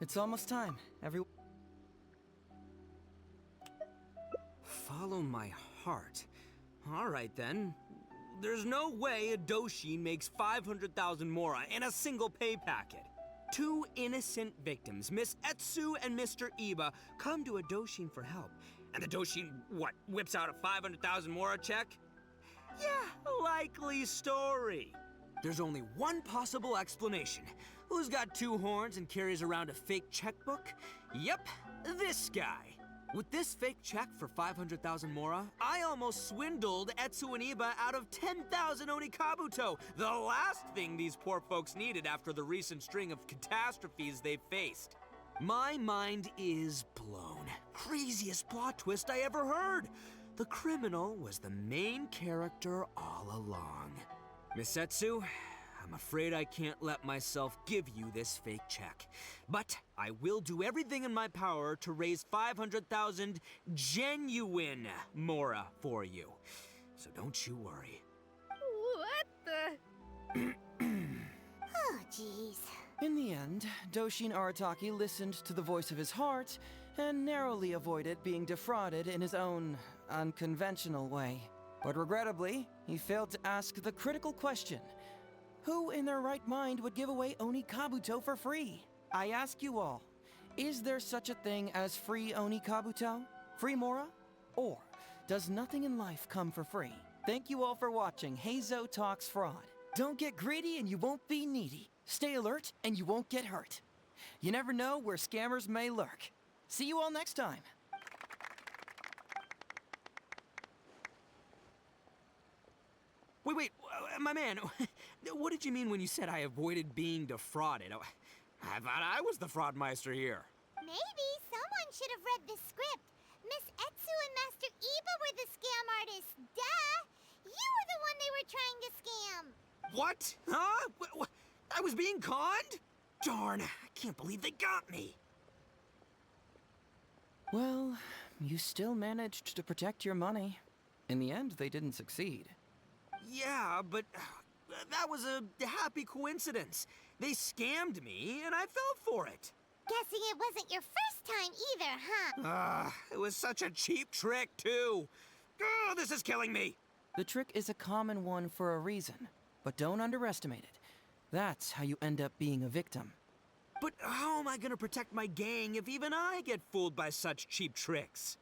It's almost time. Follow my heart. All right, then. There's no way a Doshin makes 500,000 mora in a single pay packet. Two innocent victims, Miss Etsu and Mr. Iba, come to a Doshin for help. And the Doshin, what, whips out a 500,000 mora check? Yeah, likely story. There's only one possible explanation. Who's got two horns and carries around a fake checkbook? Yep, this guy. With this fake check for 500,000 mora, I almost swindled Etsu and Iba out of 10,000 Onikabuto, the last thing these poor folks needed after the recent string of catastrophes they've faced. My mind is blown. Craziest plot twist I ever heard. The criminal was the main character all along. Miss Etsu, I'm afraid I can't let myself give you this fake check. But I will do everything in my power to raise 500,000 genuine mora for you. So don't you worry. What the? Oh, jeez. In the end, Doshin Arataki listened to the voice of his heart and narrowly avoided being defrauded in his own unconventional way. But regrettably, he failed to ask the critical question: who in their right mind would give away Onikabuto for free? I ask you all, is there such a thing as free Onikabuto? Free mora? Or does nothing in life come for free? Thank you all for watching Heizo Talks Fraud. Don't get greedy and you won't be needy. Stay alert and you won't get hurt. You never know where scammers may lurk. See you all next time. Wait, my man, what did you mean when you said I avoided being defrauded? I thought I was the fraudmeister here. Maybe someone should have read the script. Miss Etsu and Master Iba were the scam artists. Duh! You were the one they were trying to scam. What? Huh? I was being conned? Darn, I can't believe they got me. Well, you still managed to protect your money. In the end, they didn't succeed. Yeah, but that was a happy coincidence. They scammed me, and I fell for it. Guessing it wasn't your first time either, huh? It was such a cheap trick, too. Oh, this is killing me. The trick is a common one for a reason, but don't underestimate it. That's how you end up being a victim. But how am I gonna protect my gang if even I get fooled by such cheap tricks?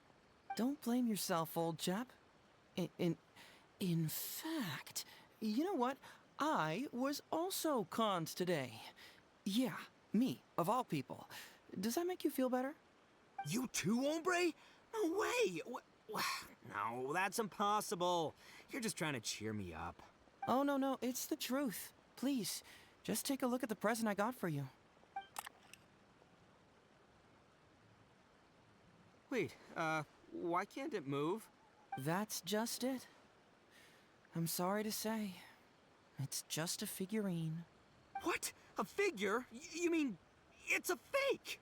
Don't blame yourself, old chap. In fact, you know what? I was also conned today. Yeah, me, of all people. Does that make you feel better? You too, hombre? No way! No, that's impossible. You're just trying to cheer me up. Oh, no, it's the truth. Please, just take a look at the present I got for you. Wait, why can't it move? That's just it. I'm sorry to say, it's just a figurine. What? A figure? You mean it's a fake?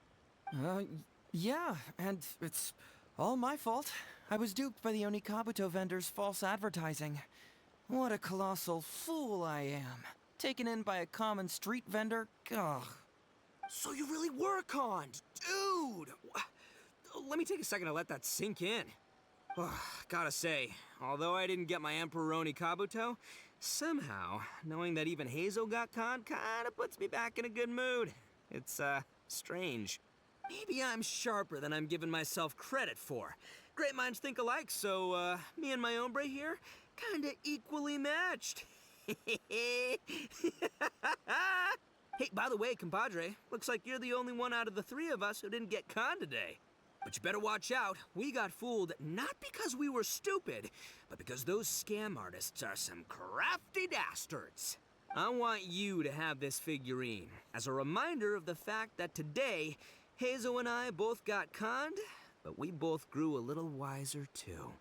Yeah, and it's all my fault. I was duped by the Onikabuto vendor's false advertising. What a colossal fool I am. Taken in by a common street vendor? Ugh. So you really were conned, dude! Let me take a second to let that sink in. Gotta say, although I didn't get my Emperor Onikabuto, somehow, knowing that even Heizo got conned kinda puts me back in a good mood. It's, strange. Maybe I'm sharper than I'm giving myself credit for. Great minds think alike, so, me and my hombre here, kinda equally matched. Hey, by the way, compadre, looks like you're the only one out of the three of us who didn't get conned today. But you better watch out. We got fooled not because we were stupid, but because those scam artists are some crafty dastards. I want you to have this figurine as a reminder of the fact that today, Heizo and I both got conned, but we both grew a little wiser too.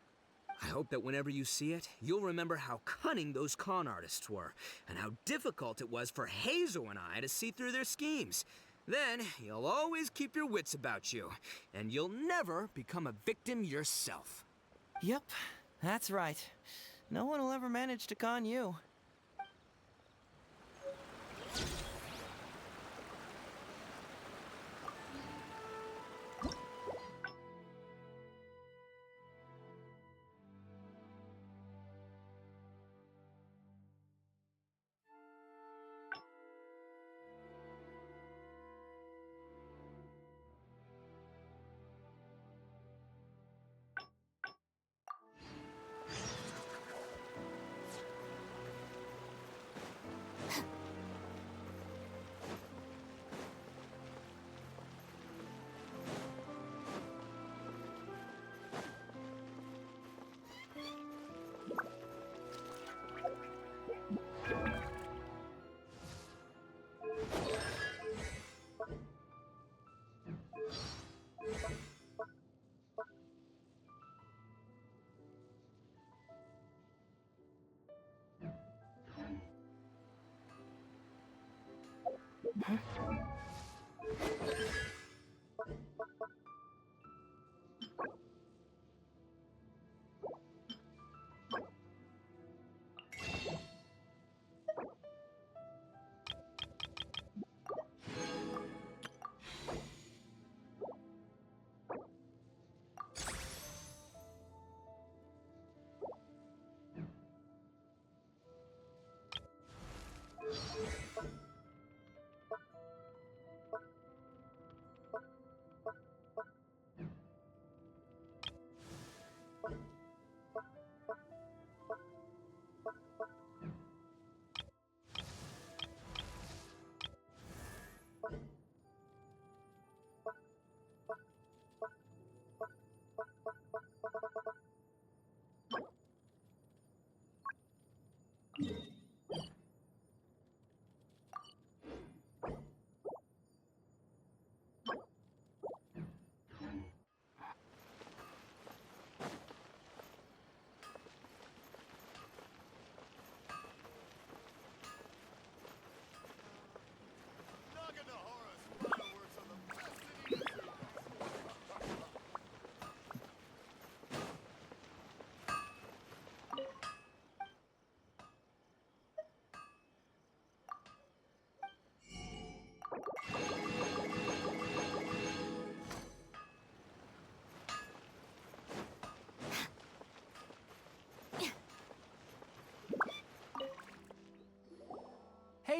I hope that whenever you see it, you'll remember how cunning those con artists were, and how difficult it was for Heizo and I to see through their schemes. Then, you'll always keep your wits about you, and you'll never become a victim yourself. Yep, that's right. No one will ever manage to con you.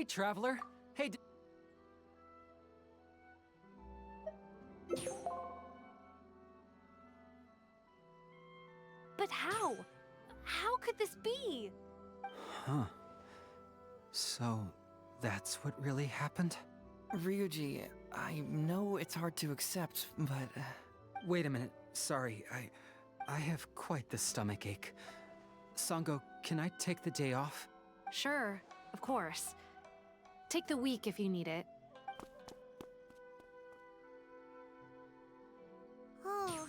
Traveler. Hey, But how? How could this be? Huh. So, that's what really happened? Ryuji, I know it's hard to accept, but... Wait a minute. Sorry, I have quite the stomach ache. Sango, can I take the day off? Sure, of course. Take the week if you need it. Oh,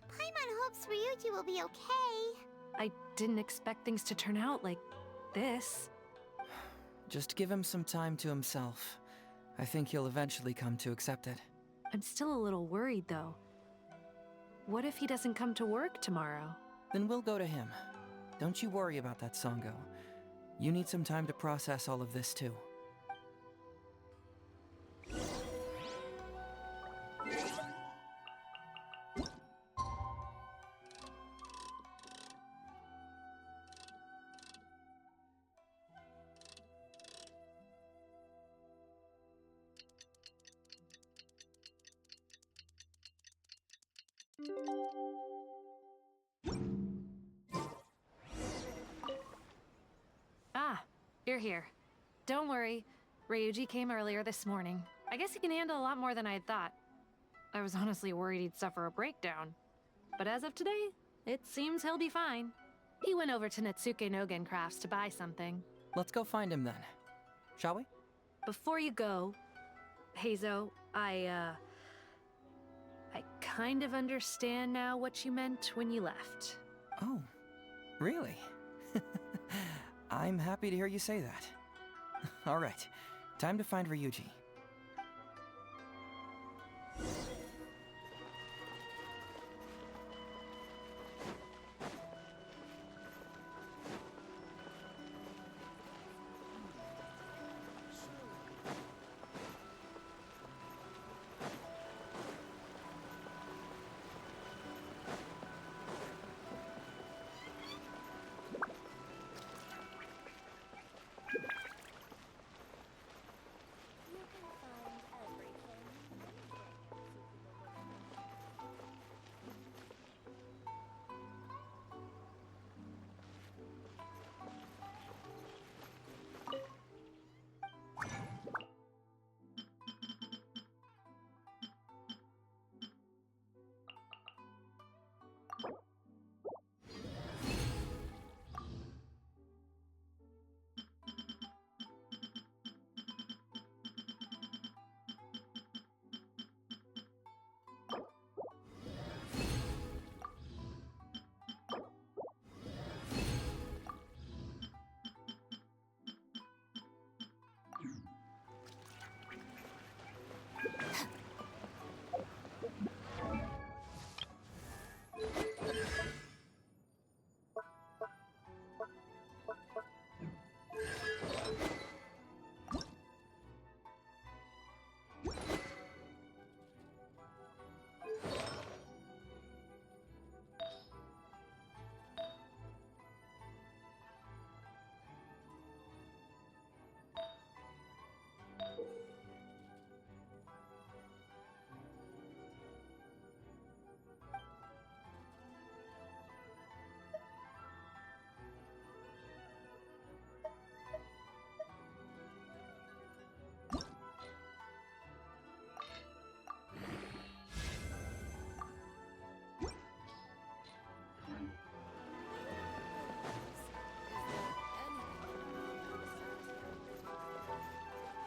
Paimon hopes Ryuji will be okay. I didn't expect things to turn out like this. Just give him some time to himself. I think he'll eventually come to accept it. I'm still a little worried, though. What if he doesn't come to work tomorrow? Then we'll go to him. Don't you worry about that, Sango. You need some time to process all of this, too. Ah, you're here. Don't worry. Ryuji came earlier this morning. I guess he can handle a lot more than I had thought. I was honestly worried he'd suffer a breakdown. But as of today, it seems he'll be fine. He went over to Natsuke Nogen Crafts to buy something. Let's go find him then. Shall we? Before you go, Heizo, I kind of understand now what you meant when you left. Oh, really? I'm happy to hear you say that. All right, time to find Ryuji.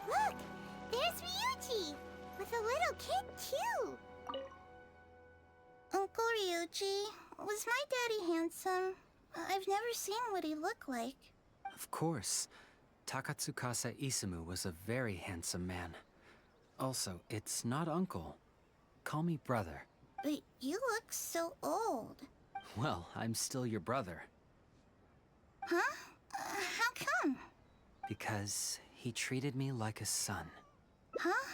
Look! There's Ryuji! With a little kid, too! Uncle Ryuji, was my daddy handsome? I've never seen what he looked like. Of course. Takatsukasa Isumu was a very handsome man. Also, it's not uncle. Call me brother. But you look so old. Well, I'm still your brother. Huh? How come? Because he treated me like a son. Huh?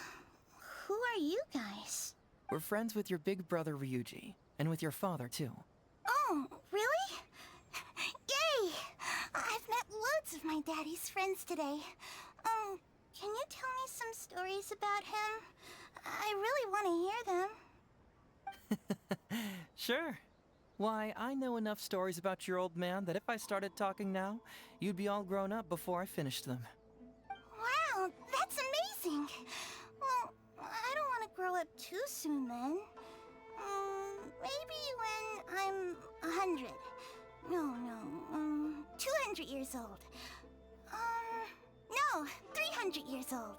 Who are you guys? We're friends with your big brother Ryuji, and with your father, too. Oh, really? Yay! I've met loads of my daddy's friends today. Can you tell me some stories about him? I really want to hear them. Sure. Why, I know enough stories about your old man that if I started talking now, you'd be all grown up before I finished them. Wow, that's amazing! Well, I don't want to grow up too soon then. Maybe when I'm 100. No, 200 years old. No, 300 years old.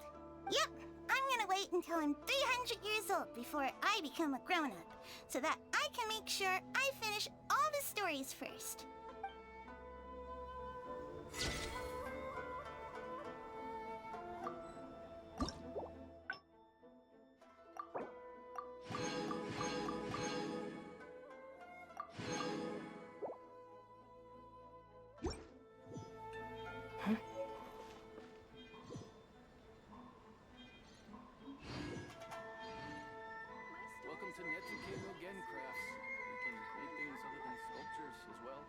Yep, I'm gonna wait until I'm 300 years old before I become a grown-up, so that I can make sure I finish all the stories first. Welcome to Netsuke no Gen Crafts. We can make things other than sculptures as well.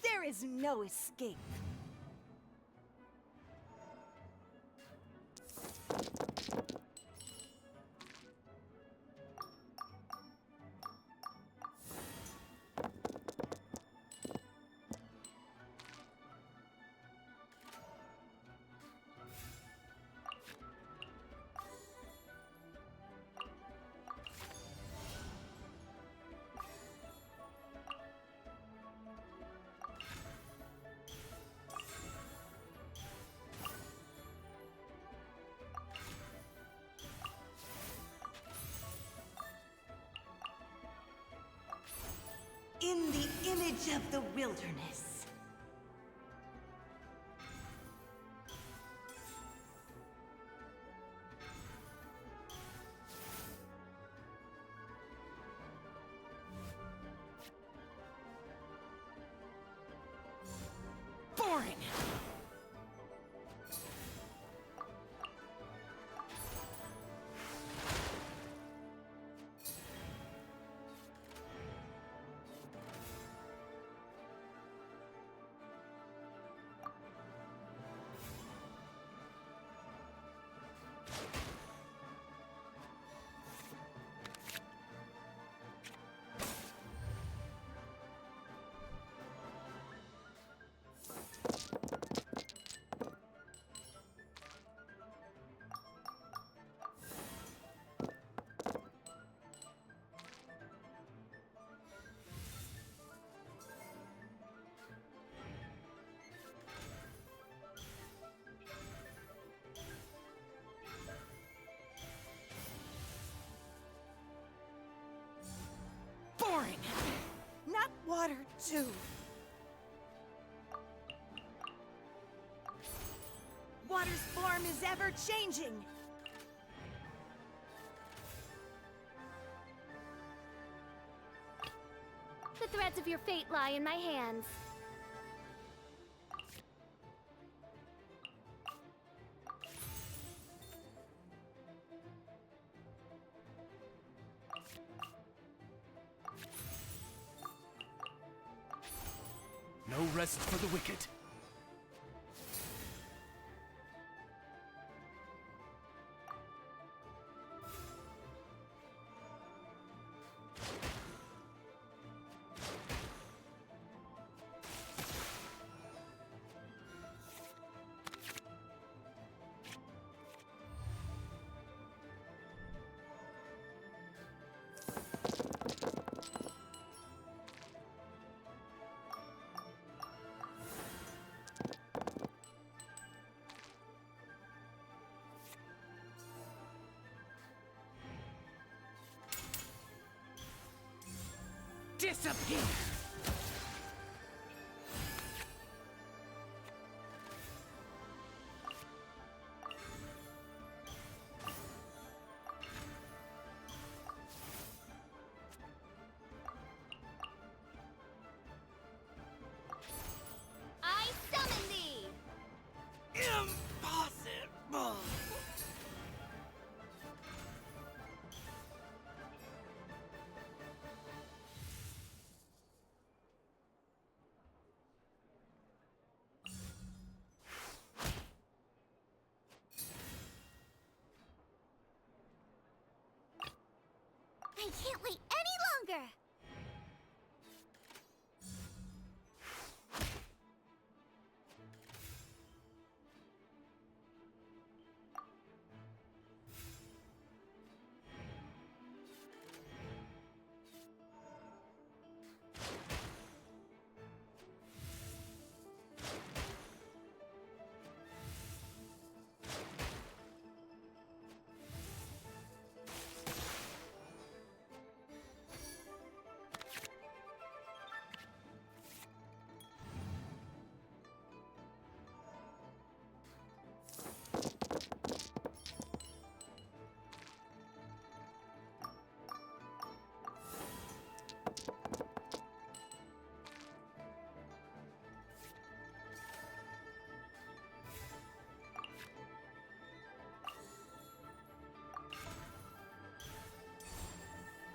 There is no escape. In the image of the wilderness. Boring! Boring! Not water, too. Water's form is ever changing. The threads of your fate lie in my hands. No rest for the wicked. Disappear! I summon thee! Impossible! I can't wait any longer!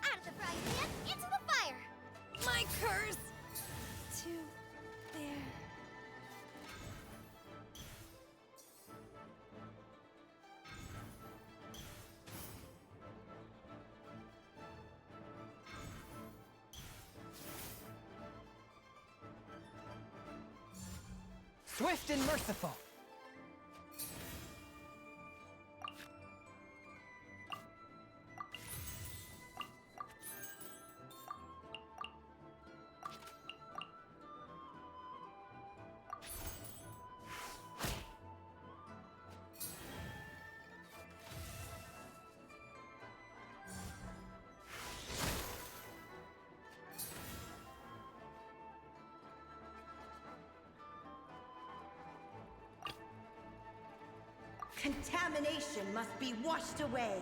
Out of the frying pan, into the fire! My curse! To there. Swift and merciful. Contamination must be washed away.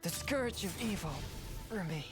The scourge of evil remains.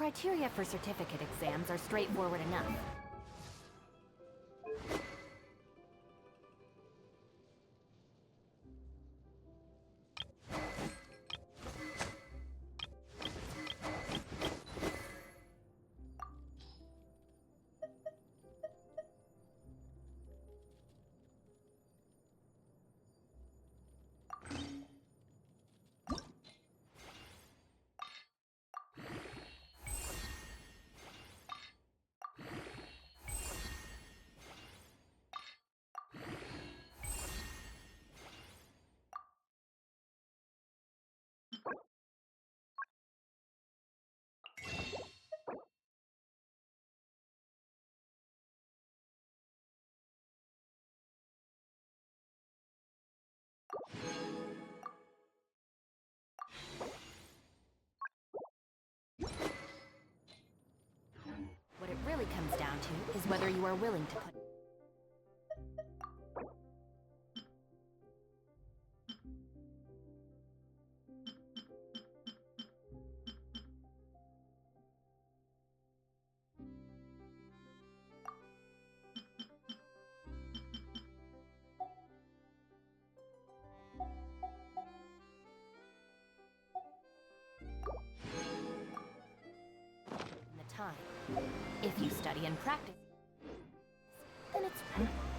criteria for certificate exams are straightforward enough. What it really comes down to is whether you are willing to put... the time. If you study and practice, then it's...